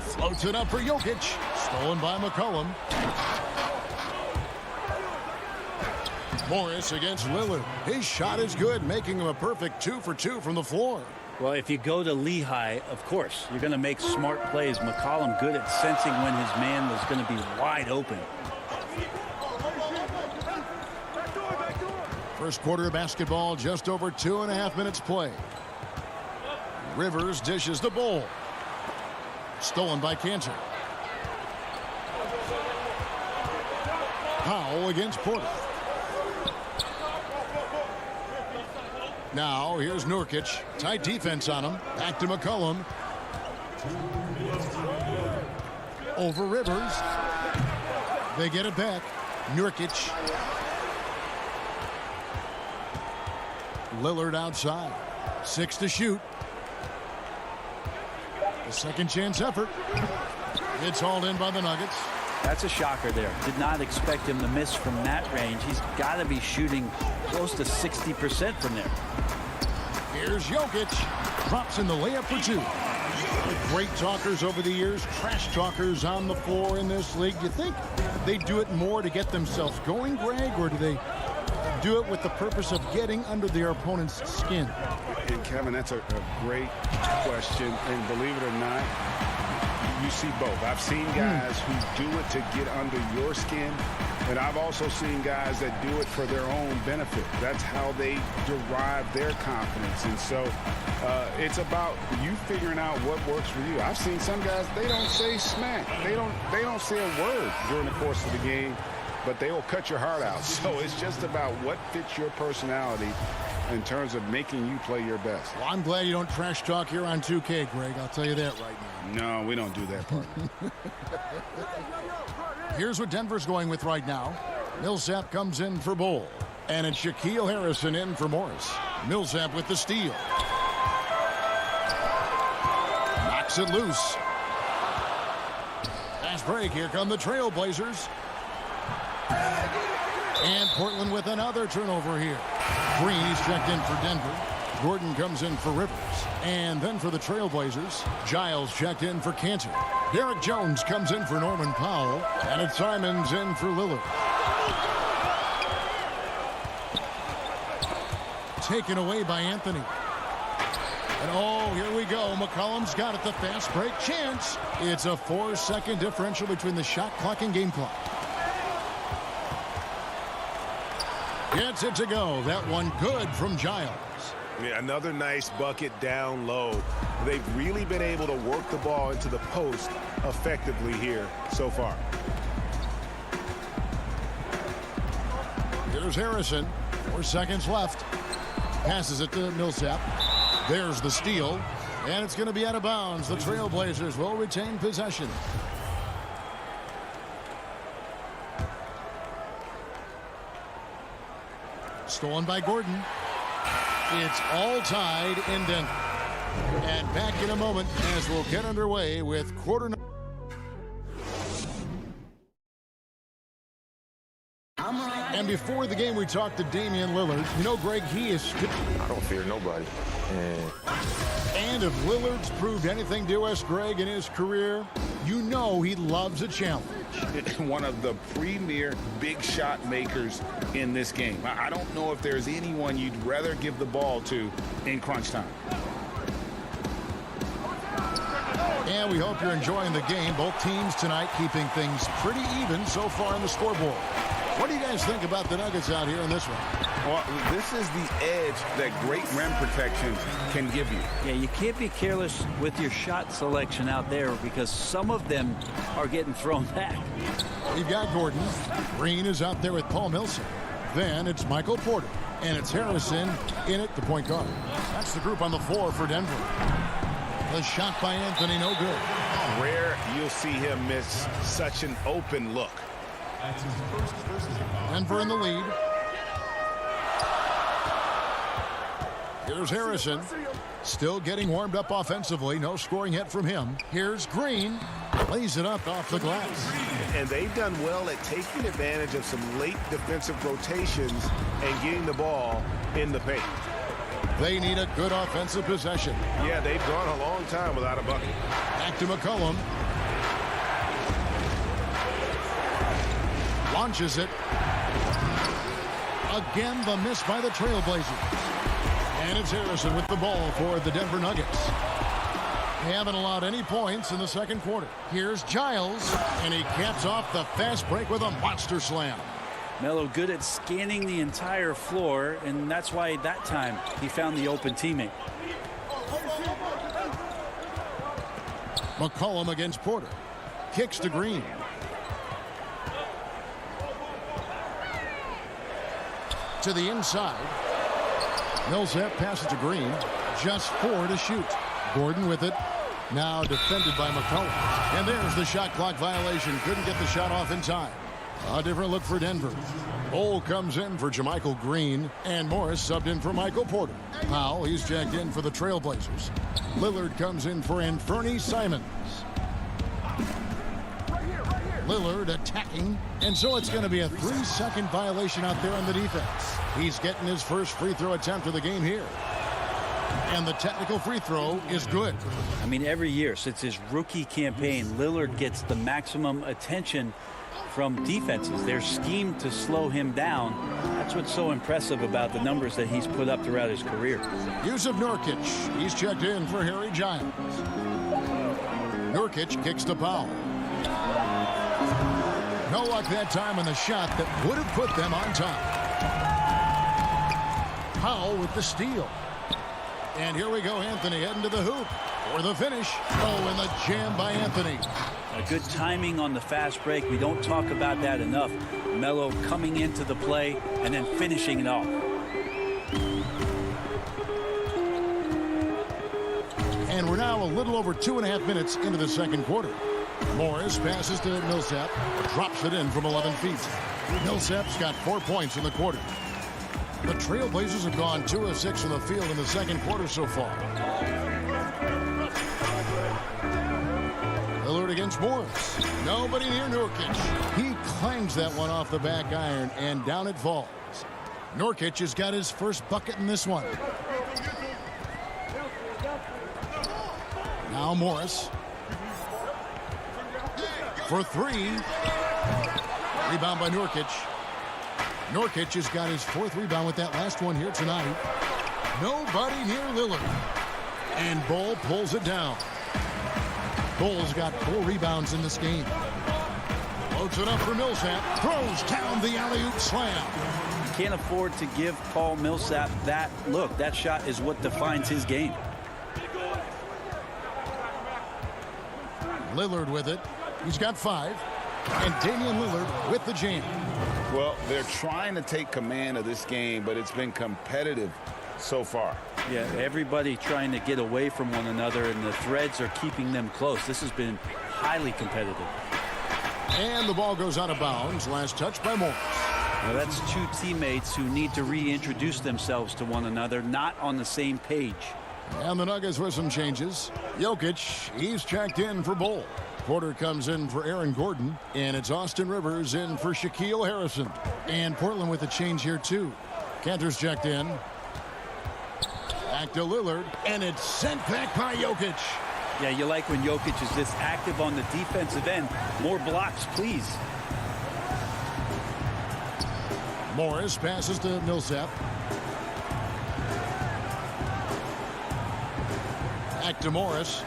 Floats it up for Jokic. Stolen by McCollum. Morris against Lillard. His shot is good, making him a perfect 2 for 2 from the floor. Well, if you go to Lehigh, of course, you're going to make smart plays. McCollum good at sensing when his man was going to be wide open. First quarter of basketball, just over 2.5 minutes play. Rivers dishes the ball. Stolen by Cantor. Powell against Porter. Now here's Nurkic. Tight defense on him. Back to McCollum. Over Rivers. They get it back. Nurkic. Lillard outside. 6 to shoot. The second chance effort. It's hauled in by the Nuggets. That's a shocker there. Did not expect him to miss from that range. He's got to be shooting close to 60% from there. Here's Jokic. Drops in the layup for 2. Great talkers over the years. Trash talkers on the floor in this league. Do you think they do it more to get themselves going, Greg, or do they do it with the purpose of getting under their opponent's skin? And Kevin, that's a great question. And believe it or not, you see both. I've seen guys who do it to get under your skin, and I've also seen guys that do it for their own benefit. That's how they derive their confidence. And so it's about you figuring out what works for you. I've seen some guys, they don't say smack. They don't say a word during the course of the game, but they will cut your heart out. So it's just about what fits your personality in terms of making you play your best. Well, I'm glad you don't trash talk here on 2K, Greg. I'll tell you that right now. No, we don't do that part. Here's what Denver's going with right now. Millsap comes in for Bol. And it's Shaquille Harrison in for Morris. Millsap with the steal. Knocks it loose. Fast break. Here come the Trailblazers. And Portland with another turnover here. Green is checked in for Denver. Gordon comes in for Rivers. And then for the Trailblazers, Giles checked in for Cantor. Derek Jones comes in for Norman Powell. And it's Simons in for Lillard. Taken away by Anthony. And oh, here we go. McCollum's got it. The fast break chance. It's a 4-second differential between the shot clock and game clock. Gets it to go. That one good from Giles. Yeah, another nice bucket down low. They've really been able to work the ball into the post effectively here so far. Here's Harrison. 4 seconds left. Passes it to Millsap. There's the steal. And it's going to be out of bounds. The Trailblazers will retain possession. Stolen by Gordon. It's all tied in Denver. And back in a moment as we'll get underway with quarter number. And before the game, we talked to Damian Lillard. You know, Greg, he is... I don't fear nobody. And if Lillard's proved anything to us, Greg, in his career, you know he loves a challenge. One of the premier big shot makers in this game. I don't know if there's anyone you'd rather give the ball to in crunch time. And we hope you're enjoying the game. Both teams tonight keeping things pretty even so far on the scoreboard. What do you guys think about the Nuggets out here in this one? Well, this is the edge that great rim protection can give you. Yeah, you can't be careless with your shot selection out there because some of them are getting thrown back. We've got Gordon. Green is out there with Paul Millsap. Then it's Michael Porter. And it's Harrison in at the point guard. That's the group on the floor for Denver. The shot by Anthony, no good. Rare you'll see him miss such an open look. Denver in the lead. Here's Harrison. Still getting warmed up offensively. No scoring yet from him. Here's Green. Lays it up off the glass. And they've done well at taking advantage of some late defensive rotations and getting the ball in the paint. They need a good offensive possession. Yeah, they've gone a long time without a bucket. Back to McCollum. Launches it. Again, the miss by the Trailblazers. And it's Harrison with the ball for the Denver Nuggets. They haven't allowed any points in the second quarter. Here's Giles, and he caps off the fast break with a monster slam. Melo good at scanning the entire floor, and that's why that time he found the open teammate. McCollum against Porter. Kicks to Green. To the inside. Millsap passes to Green. Just 4 to shoot. Gordon with it. Now defended by McCollum. And there's the shot clock violation. Couldn't get the shot off in time. A different look for Denver. Cole comes in for JaMychal Green. And Morris subbed in for Michael Porter. Powell, he's checked in for the Trailblazers. Lillard comes in for Anthony Simons. Lillard attacking. And so it's going to be a 3-second violation out there on the defense. He's getting his first free throw attempt of the game here. And the technical free throw is good. I mean, every year since his rookie campaign, Lillard gets the maximum attention from defenses. They're schemed to slow him down. That's what's so impressive about the numbers that he's put up throughout his career. Yusuf Nurkic. He's checked in for Harry Giles. Nurkic kicks to Powell. No luck that time on the shot that would have put them on top. Powell with the steal. And here we go, Anthony heading to the hoop for the finish. Oh, and the jam by Anthony. A good timing on the fast break. We don't talk about that enough. Melo coming into the play and then finishing it off. And we're now a little over 2.5 minutes into the second quarter. Morris passes to Millsap, drops it in from 11 feet. Millsap's got 4 points in the quarter. The Trailblazers have gone 2 of 6 from the field in the second quarter so far. against Morris. Nobody near Nurkic. He clangs that one off the back iron, and down it falls. Nurkic has got his first bucket in this one. Now Morris. For three. Rebound by Nurkic. Nurkic has got his fourth rebound with that last one here tonight. Nobody near Lillard. And Bull pulls it down. Bull's got 4 rebounds in this game. Loads it up for Millsap. Throws down the alley-oop slam. You can't afford to give Paul Millsap that look. That shot is what defines his game. Lillard with it. He's got 5. And Damian Lillard with the jam. Well, they're trying to take command of this game, but it's been competitive so far. Yeah, everybody trying to get away from one another, and the threads are keeping them close. This has been highly competitive. And the ball goes out of bounds. Last touch by Morris. Now that's two teammates who need to reintroduce themselves to one another, not on the same page. And the Nuggets with some changes. Jokic, he's checked in for Bull. Porter comes in for Aaron Gordon, and it's Austin Rivers in for Shaquille Harrison. And Portland with a change here, too. Cantor's checked in. Back to Lillard, and it's sent back by Jokic. Yeah, you like when Jokic is this active on the defensive end. More blocks, please. Morris passes to Millsap. Back to Morris.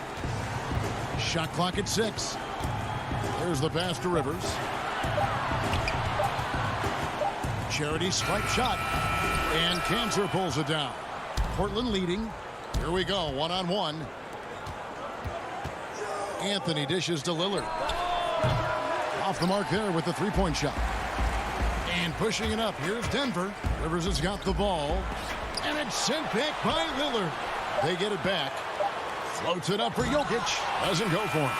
Shot clock at 6. There's the pass to Rivers. Charity swipe shot. And Cantor pulls it down. Portland leading. Here we go, one-on-one. Anthony dishes to Lillard. Off the mark there with the three-point shot. And pushing it up, here's Denver. Rivers has got the ball. And it's sent back by Lillard. They get it back. Floats it up for Jokic. Doesn't go for him.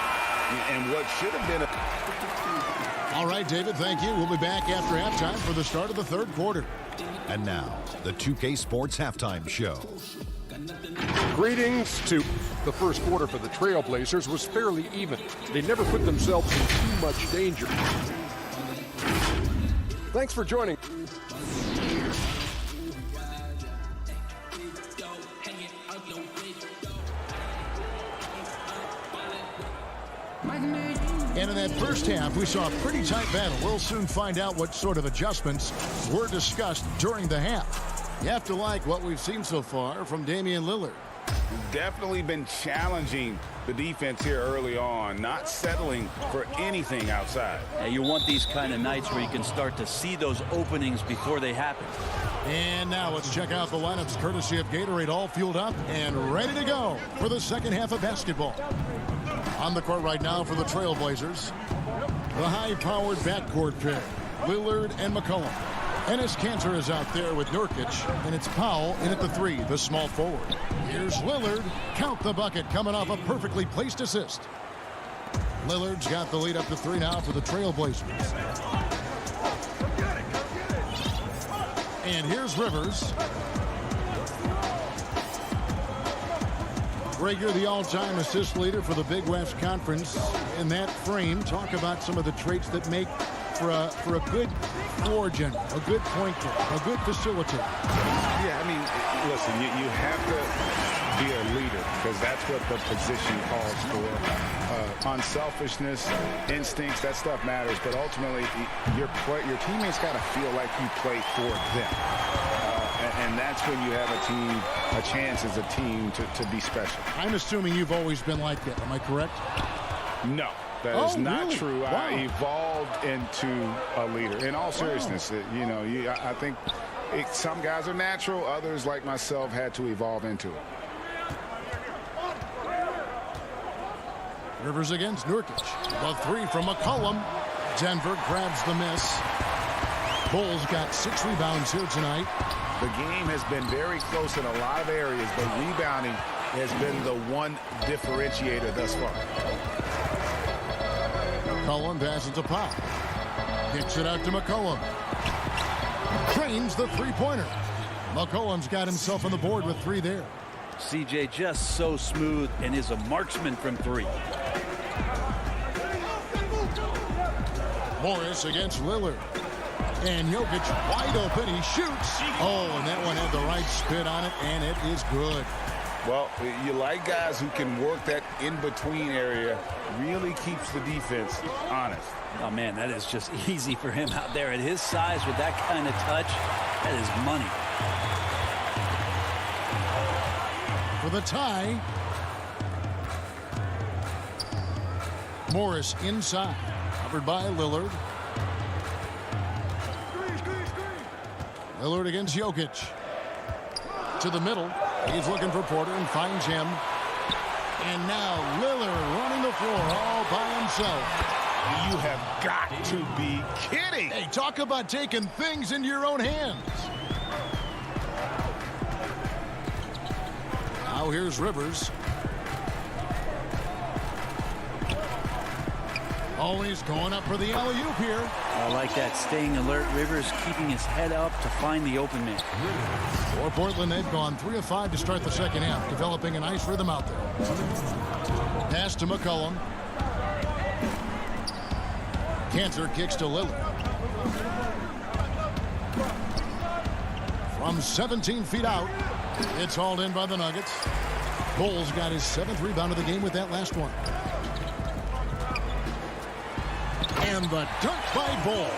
And what should have been a... All right, David, thank you. We'll be back after halftime for the start of the third quarter. And now, the 2K Sports Halftime Show. Greetings to the first quarter for the Trailblazers was fairly even. They never put themselves in too much danger. Thanks for joining. And in that first half, we saw a pretty tight battle. We'll soon find out what sort of adjustments were discussed during the half. You have to like what we've seen so far from Damian Lillard. Definitely been challenging the defense here early on, not settling for anything outside. Yeah, you want these kind of nights where you can start to see those openings before they happen. And now let's check out the lineups courtesy of Gatorade, all fueled up and ready to go for the second half of basketball. On the court right now for the Trailblazers, the high-powered backcourt pair, Lillard and McCollum. Enes Kanter is out there with Nurkic, and it's Powell in at the 3, the small forward. Here's Lillard. Count the bucket coming off a perfectly placed assist. Lillard's got the lead up to 3 now for the Trailblazers. And here's Rivers. Rager, the all-time assist leader for the Big West Conference. In that frame, talk about some of the traits that make for a good floor general, a good point guard, a good facilitator. Yeah, I mean, listen, you have to be a leader because that's what the position calls for. Unselfishness, instincts, that stuff matters, but ultimately your teammates got to feel like you play for them. And that's when you have a chance as a team to be special. I'm assuming you've always been like that. Am I correct? No, that is not really? true. Wow. I evolved into a leader. In all seriousness, I think some guys are natural. Others, like myself, had to evolve into it. Rivers against Nurkic. The 3 from McCollum. Denver grabs the miss. Bulls got 6 rebounds here tonight. The game has been very close in a lot of areas, but rebounding has been the one differentiator thus far. McCollum passes to Pop. Kicks it out to McCollum. Trains the three-pointer. McCollum's got himself on the board with 3 there. CJ just so smooth and is a marksman from 3. Morris against Lillard. And Jokic wide open. He shoots. Oh, and that one had the right spin on it, and it is good. Well, you like guys who can work that in-between area. Really keeps the defense honest. Oh, man, that is just easy for him out there. At his size with that kind of touch, that is money. For the tie. Morris inside. Covered by Lillard. Lillard against Jokic. To the middle. He's looking for Porter and finds him. And now Lillard running the floor all by himself. You have got to be kidding. Hey, talk about taking things into your own hands. Now here's Rivers. Oh, he's going up for the alley-oop here. I like that, staying alert. Rivers keeping his head up to find the open man. For Portland, they've gone 3 of 5 to start the second half, developing a nice rhythm out there. Pass to McCollum. Cantor kicks to Lillard. From 17 feet out, it's hauled in by the Nuggets. Bull's got his 7th rebound of the game with that last one. And the dunk by Bull.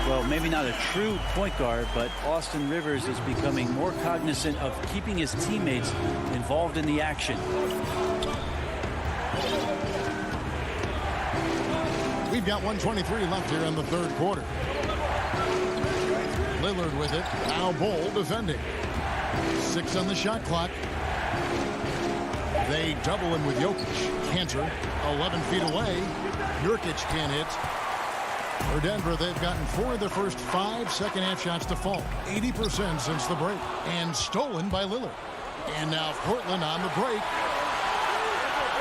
Well, maybe not a true point guard, but Austin Rivers is becoming more cognizant of keeping his teammates involved in the action. We've got 1:23 left here in the third quarter. Lillard with it. Now Bull defending. 6 on the shot clock. They double him with Jokic. Cantor 11 feet away. Nurkic can't hit. For Denver, they've gotten 4 of their first 5 second-half shots to fall. 80% since the break. And stolen by Lillard. And now Portland on the break.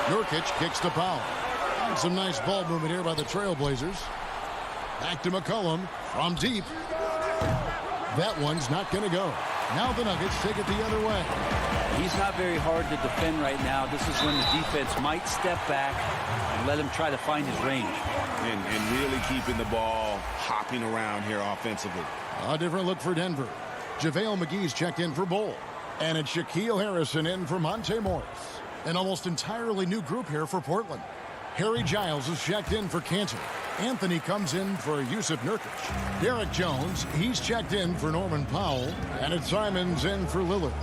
Nurkic kicks to Powell. And some nice ball movement here by the Trailblazers. Back to McCollum from deep. That one's not going to go. Now the Nuggets take it the other way. He's not very hard to defend right now. This is when the defense might step back and let him try to find his range. And really keeping the ball hopping around here offensively. A different look for Denver. JaVale McGee's checked in for Bull. And it's Shaquille Harrison in for Monte Morris. An almost entirely new group here for Portland. Harry Giles is checked in for Cantor. Anthony comes in for Yusuf Nurkic. Derek Jones, he's checked in for Norman Powell. And it's Simons in for Lillard.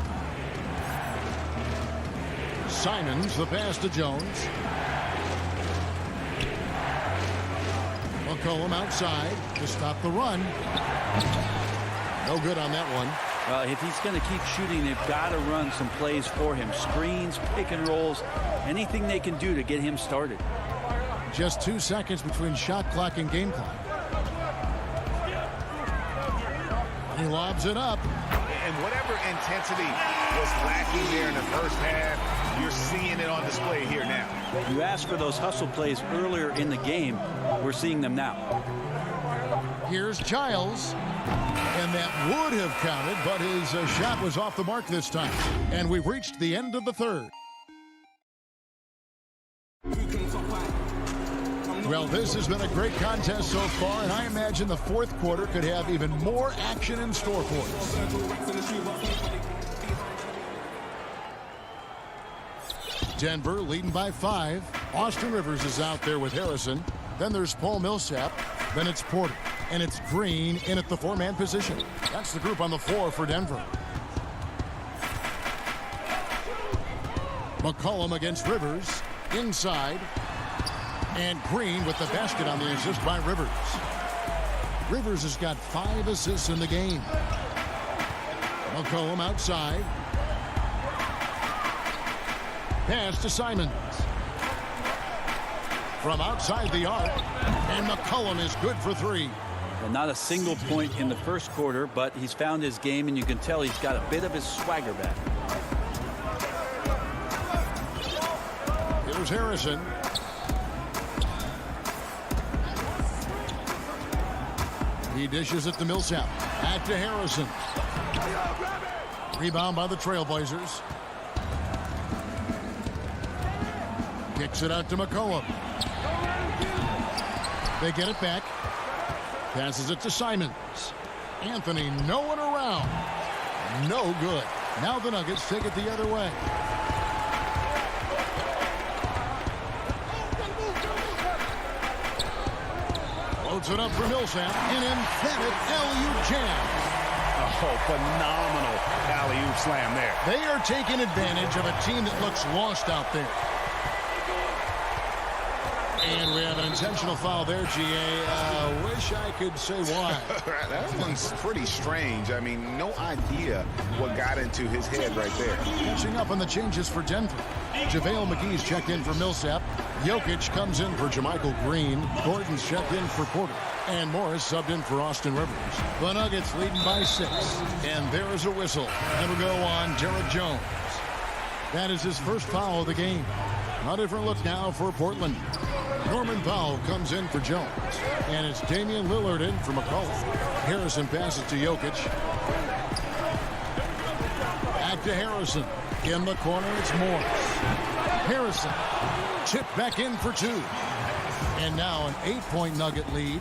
Simons, the pass to Jones. McCollum outside to stop the run. No good on that one. If he's going to keep shooting, they've got to run some plays for him. Screens, pick and rolls, anything they can do to get him started. Just 2 seconds between shot clock and game clock. He lobs it up. And whatever intensity was lacking there in the first half, you're seeing it on display here now. You asked for those hustle plays earlier in the game. We're seeing them now. Here's Giles. And that would have counted, but his shot was off the mark this time. And we've reached the end of the third. Well, this has been a great contest so far, and I imagine the fourth quarter could have even more action in store for us. Denver leading by 5. Austin Rivers is out there with Harrison. Then there's Paul Millsap. Then it's Porter. And it's Green in at the 4-man position. That's the group on the floor for Denver. McCollum against Rivers. Inside. And Green with the basket on the assist by Rivers. Rivers has got 5 assists in the game. McCollum outside. Pass to Simons. From outside the arc. And McCollum is good for 3. Well, not a single point in the first quarter, but he's found his game, and you can tell he's got a bit of his swagger back. Here's Harrison. He dishes it to Millsap. Back to Harrison. Rebound by the Trailblazers. Kicks it out to McCollum. They get it back. Passes it to Simons. Anthony nowhere around. No good. Now the Nuggets take it the other way. Floats it up for Millsap. An emphatic alley-oop jam. Oh, phenomenal alley-oop slam there. They are taking advantage of a team that looks lost out there. And we have an intentional foul there, GA. Wish I could say why. That one's pretty strange. I mean, no idea what got into his head right there. Catching up on the changes for Denver. JaVale McGee's checked in for Millsap. Jokic comes in for JaMychal Green. Gordon's checked in for Porter. And Morris subbed in for Austin Rivers. The Nuggets leading by 6. And there is a whistle. And we go on Derek Jones. That is his first foul of the game. A different look now for Portland. Norman Powell comes in for Jones. And it's Damian Lillard in for McCollum. Harrison passes to Jokic. Back to Harrison. In the corner, it's Morris. Harrison. Tipped back in for 2. And now an 8-point Nugget lead.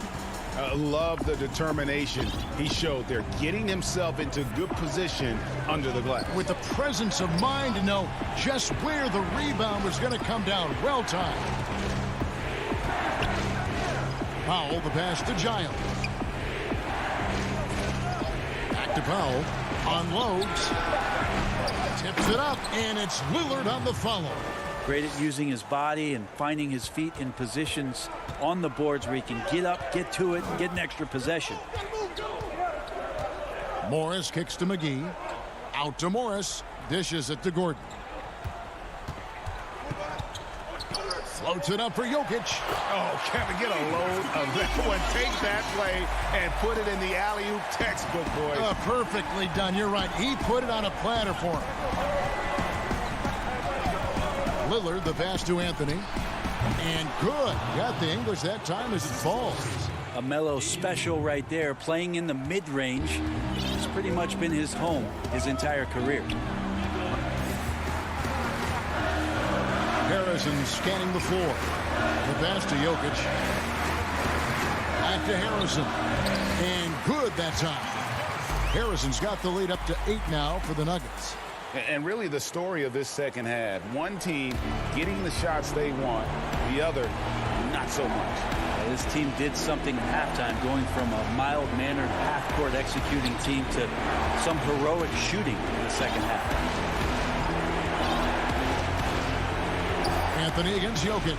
Love the determination he showed there, getting himself into good position under the glass. With the presence of mind to know just where the rebound was going to come down. Well timed. Powell, the pass to Giles. Back to Powell. Unloads. Tips it up, and it's Lillard on the follow. Great at using his body and finding his feet in positions on the boards where he can get up, get to it, and get an extra possession. Morris kicks to McGee. Out to Morris. Dishes it to Gordon. Floats it up for Jokic. Oh, Kevin, get a load of that one. Take that play and put it in the alley-oop textbook, boys. Perfectly done. You're right. He put it on a platter for him. Lillard, the pass to Anthony. And good. Got the English that time as it falls. A Melo special right there, playing in the mid-range. It's pretty much been his home his entire career. Harrison scanning the floor. The pass to Jokic. Back to Harrison. And good that time. Harrison's got the lead up to 8 now for the Nuggets. And really the story of this second half, one team getting the shots they want, the other not so much. This team did something at halftime, going from a mild-mannered half-court executing team to some heroic shooting in the second half. Anthony against Jokic.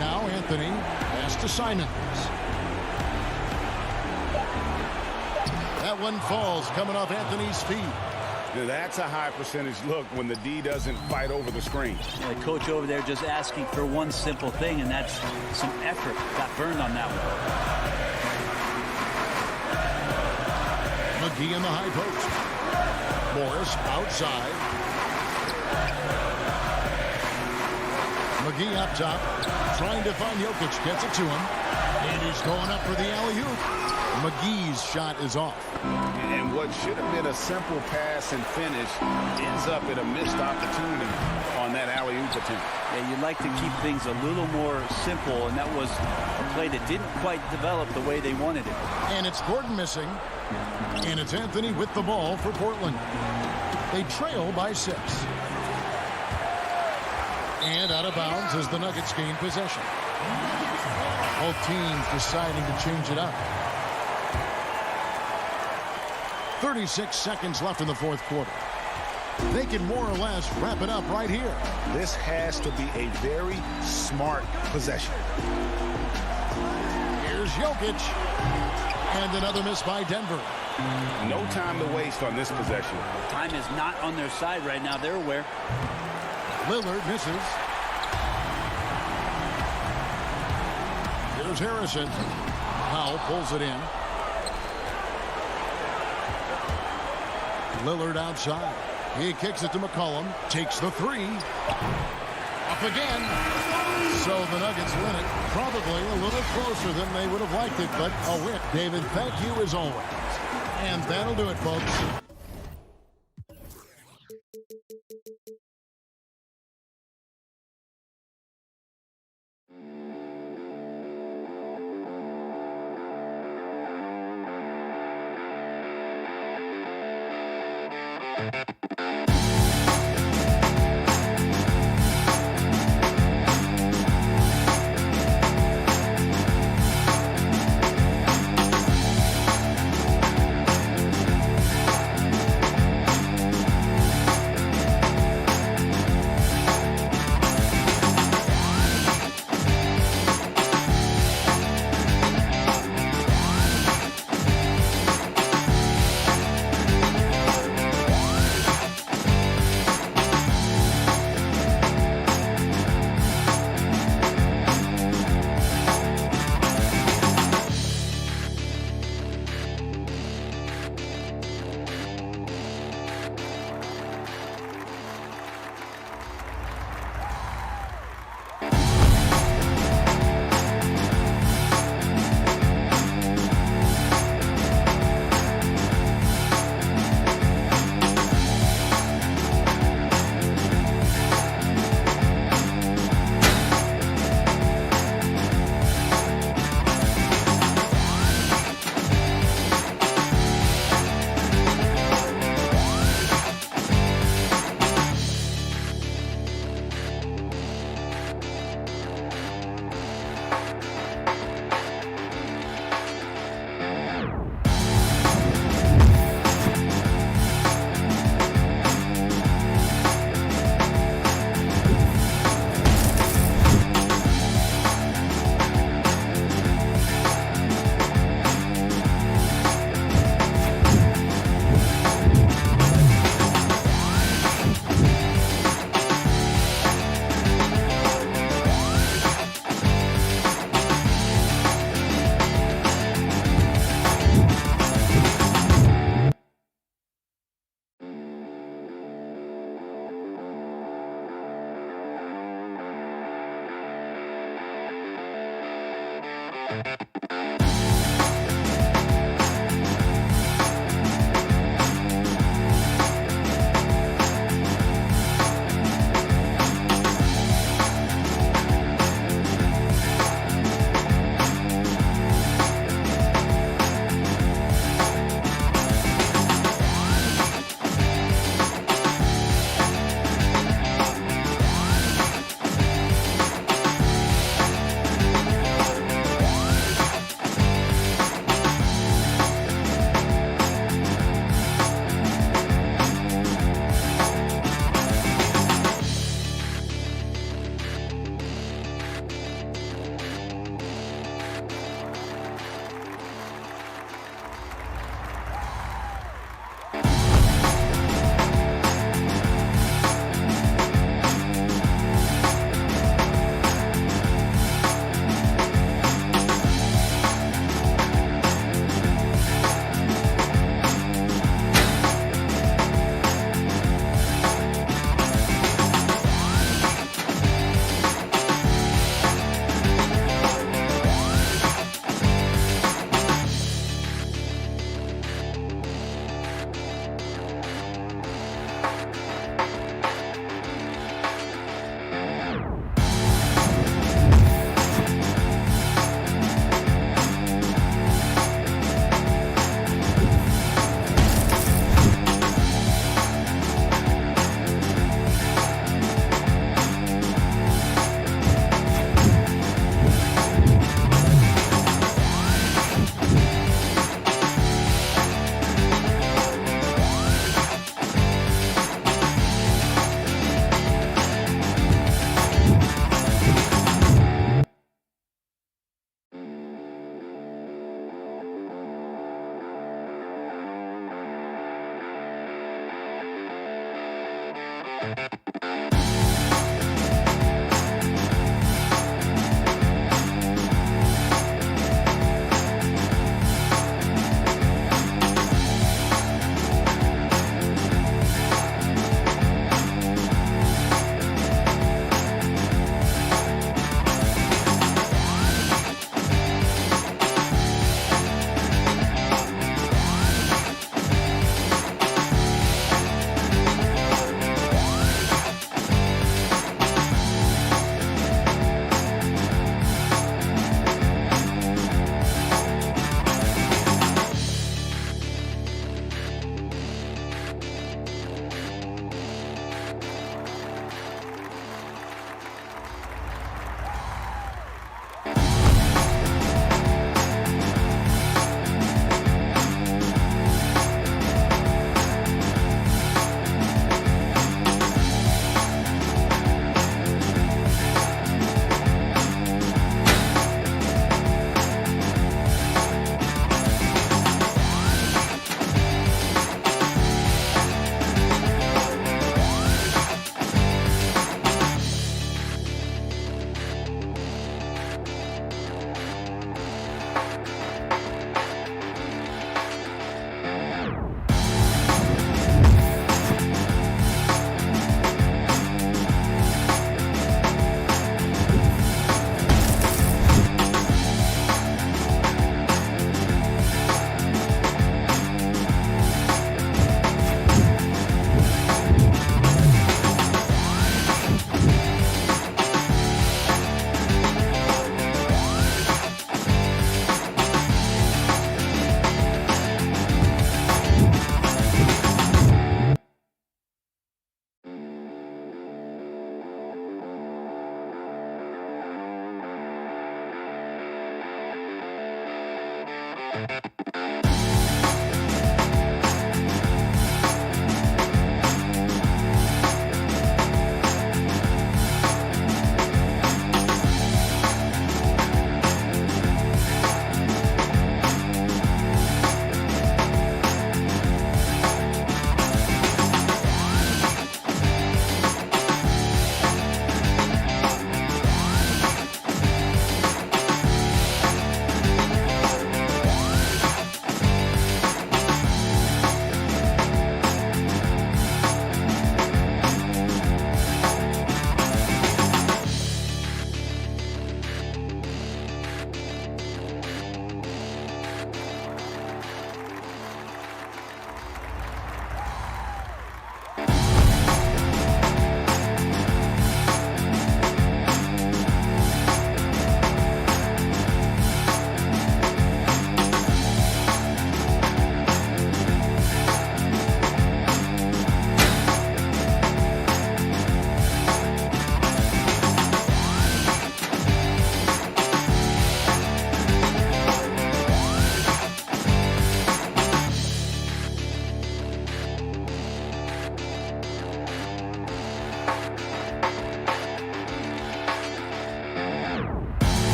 Now Anthony pass to Simons. That one falls coming off Anthony's feet. That's a high percentage look when the D doesn't fight over the screen. The coach over there just asking for one simple thing, and that's some effort. Got burned on that one. McGee in the high post. Morris outside. McGee up top. Trying to find Jokic. Gets it to him. And he's going up for the alley-oop. McGee's shot is off. And what should have been a simple pass and finish ends up in a missed opportunity on that alley-oop attempt. Yeah, you'd like to keep things a little more simple, and that was a play that didn't quite develop the way they wanted it. And it's Gordon missing. And it's Anthony with the ball for Portland. They trail by 6. And out of bounds as the Nuggets gain possession. Both teams deciding to change it up. 36 seconds left in the fourth quarter. They can more or less wrap it up right here. This has to be a very smart possession. Here's Jokic. And another miss by Denver. No time to waste on this possession. Time is not on their side right now. They're aware. Lillard misses. Here's Harrison. Powell pulls it in. Lillard outside. He kicks it to McCollum. Takes the 3. Up again. So the Nuggets win it. Probably a little closer than they would have liked it, but a win. David, thank you as always. And that'll do it, folks.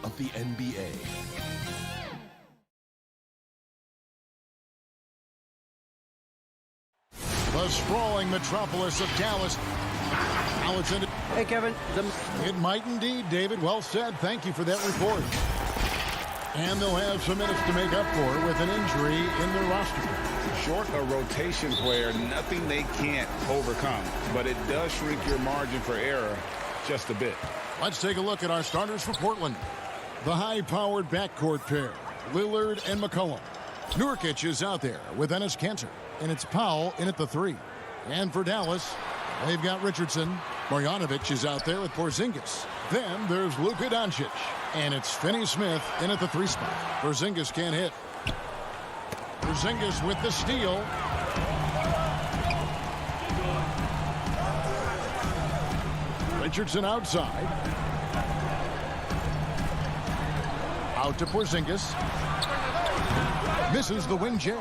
Of the NBA. The sprawling metropolis of Dallas. Now it's in. Hey, Kevin. It might indeed, David. Well said. Thank you for that report. And they'll have some minutes to make up for with an injury in their roster. Short a rotation player, nothing they can't overcome, but it does shrink your margin for error just a bit. Let's take a look at our starters for Portland. The high-powered backcourt pair, Lillard and McCollum. Nurkic is out there with Enes Kanter, and it's Powell in at the 3. And for Dallas, they've got Richardson. Marjanovic is out there with Porzingis. Then there's Luka Doncic, and it's Finney-Smith in at the 3 spot. Porzingis can't hit. Porzingis with the steal. Richardson outside. Out to Porzingis. Misses the wing J.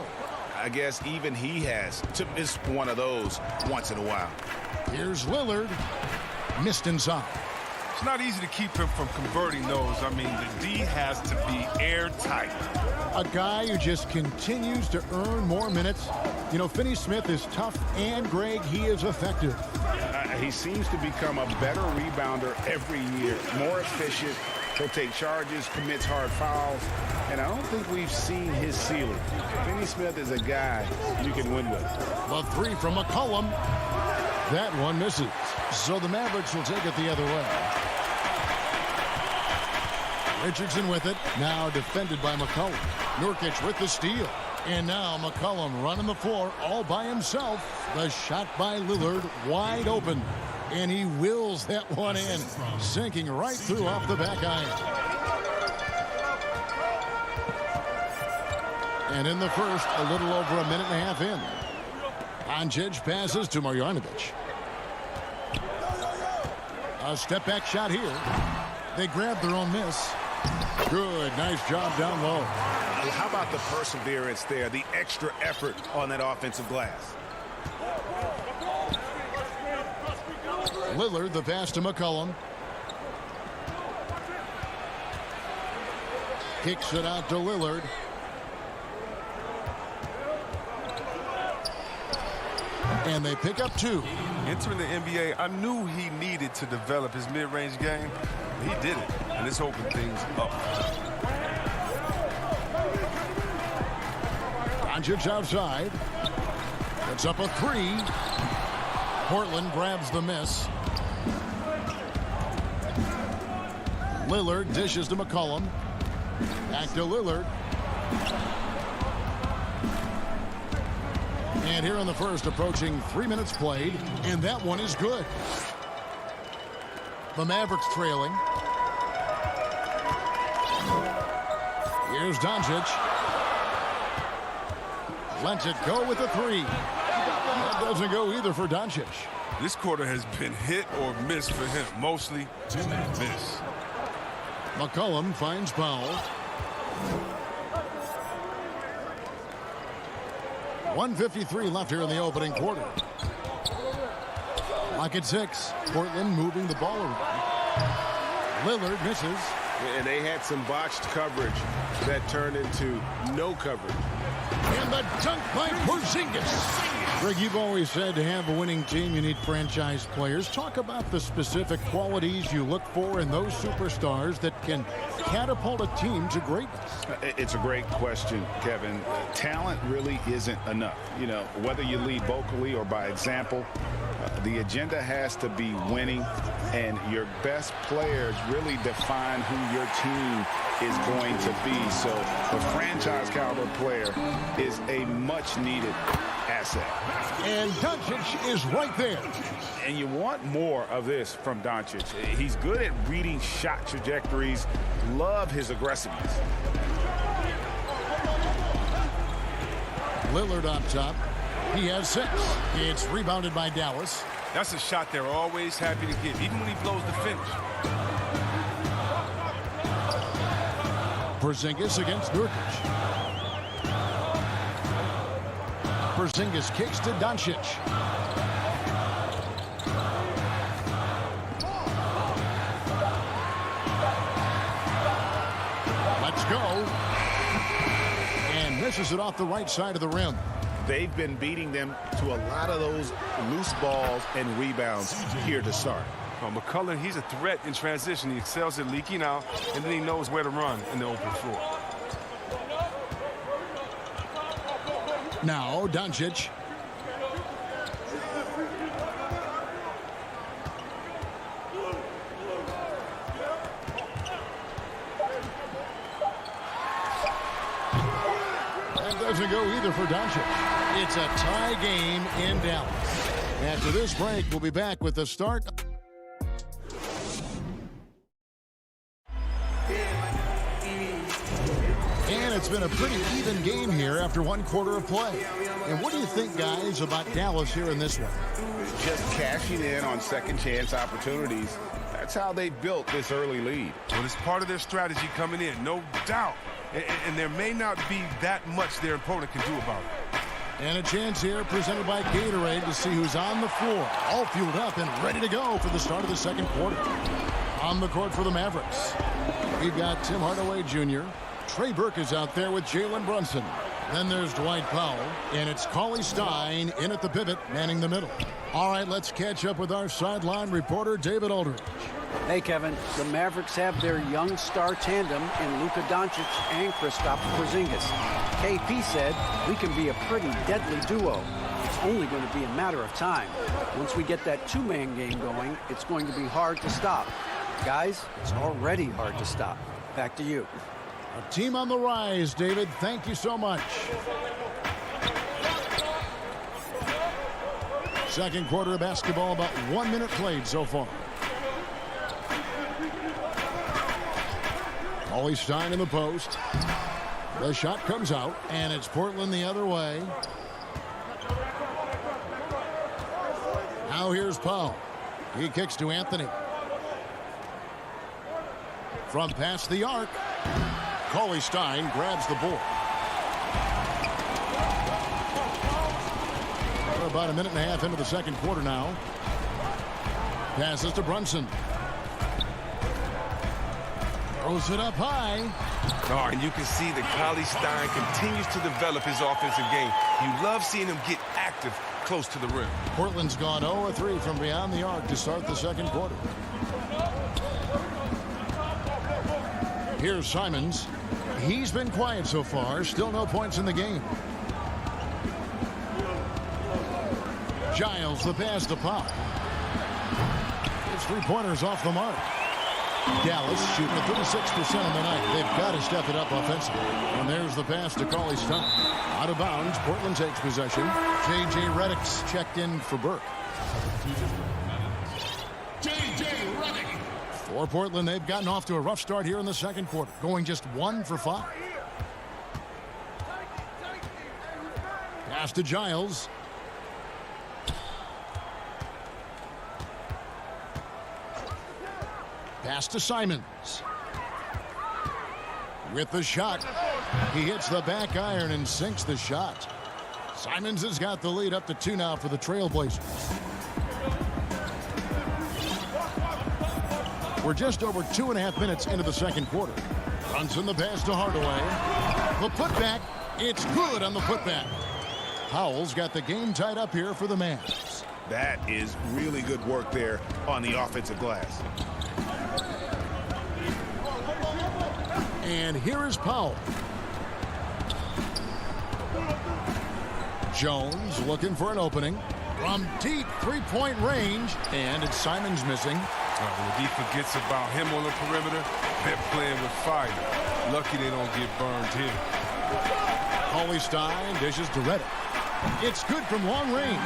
I guess even he has to miss one of those once in a while. Here's Lillard. Missed inside. It's not easy to keep him from converting those. I mean, the D has to be airtight. A guy who just continues to earn more minutes. You know, Finney-Smith is tough, and Greg, he is effective. He seems to become a better rebounder every year, more efficient. He'll take charges, commits hard fouls, and I don't think we've seen his ceiling. Finney-Smith is a guy you can win with. The 3 from McCollum. That one misses. So the Mavericks will take it the other way. Richardson with it. Now defended by McCollum. Nurkic with the steal. And now McCollum running the floor all by himself. The shot by Lillard wide open. And he wills that one in. Sinking right through off the back iron. And in the first, a little over a minute and a half in. Doncic passes to Marjanovic. A step back shot here. They grab their own miss. Good, nice job down low. How about the perseverance there, the extra effort on that offensive glass? Lillard, the pass to McCollum. Kicks it out to Lillard. And they pick up 2. Entering the NBA, I knew he needed to develop his mid-range game. He did it, and it's opened things up. Doncic outside. It's up a 3. Portland grabs the miss. Lillard dishes to McCollum. Back to Lillard. And here in the first, approaching 3 minutes played, and that one is good. The Mavericks trailing. Here's Doncic. Lets it go with the three. That doesn't go either for Doncic. This quarter has been hit or miss for him. Mostly miss. McCollum finds Powell. 1:53 left here in the opening quarter. Lock at 6. Portland moving the ball around. Lillard misses. And they had some botched coverage that turned into no coverage. And the dunk by Porzingis. Greg, you've always said to have a winning team, you need franchise players. Talk about the specific qualities you look for in those superstars that can catapult a team to greatness. It's a great question, Kevin. Talent really isn't enough. You know, whether you lead vocally or by example, the agenda has to be winning, and your best players really define who your team is going to be. So the franchise caliber player is a much needed asset. And Doncic is right there. And you want more of this from Doncic. He's good at reading shot trajectories. Love his aggressiveness. Lillard on top. He has 6. It's rebounded by Dallas. That's a shot they're always happy to get, even when he blows the finish. Porzingis against Nurkic. Porzingis kicks to Doncic. Let's go. And misses it off the right side of the rim. They've been beating them to a lot of those loose balls and rebounds here to start. McCullough, he's a threat in transition. He excels at leaking out, and then he knows where to run in the open floor. Now, Doncic. That doesn't go either for Doncic. It's a tie game in Dallas. After this break, we'll be back with the start. And it's been a pretty even game here after 1 quarter of play. And what do you think, guys, about Dallas here in this one? Just cashing in on second chance opportunities. That's how they built this early lead. Well, it's part of their strategy coming in, no doubt. And there may not be that much their opponent can do about it. And a chance here presented by Gatorade to see who's on the floor. All fueled up and ready to go for the start of the second quarter. On the court for the Mavericks, we've got Tim Hardaway Jr., Trey Burke is out there with Jalen Brunson. Then there's Dwight Powell, and it's Cauley Stein in at the pivot, manning the middle. All right, let's catch up with our sideline reporter, David Aldridge. Hey, Kevin, the Mavericks have their young star tandem in Luka Doncic and Kristaps Porzingis. KP said, we can be a pretty deadly duo. It's only going to be a matter of time. Once we get that two-man game going, it's going to be hard to stop. Guys, it's already hard to stop. Back to you. A team on the rise, David. Thank you so much. Second quarter of basketball, about 1 minute played so far. Cauley Stein in the post. The shot comes out, and it's Portland the other way. Now here's Powell. He kicks to Anthony. From past the arc, Cauley Stein grabs the board. We're about a minute and a half into the second quarter now. Passes to Brunson. Throws it up high. Oh, and you can see that Cauley Stein continues to develop his offensive game. You love seeing him get active close to the rim. Portland's gone 0-3 from beyond the arc to start the second quarter. Here's Simons. He's been quiet so far. Still no points in the game. Giles, the pass to Pop. His three-pointers off the mark. Dallas shooting at 36% on the night. They've got to step it up offensively. And there's the pass to Cauley Stein. Out of bounds. Portland takes possession. J.J. Redick's checked in for Burke. J.J. Redick. For Portland, they've gotten off to a rough start here in the second quarter, going just 1 for 5. Pass to Giles. Pass to Simons. With the shot. He hits the back iron and sinks the shot. Simons has got the lead up to 2 now for the Trailblazers. We're just over 2.5 minutes into the second quarter. Brunson the pass to Hardaway. The putback. It's good on the putback. Powell's got the game tied up here for the Mavs. That is really good work there on the offensive glass. And here is Powell. Jones looking for an opening from deep three-point range, and it's Simons missing. When the defense forgets about him on the perimeter, they're playing with fire. Lucky they don't get burned here. Cauley Stein dishes to Redick. It's good from long range.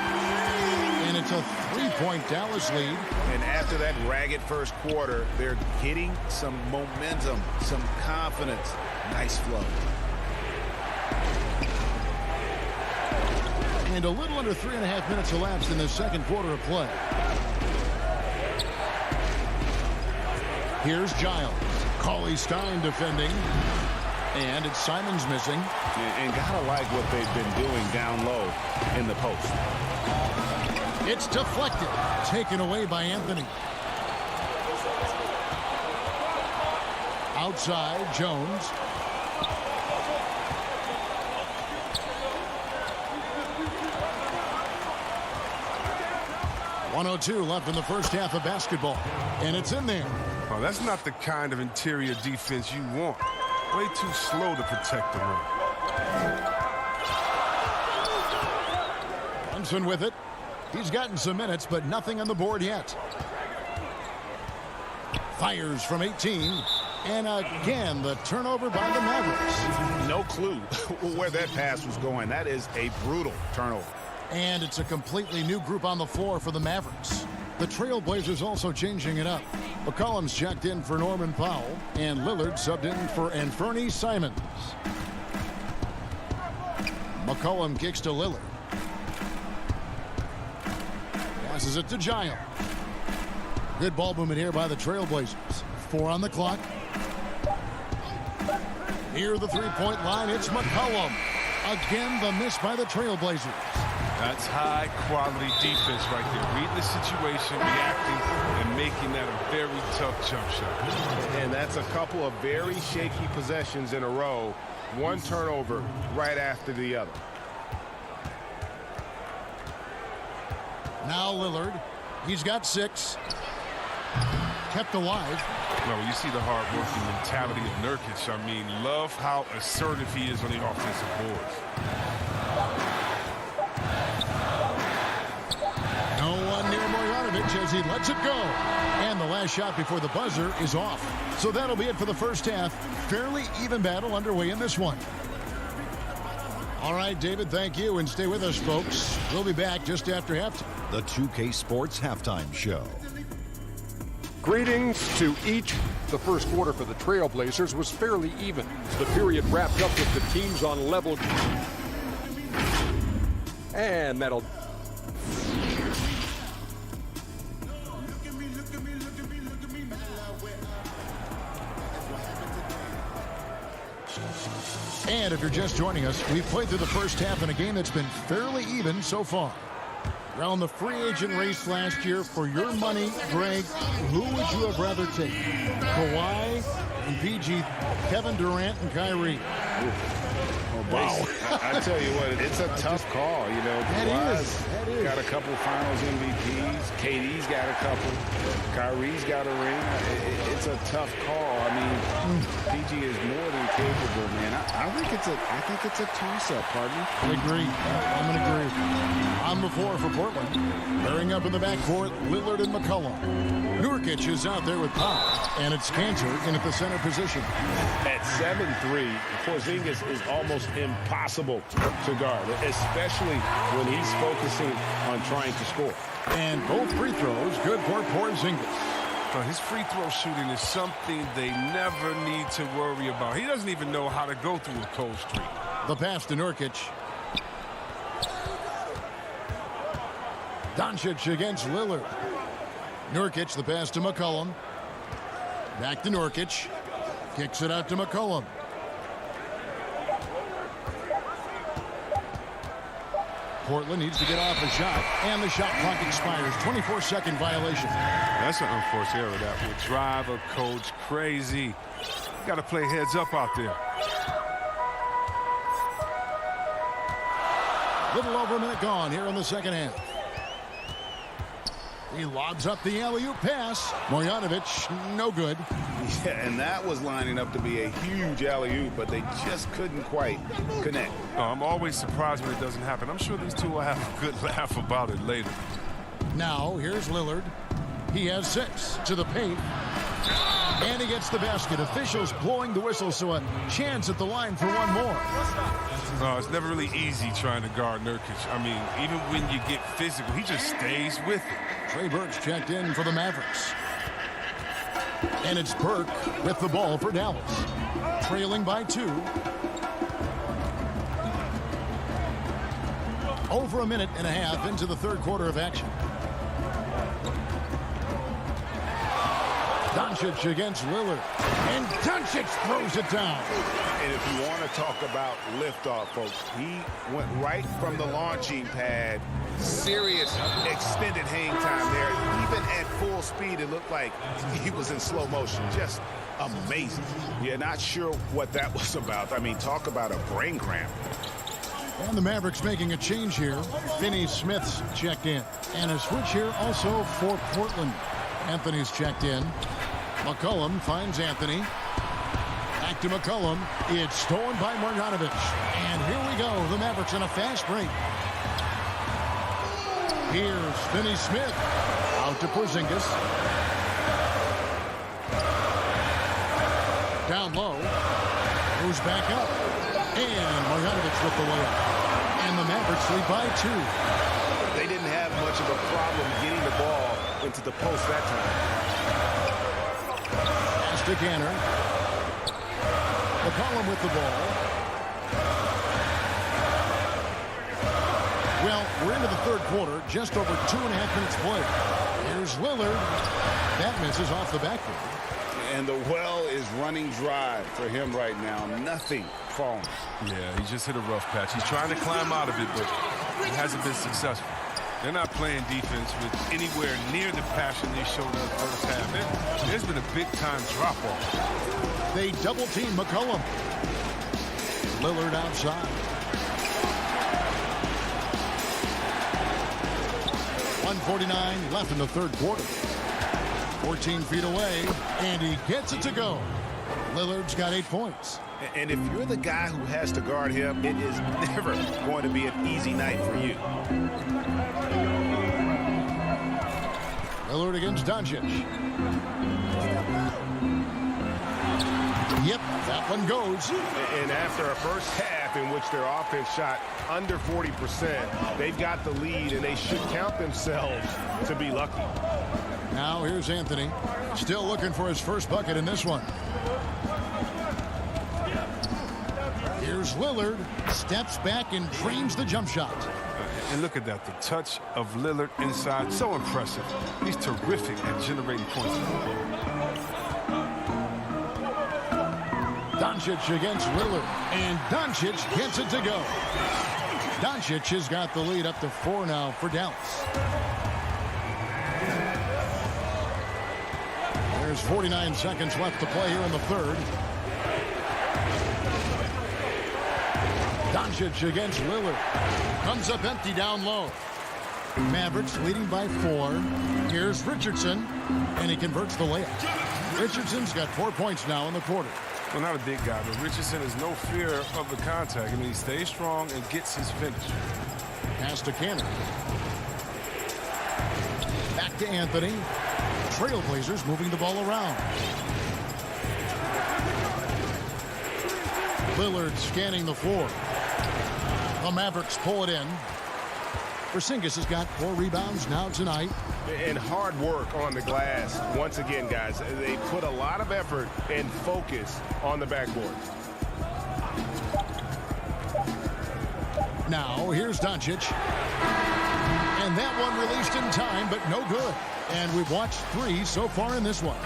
And it's a 3-point Dallas lead. And after that ragged first quarter, they're getting some momentum, some confidence. Nice flow. And a little under 3.5 minutes elapsed in the second quarter of play. Here's Giles. Cauley Stein defending. And it's Simons missing. And gotta like what they've been doing down low in the post. It's deflected. Taken away by Anthony. Outside, Jones. .102 left in the first half of basketball. And it's in there. Oh, that's not the kind of interior defense you want. Way too slow to protect the rim. Brunson with it. He's gotten some minutes, but nothing on the board yet. Fires from 18. And again, the turnover by the Mavericks. No clue where that pass was going. That is a brutal turnover. And it's a completely new group on the floor for the Mavericks. The Trailblazers also changing it up. McCollum's checked in for Norman Powell, and Lillard subbed in for Anthony Simons. McCollum kicks to Lillard. Passes it to Giles. Good ball movement here by the Trailblazers. 4 on the clock. Near the three-point line, it's McCollum. Again, the miss by the Trailblazers. That's high-quality defense right there. Reading the situation, reacting, and making that a very tough jump shot. And that's a couple of very shaky possessions in a row. One turnover right after the other. Now Lillard. He's got 6. Kept alive. Well, when you see the hard-working mentality of Nurkic, I mean, love how assertive he is on the offensive boards. No one near Marjanovic as he lets it go. And the last shot before the buzzer is off. So that'll be it for the first half. Fairly even battle underway in this one. All right, David, thank you. And stay with us, folks. We'll be back just after halftime. The 2K Sports Halftime Show. Greetings to each. The first quarter for the Trailblazers was fairly even. The period wrapped up with the teams on level. And that'll... And if you're just joining us, we've played through the first half in a game that's been fairly even so far. Around the free agent race last year, for your money, Greg, who would you have rather take? Kawhi and PG, Kevin Durant and Kyrie. Oh, wow. I tell you what, it's a tough call. You know, That Kawhi's is. got a couple finals MVPs. KD's got a couple. Kyrie's got a ring. It's a tough call. I mean, PG is more than capable, man. I think it's a toss-up, partner. I agree. I'm going to agree. On the floor for Portland. Pairing up in the backcourt, Lillard and McCollum. Nurkic is out there with Pop, and it's Cantor in at the center position. At 7'3", Porzingis is almost impossible to guard, especially when he's focusing on trying to score. And both free throws good for Porzingis. His free throw shooting is something they never need to worry about. He doesn't even know how to go through a cold streak. The pass to Nurkic. Doncic against Lillard. Nurkic, the pass to McCollum. Back to Nurkic. Kicks it out to McCollum. Portland needs to get off a shot, and the shot clock expires. 24-second violation. That's an unforced error that will drive a coach crazy. Got to play heads up out there. Little over a minute gone here in the second half. He lobs up the alley-oop pass. Marjanovic, no good. Yeah, and that was lining up to be a huge alley-oop, but they just couldn't quite connect. Oh, I'm always surprised when it doesn't happen. I'm sure these two will have a good laugh about it later. Now, here's Lillard. He has 6 to the paint. And he gets the basket. Officials blowing the whistle, so a chance at the line for one more. It's never really easy trying to guard Nurkic. I mean, even when you get physical, he just stays with it. Trey Burke's checked in for the Mavericks. And it's Burke with the ball for Dallas. Trailing by 2. Over a minute and a half into the third quarter of action. Doncic against Lillard. And Doncic throws it down. And if you want to talk about liftoff, folks, he went right from the launching pad. Serious extended hang time there. Even at full speed, it looked like he was in slow motion. Just amazing. Yeah, not sure what that was about. I mean, talk about a brain cramp. And the Mavericks making a change here. Finney Smith's checked in. And a switch here also for Portland. Anthony's checked in. McCollum finds Anthony. Back to McCollum. It's stolen by Marjanovic. And here we go. The Mavericks in a fast break. Here's Finney Smith. Out to Porzingis. Down low. Goes back up. And Marjanovic with the layup. And the Mavericks lead by 2. They didn't have much of a problem getting the ball into the post that time. Pass to Cantor. McCollum with the ball. Well, we're into the third quarter, just over 2.5 minutes played. Here's Lillard. That misses off the backboard. And the well is running dry for him right now. Nothing falling. Yeah, he just hit a rough patch. He's trying to climb out of it, but he hasn't been successful. They're not playing defense with anywhere near the passion they showed in the first half. There's been a big-time drop-off. They double-team McCollum. Lillard outside. 1:49 left in the third quarter. 14 feet away, and he gets it to go. Lillard's got 8 points. And if you're the guy who has to guard him, it is never going to be an easy night for you. Lillard against Doncic. Yep, that one goes. And after a first half in which their offense shot under 40%, they've got the lead, and they should count themselves to be lucky. Now here's Anthony. Still looking for his first bucket in this one. Here's Lillard. Steps back and drains the jump shot. And look at that, the touch of Lillard inside, so impressive. He's terrific at generating points. Doncic against Lillard, and Doncic gets it to go. Doncic has got the lead up to 4 now for Dallas. There's 49 seconds left to play here in the third. Doncic against Lillard. Comes up empty down low. Mavericks leading by 4. Here's Richardson, and he converts the layup. Richardson's got 4 points now in the quarter. Well, not a big guy, but Richardson has no fear of the contact. I mean, he stays strong and gets his finish. Pass to Cannon. Back to Anthony. Trailblazers moving the ball around. Lillard scanning the floor. The Mavericks pull it in. Porzingis has got 4 rebounds now tonight. And hard work on the glass. Once again, guys, they put a lot of effort and focus on the backboard. Now, here's Doncic. And that one released in time, but no good. And we've watched 3 so far in this one.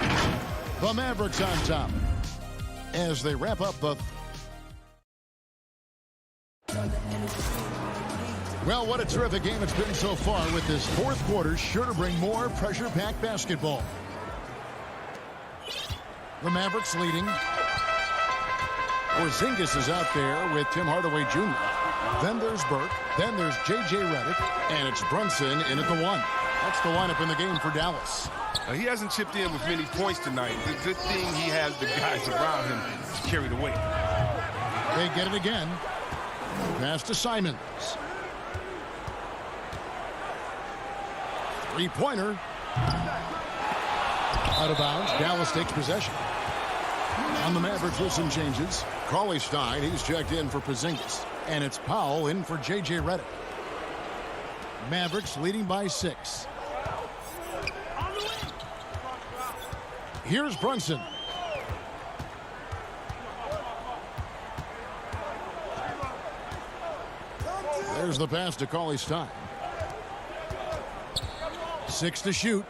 The Mavericks on top as they wrap up the... Well, what a terrific game it's been so far, with this fourth quarter sure to bring more pressure-packed basketball. The Mavericks leading. Porzingis is out there with Tim Hardaway Jr. Then there's Burke. Then there's J.J. Redick. And it's Brunson in at the 1. That's the lineup in the game for Dallas. He hasn't chipped in with many points tonight. The good thing he has the guys around him to carry the weight. They get it again. Pass to Simons. Three-pointer. Out of bounds. Dallas takes possession. On the Mavericks with some changes. Cauley Stein, he's checked in for Porzingis. And it's Powell in for J.J. Redick. Mavericks leading by 6. Here's Brunson. There's the pass to Cauley Stein. 6 to shoot.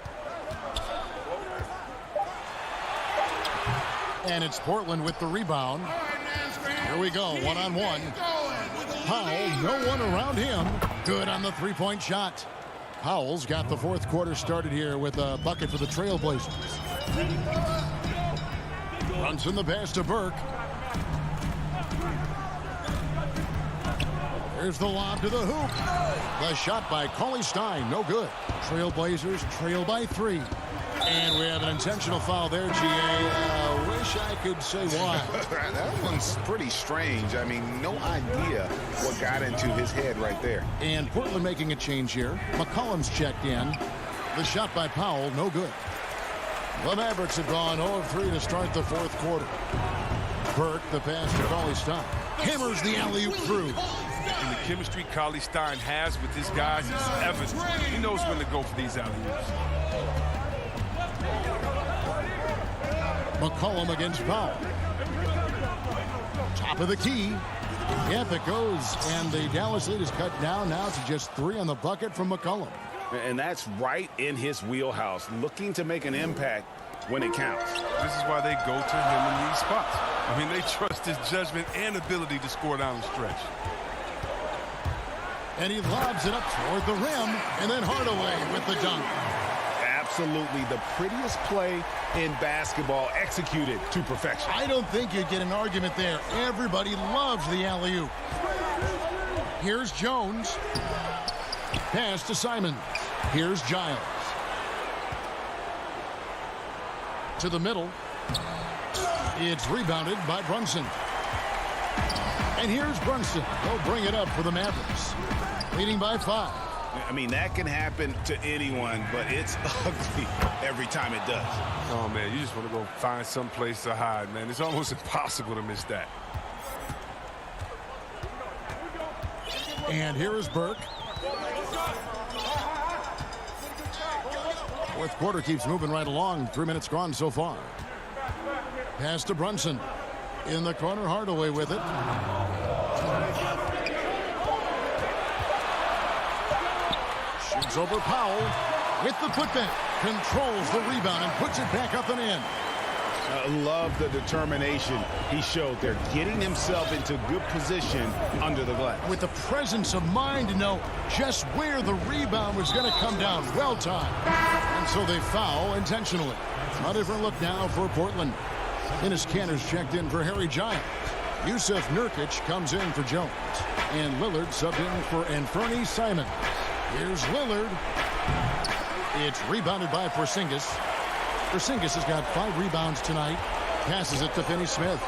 And it's Portland with the rebound. Here we go, one-on-one. Powell, no one around him. Good on the three-point shot. Powell's got the fourth quarter started here with a bucket for the Trailblazers. Brunson the pass to Burke. There's the lob to the hoop. The shot by Cauley Stein, no good. Trailblazers trail by 3. And we have an intentional foul there, G.A. Wish I could say why. That one's pretty strange. I mean, no idea what got into his head right there. And Portland making a change here. McCollum's checked in. The shot by Powell, no good. The Mavericks have gone 0 of 3 to start the fourth quarter. Burke, the pass to Cauley Stein. Hammers the alley-oop through. And the chemistry Cauley Stein has with his guys is evident. He knows when to go for these alley-oops. McCollum against Powell. Top of the key. Yep, it goes. And the Dallas lead is cut down now to just 3 on the bucket from McCollum. And that's right in his wheelhouse, looking to make an impact when it counts. This is why they go to him in these spots. I mean, they trust his judgment and ability to score down the stretch. And he lobs it up toward the rim, and then Hardaway with the dunk. Absolutely the prettiest play in basketball, executed to perfection. I don't think you'd get an argument there. Everybody loves the alley-oop. Here's Jones. Pass to Simons. Here's Giles. To the middle. It's rebounded by Brunson. And here's Brunson. They'll bring it up for the Mavericks. Leading by 5. I mean, that can happen to anyone, but it's ugly every time it does. Oh, man, you just want to go find some place to hide, man. It's almost impossible to miss that. And here is Burke. Fourth quarter keeps moving right along. 3 minutes gone so far. Pass to Brunson. In the corner, Hardaway with it. Shoots over Powell with the putback. Controls the rebound and puts it back up and in. I love the determination he showed there, getting himself into good position under the glass. With the presence of mind to know just where the rebound was going to come down. Well timed. And so they foul intentionally. A different look now for Portland. Dennis Cantor's checked in for Harry Giles. Yusuf Nurkic comes in for Jones. And Lillard subbed in for Anthony Simons. Here's Lillard. It's rebounded by Porzingis. Porzingis has got 5 rebounds tonight. Passes it to Finney-Smith.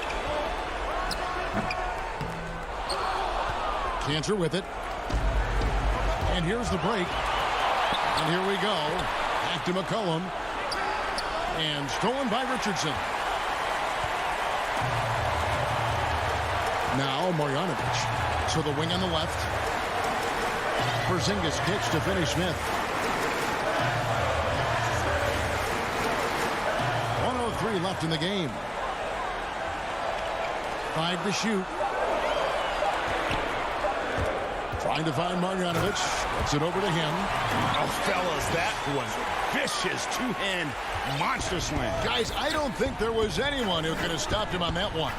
Cantor with it. And here's the break. And here we go. Back to McCollum. And stolen by Richardson. Now Marjanovic to the wing on the left. Porzingis kicks to Finney-Smith. 1:03 left in the game. 5 to shoot. Trying to find Marjanovic. Gets it over to him. Oh, fellas, that was vicious two-hand monster slam. Guys, I don't think there was anyone who could have stopped him on that one.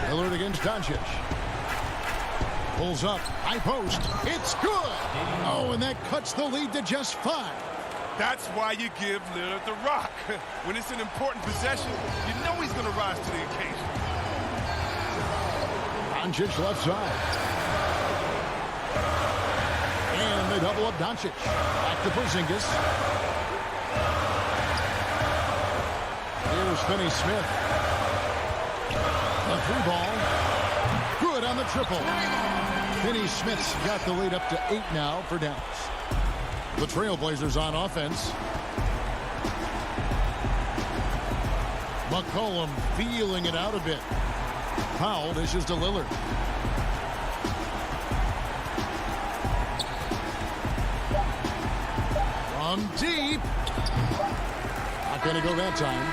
Lillard against Doncic. Pulls up. High post. It's good. Oh, and that cuts the lead to just 5. That's why you give Lillard the rock. When it's an important possession, you know he's going to rise to the occasion. Doncic left side. And they double up Doncic. Back to Porzingis. Here's Finney-Smith. The 3 ball. Good on the triple. Finney-Smith's got the lead up to 8 now for Dallas. The Trailblazers on offense. McCollum feeling it out a bit. Powell dishes to Lillard. From deep. Not going to go that time.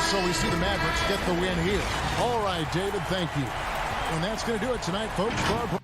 So we see the Mavericks get the win here. All right, David, thank you. And that's going to do it tonight, folks.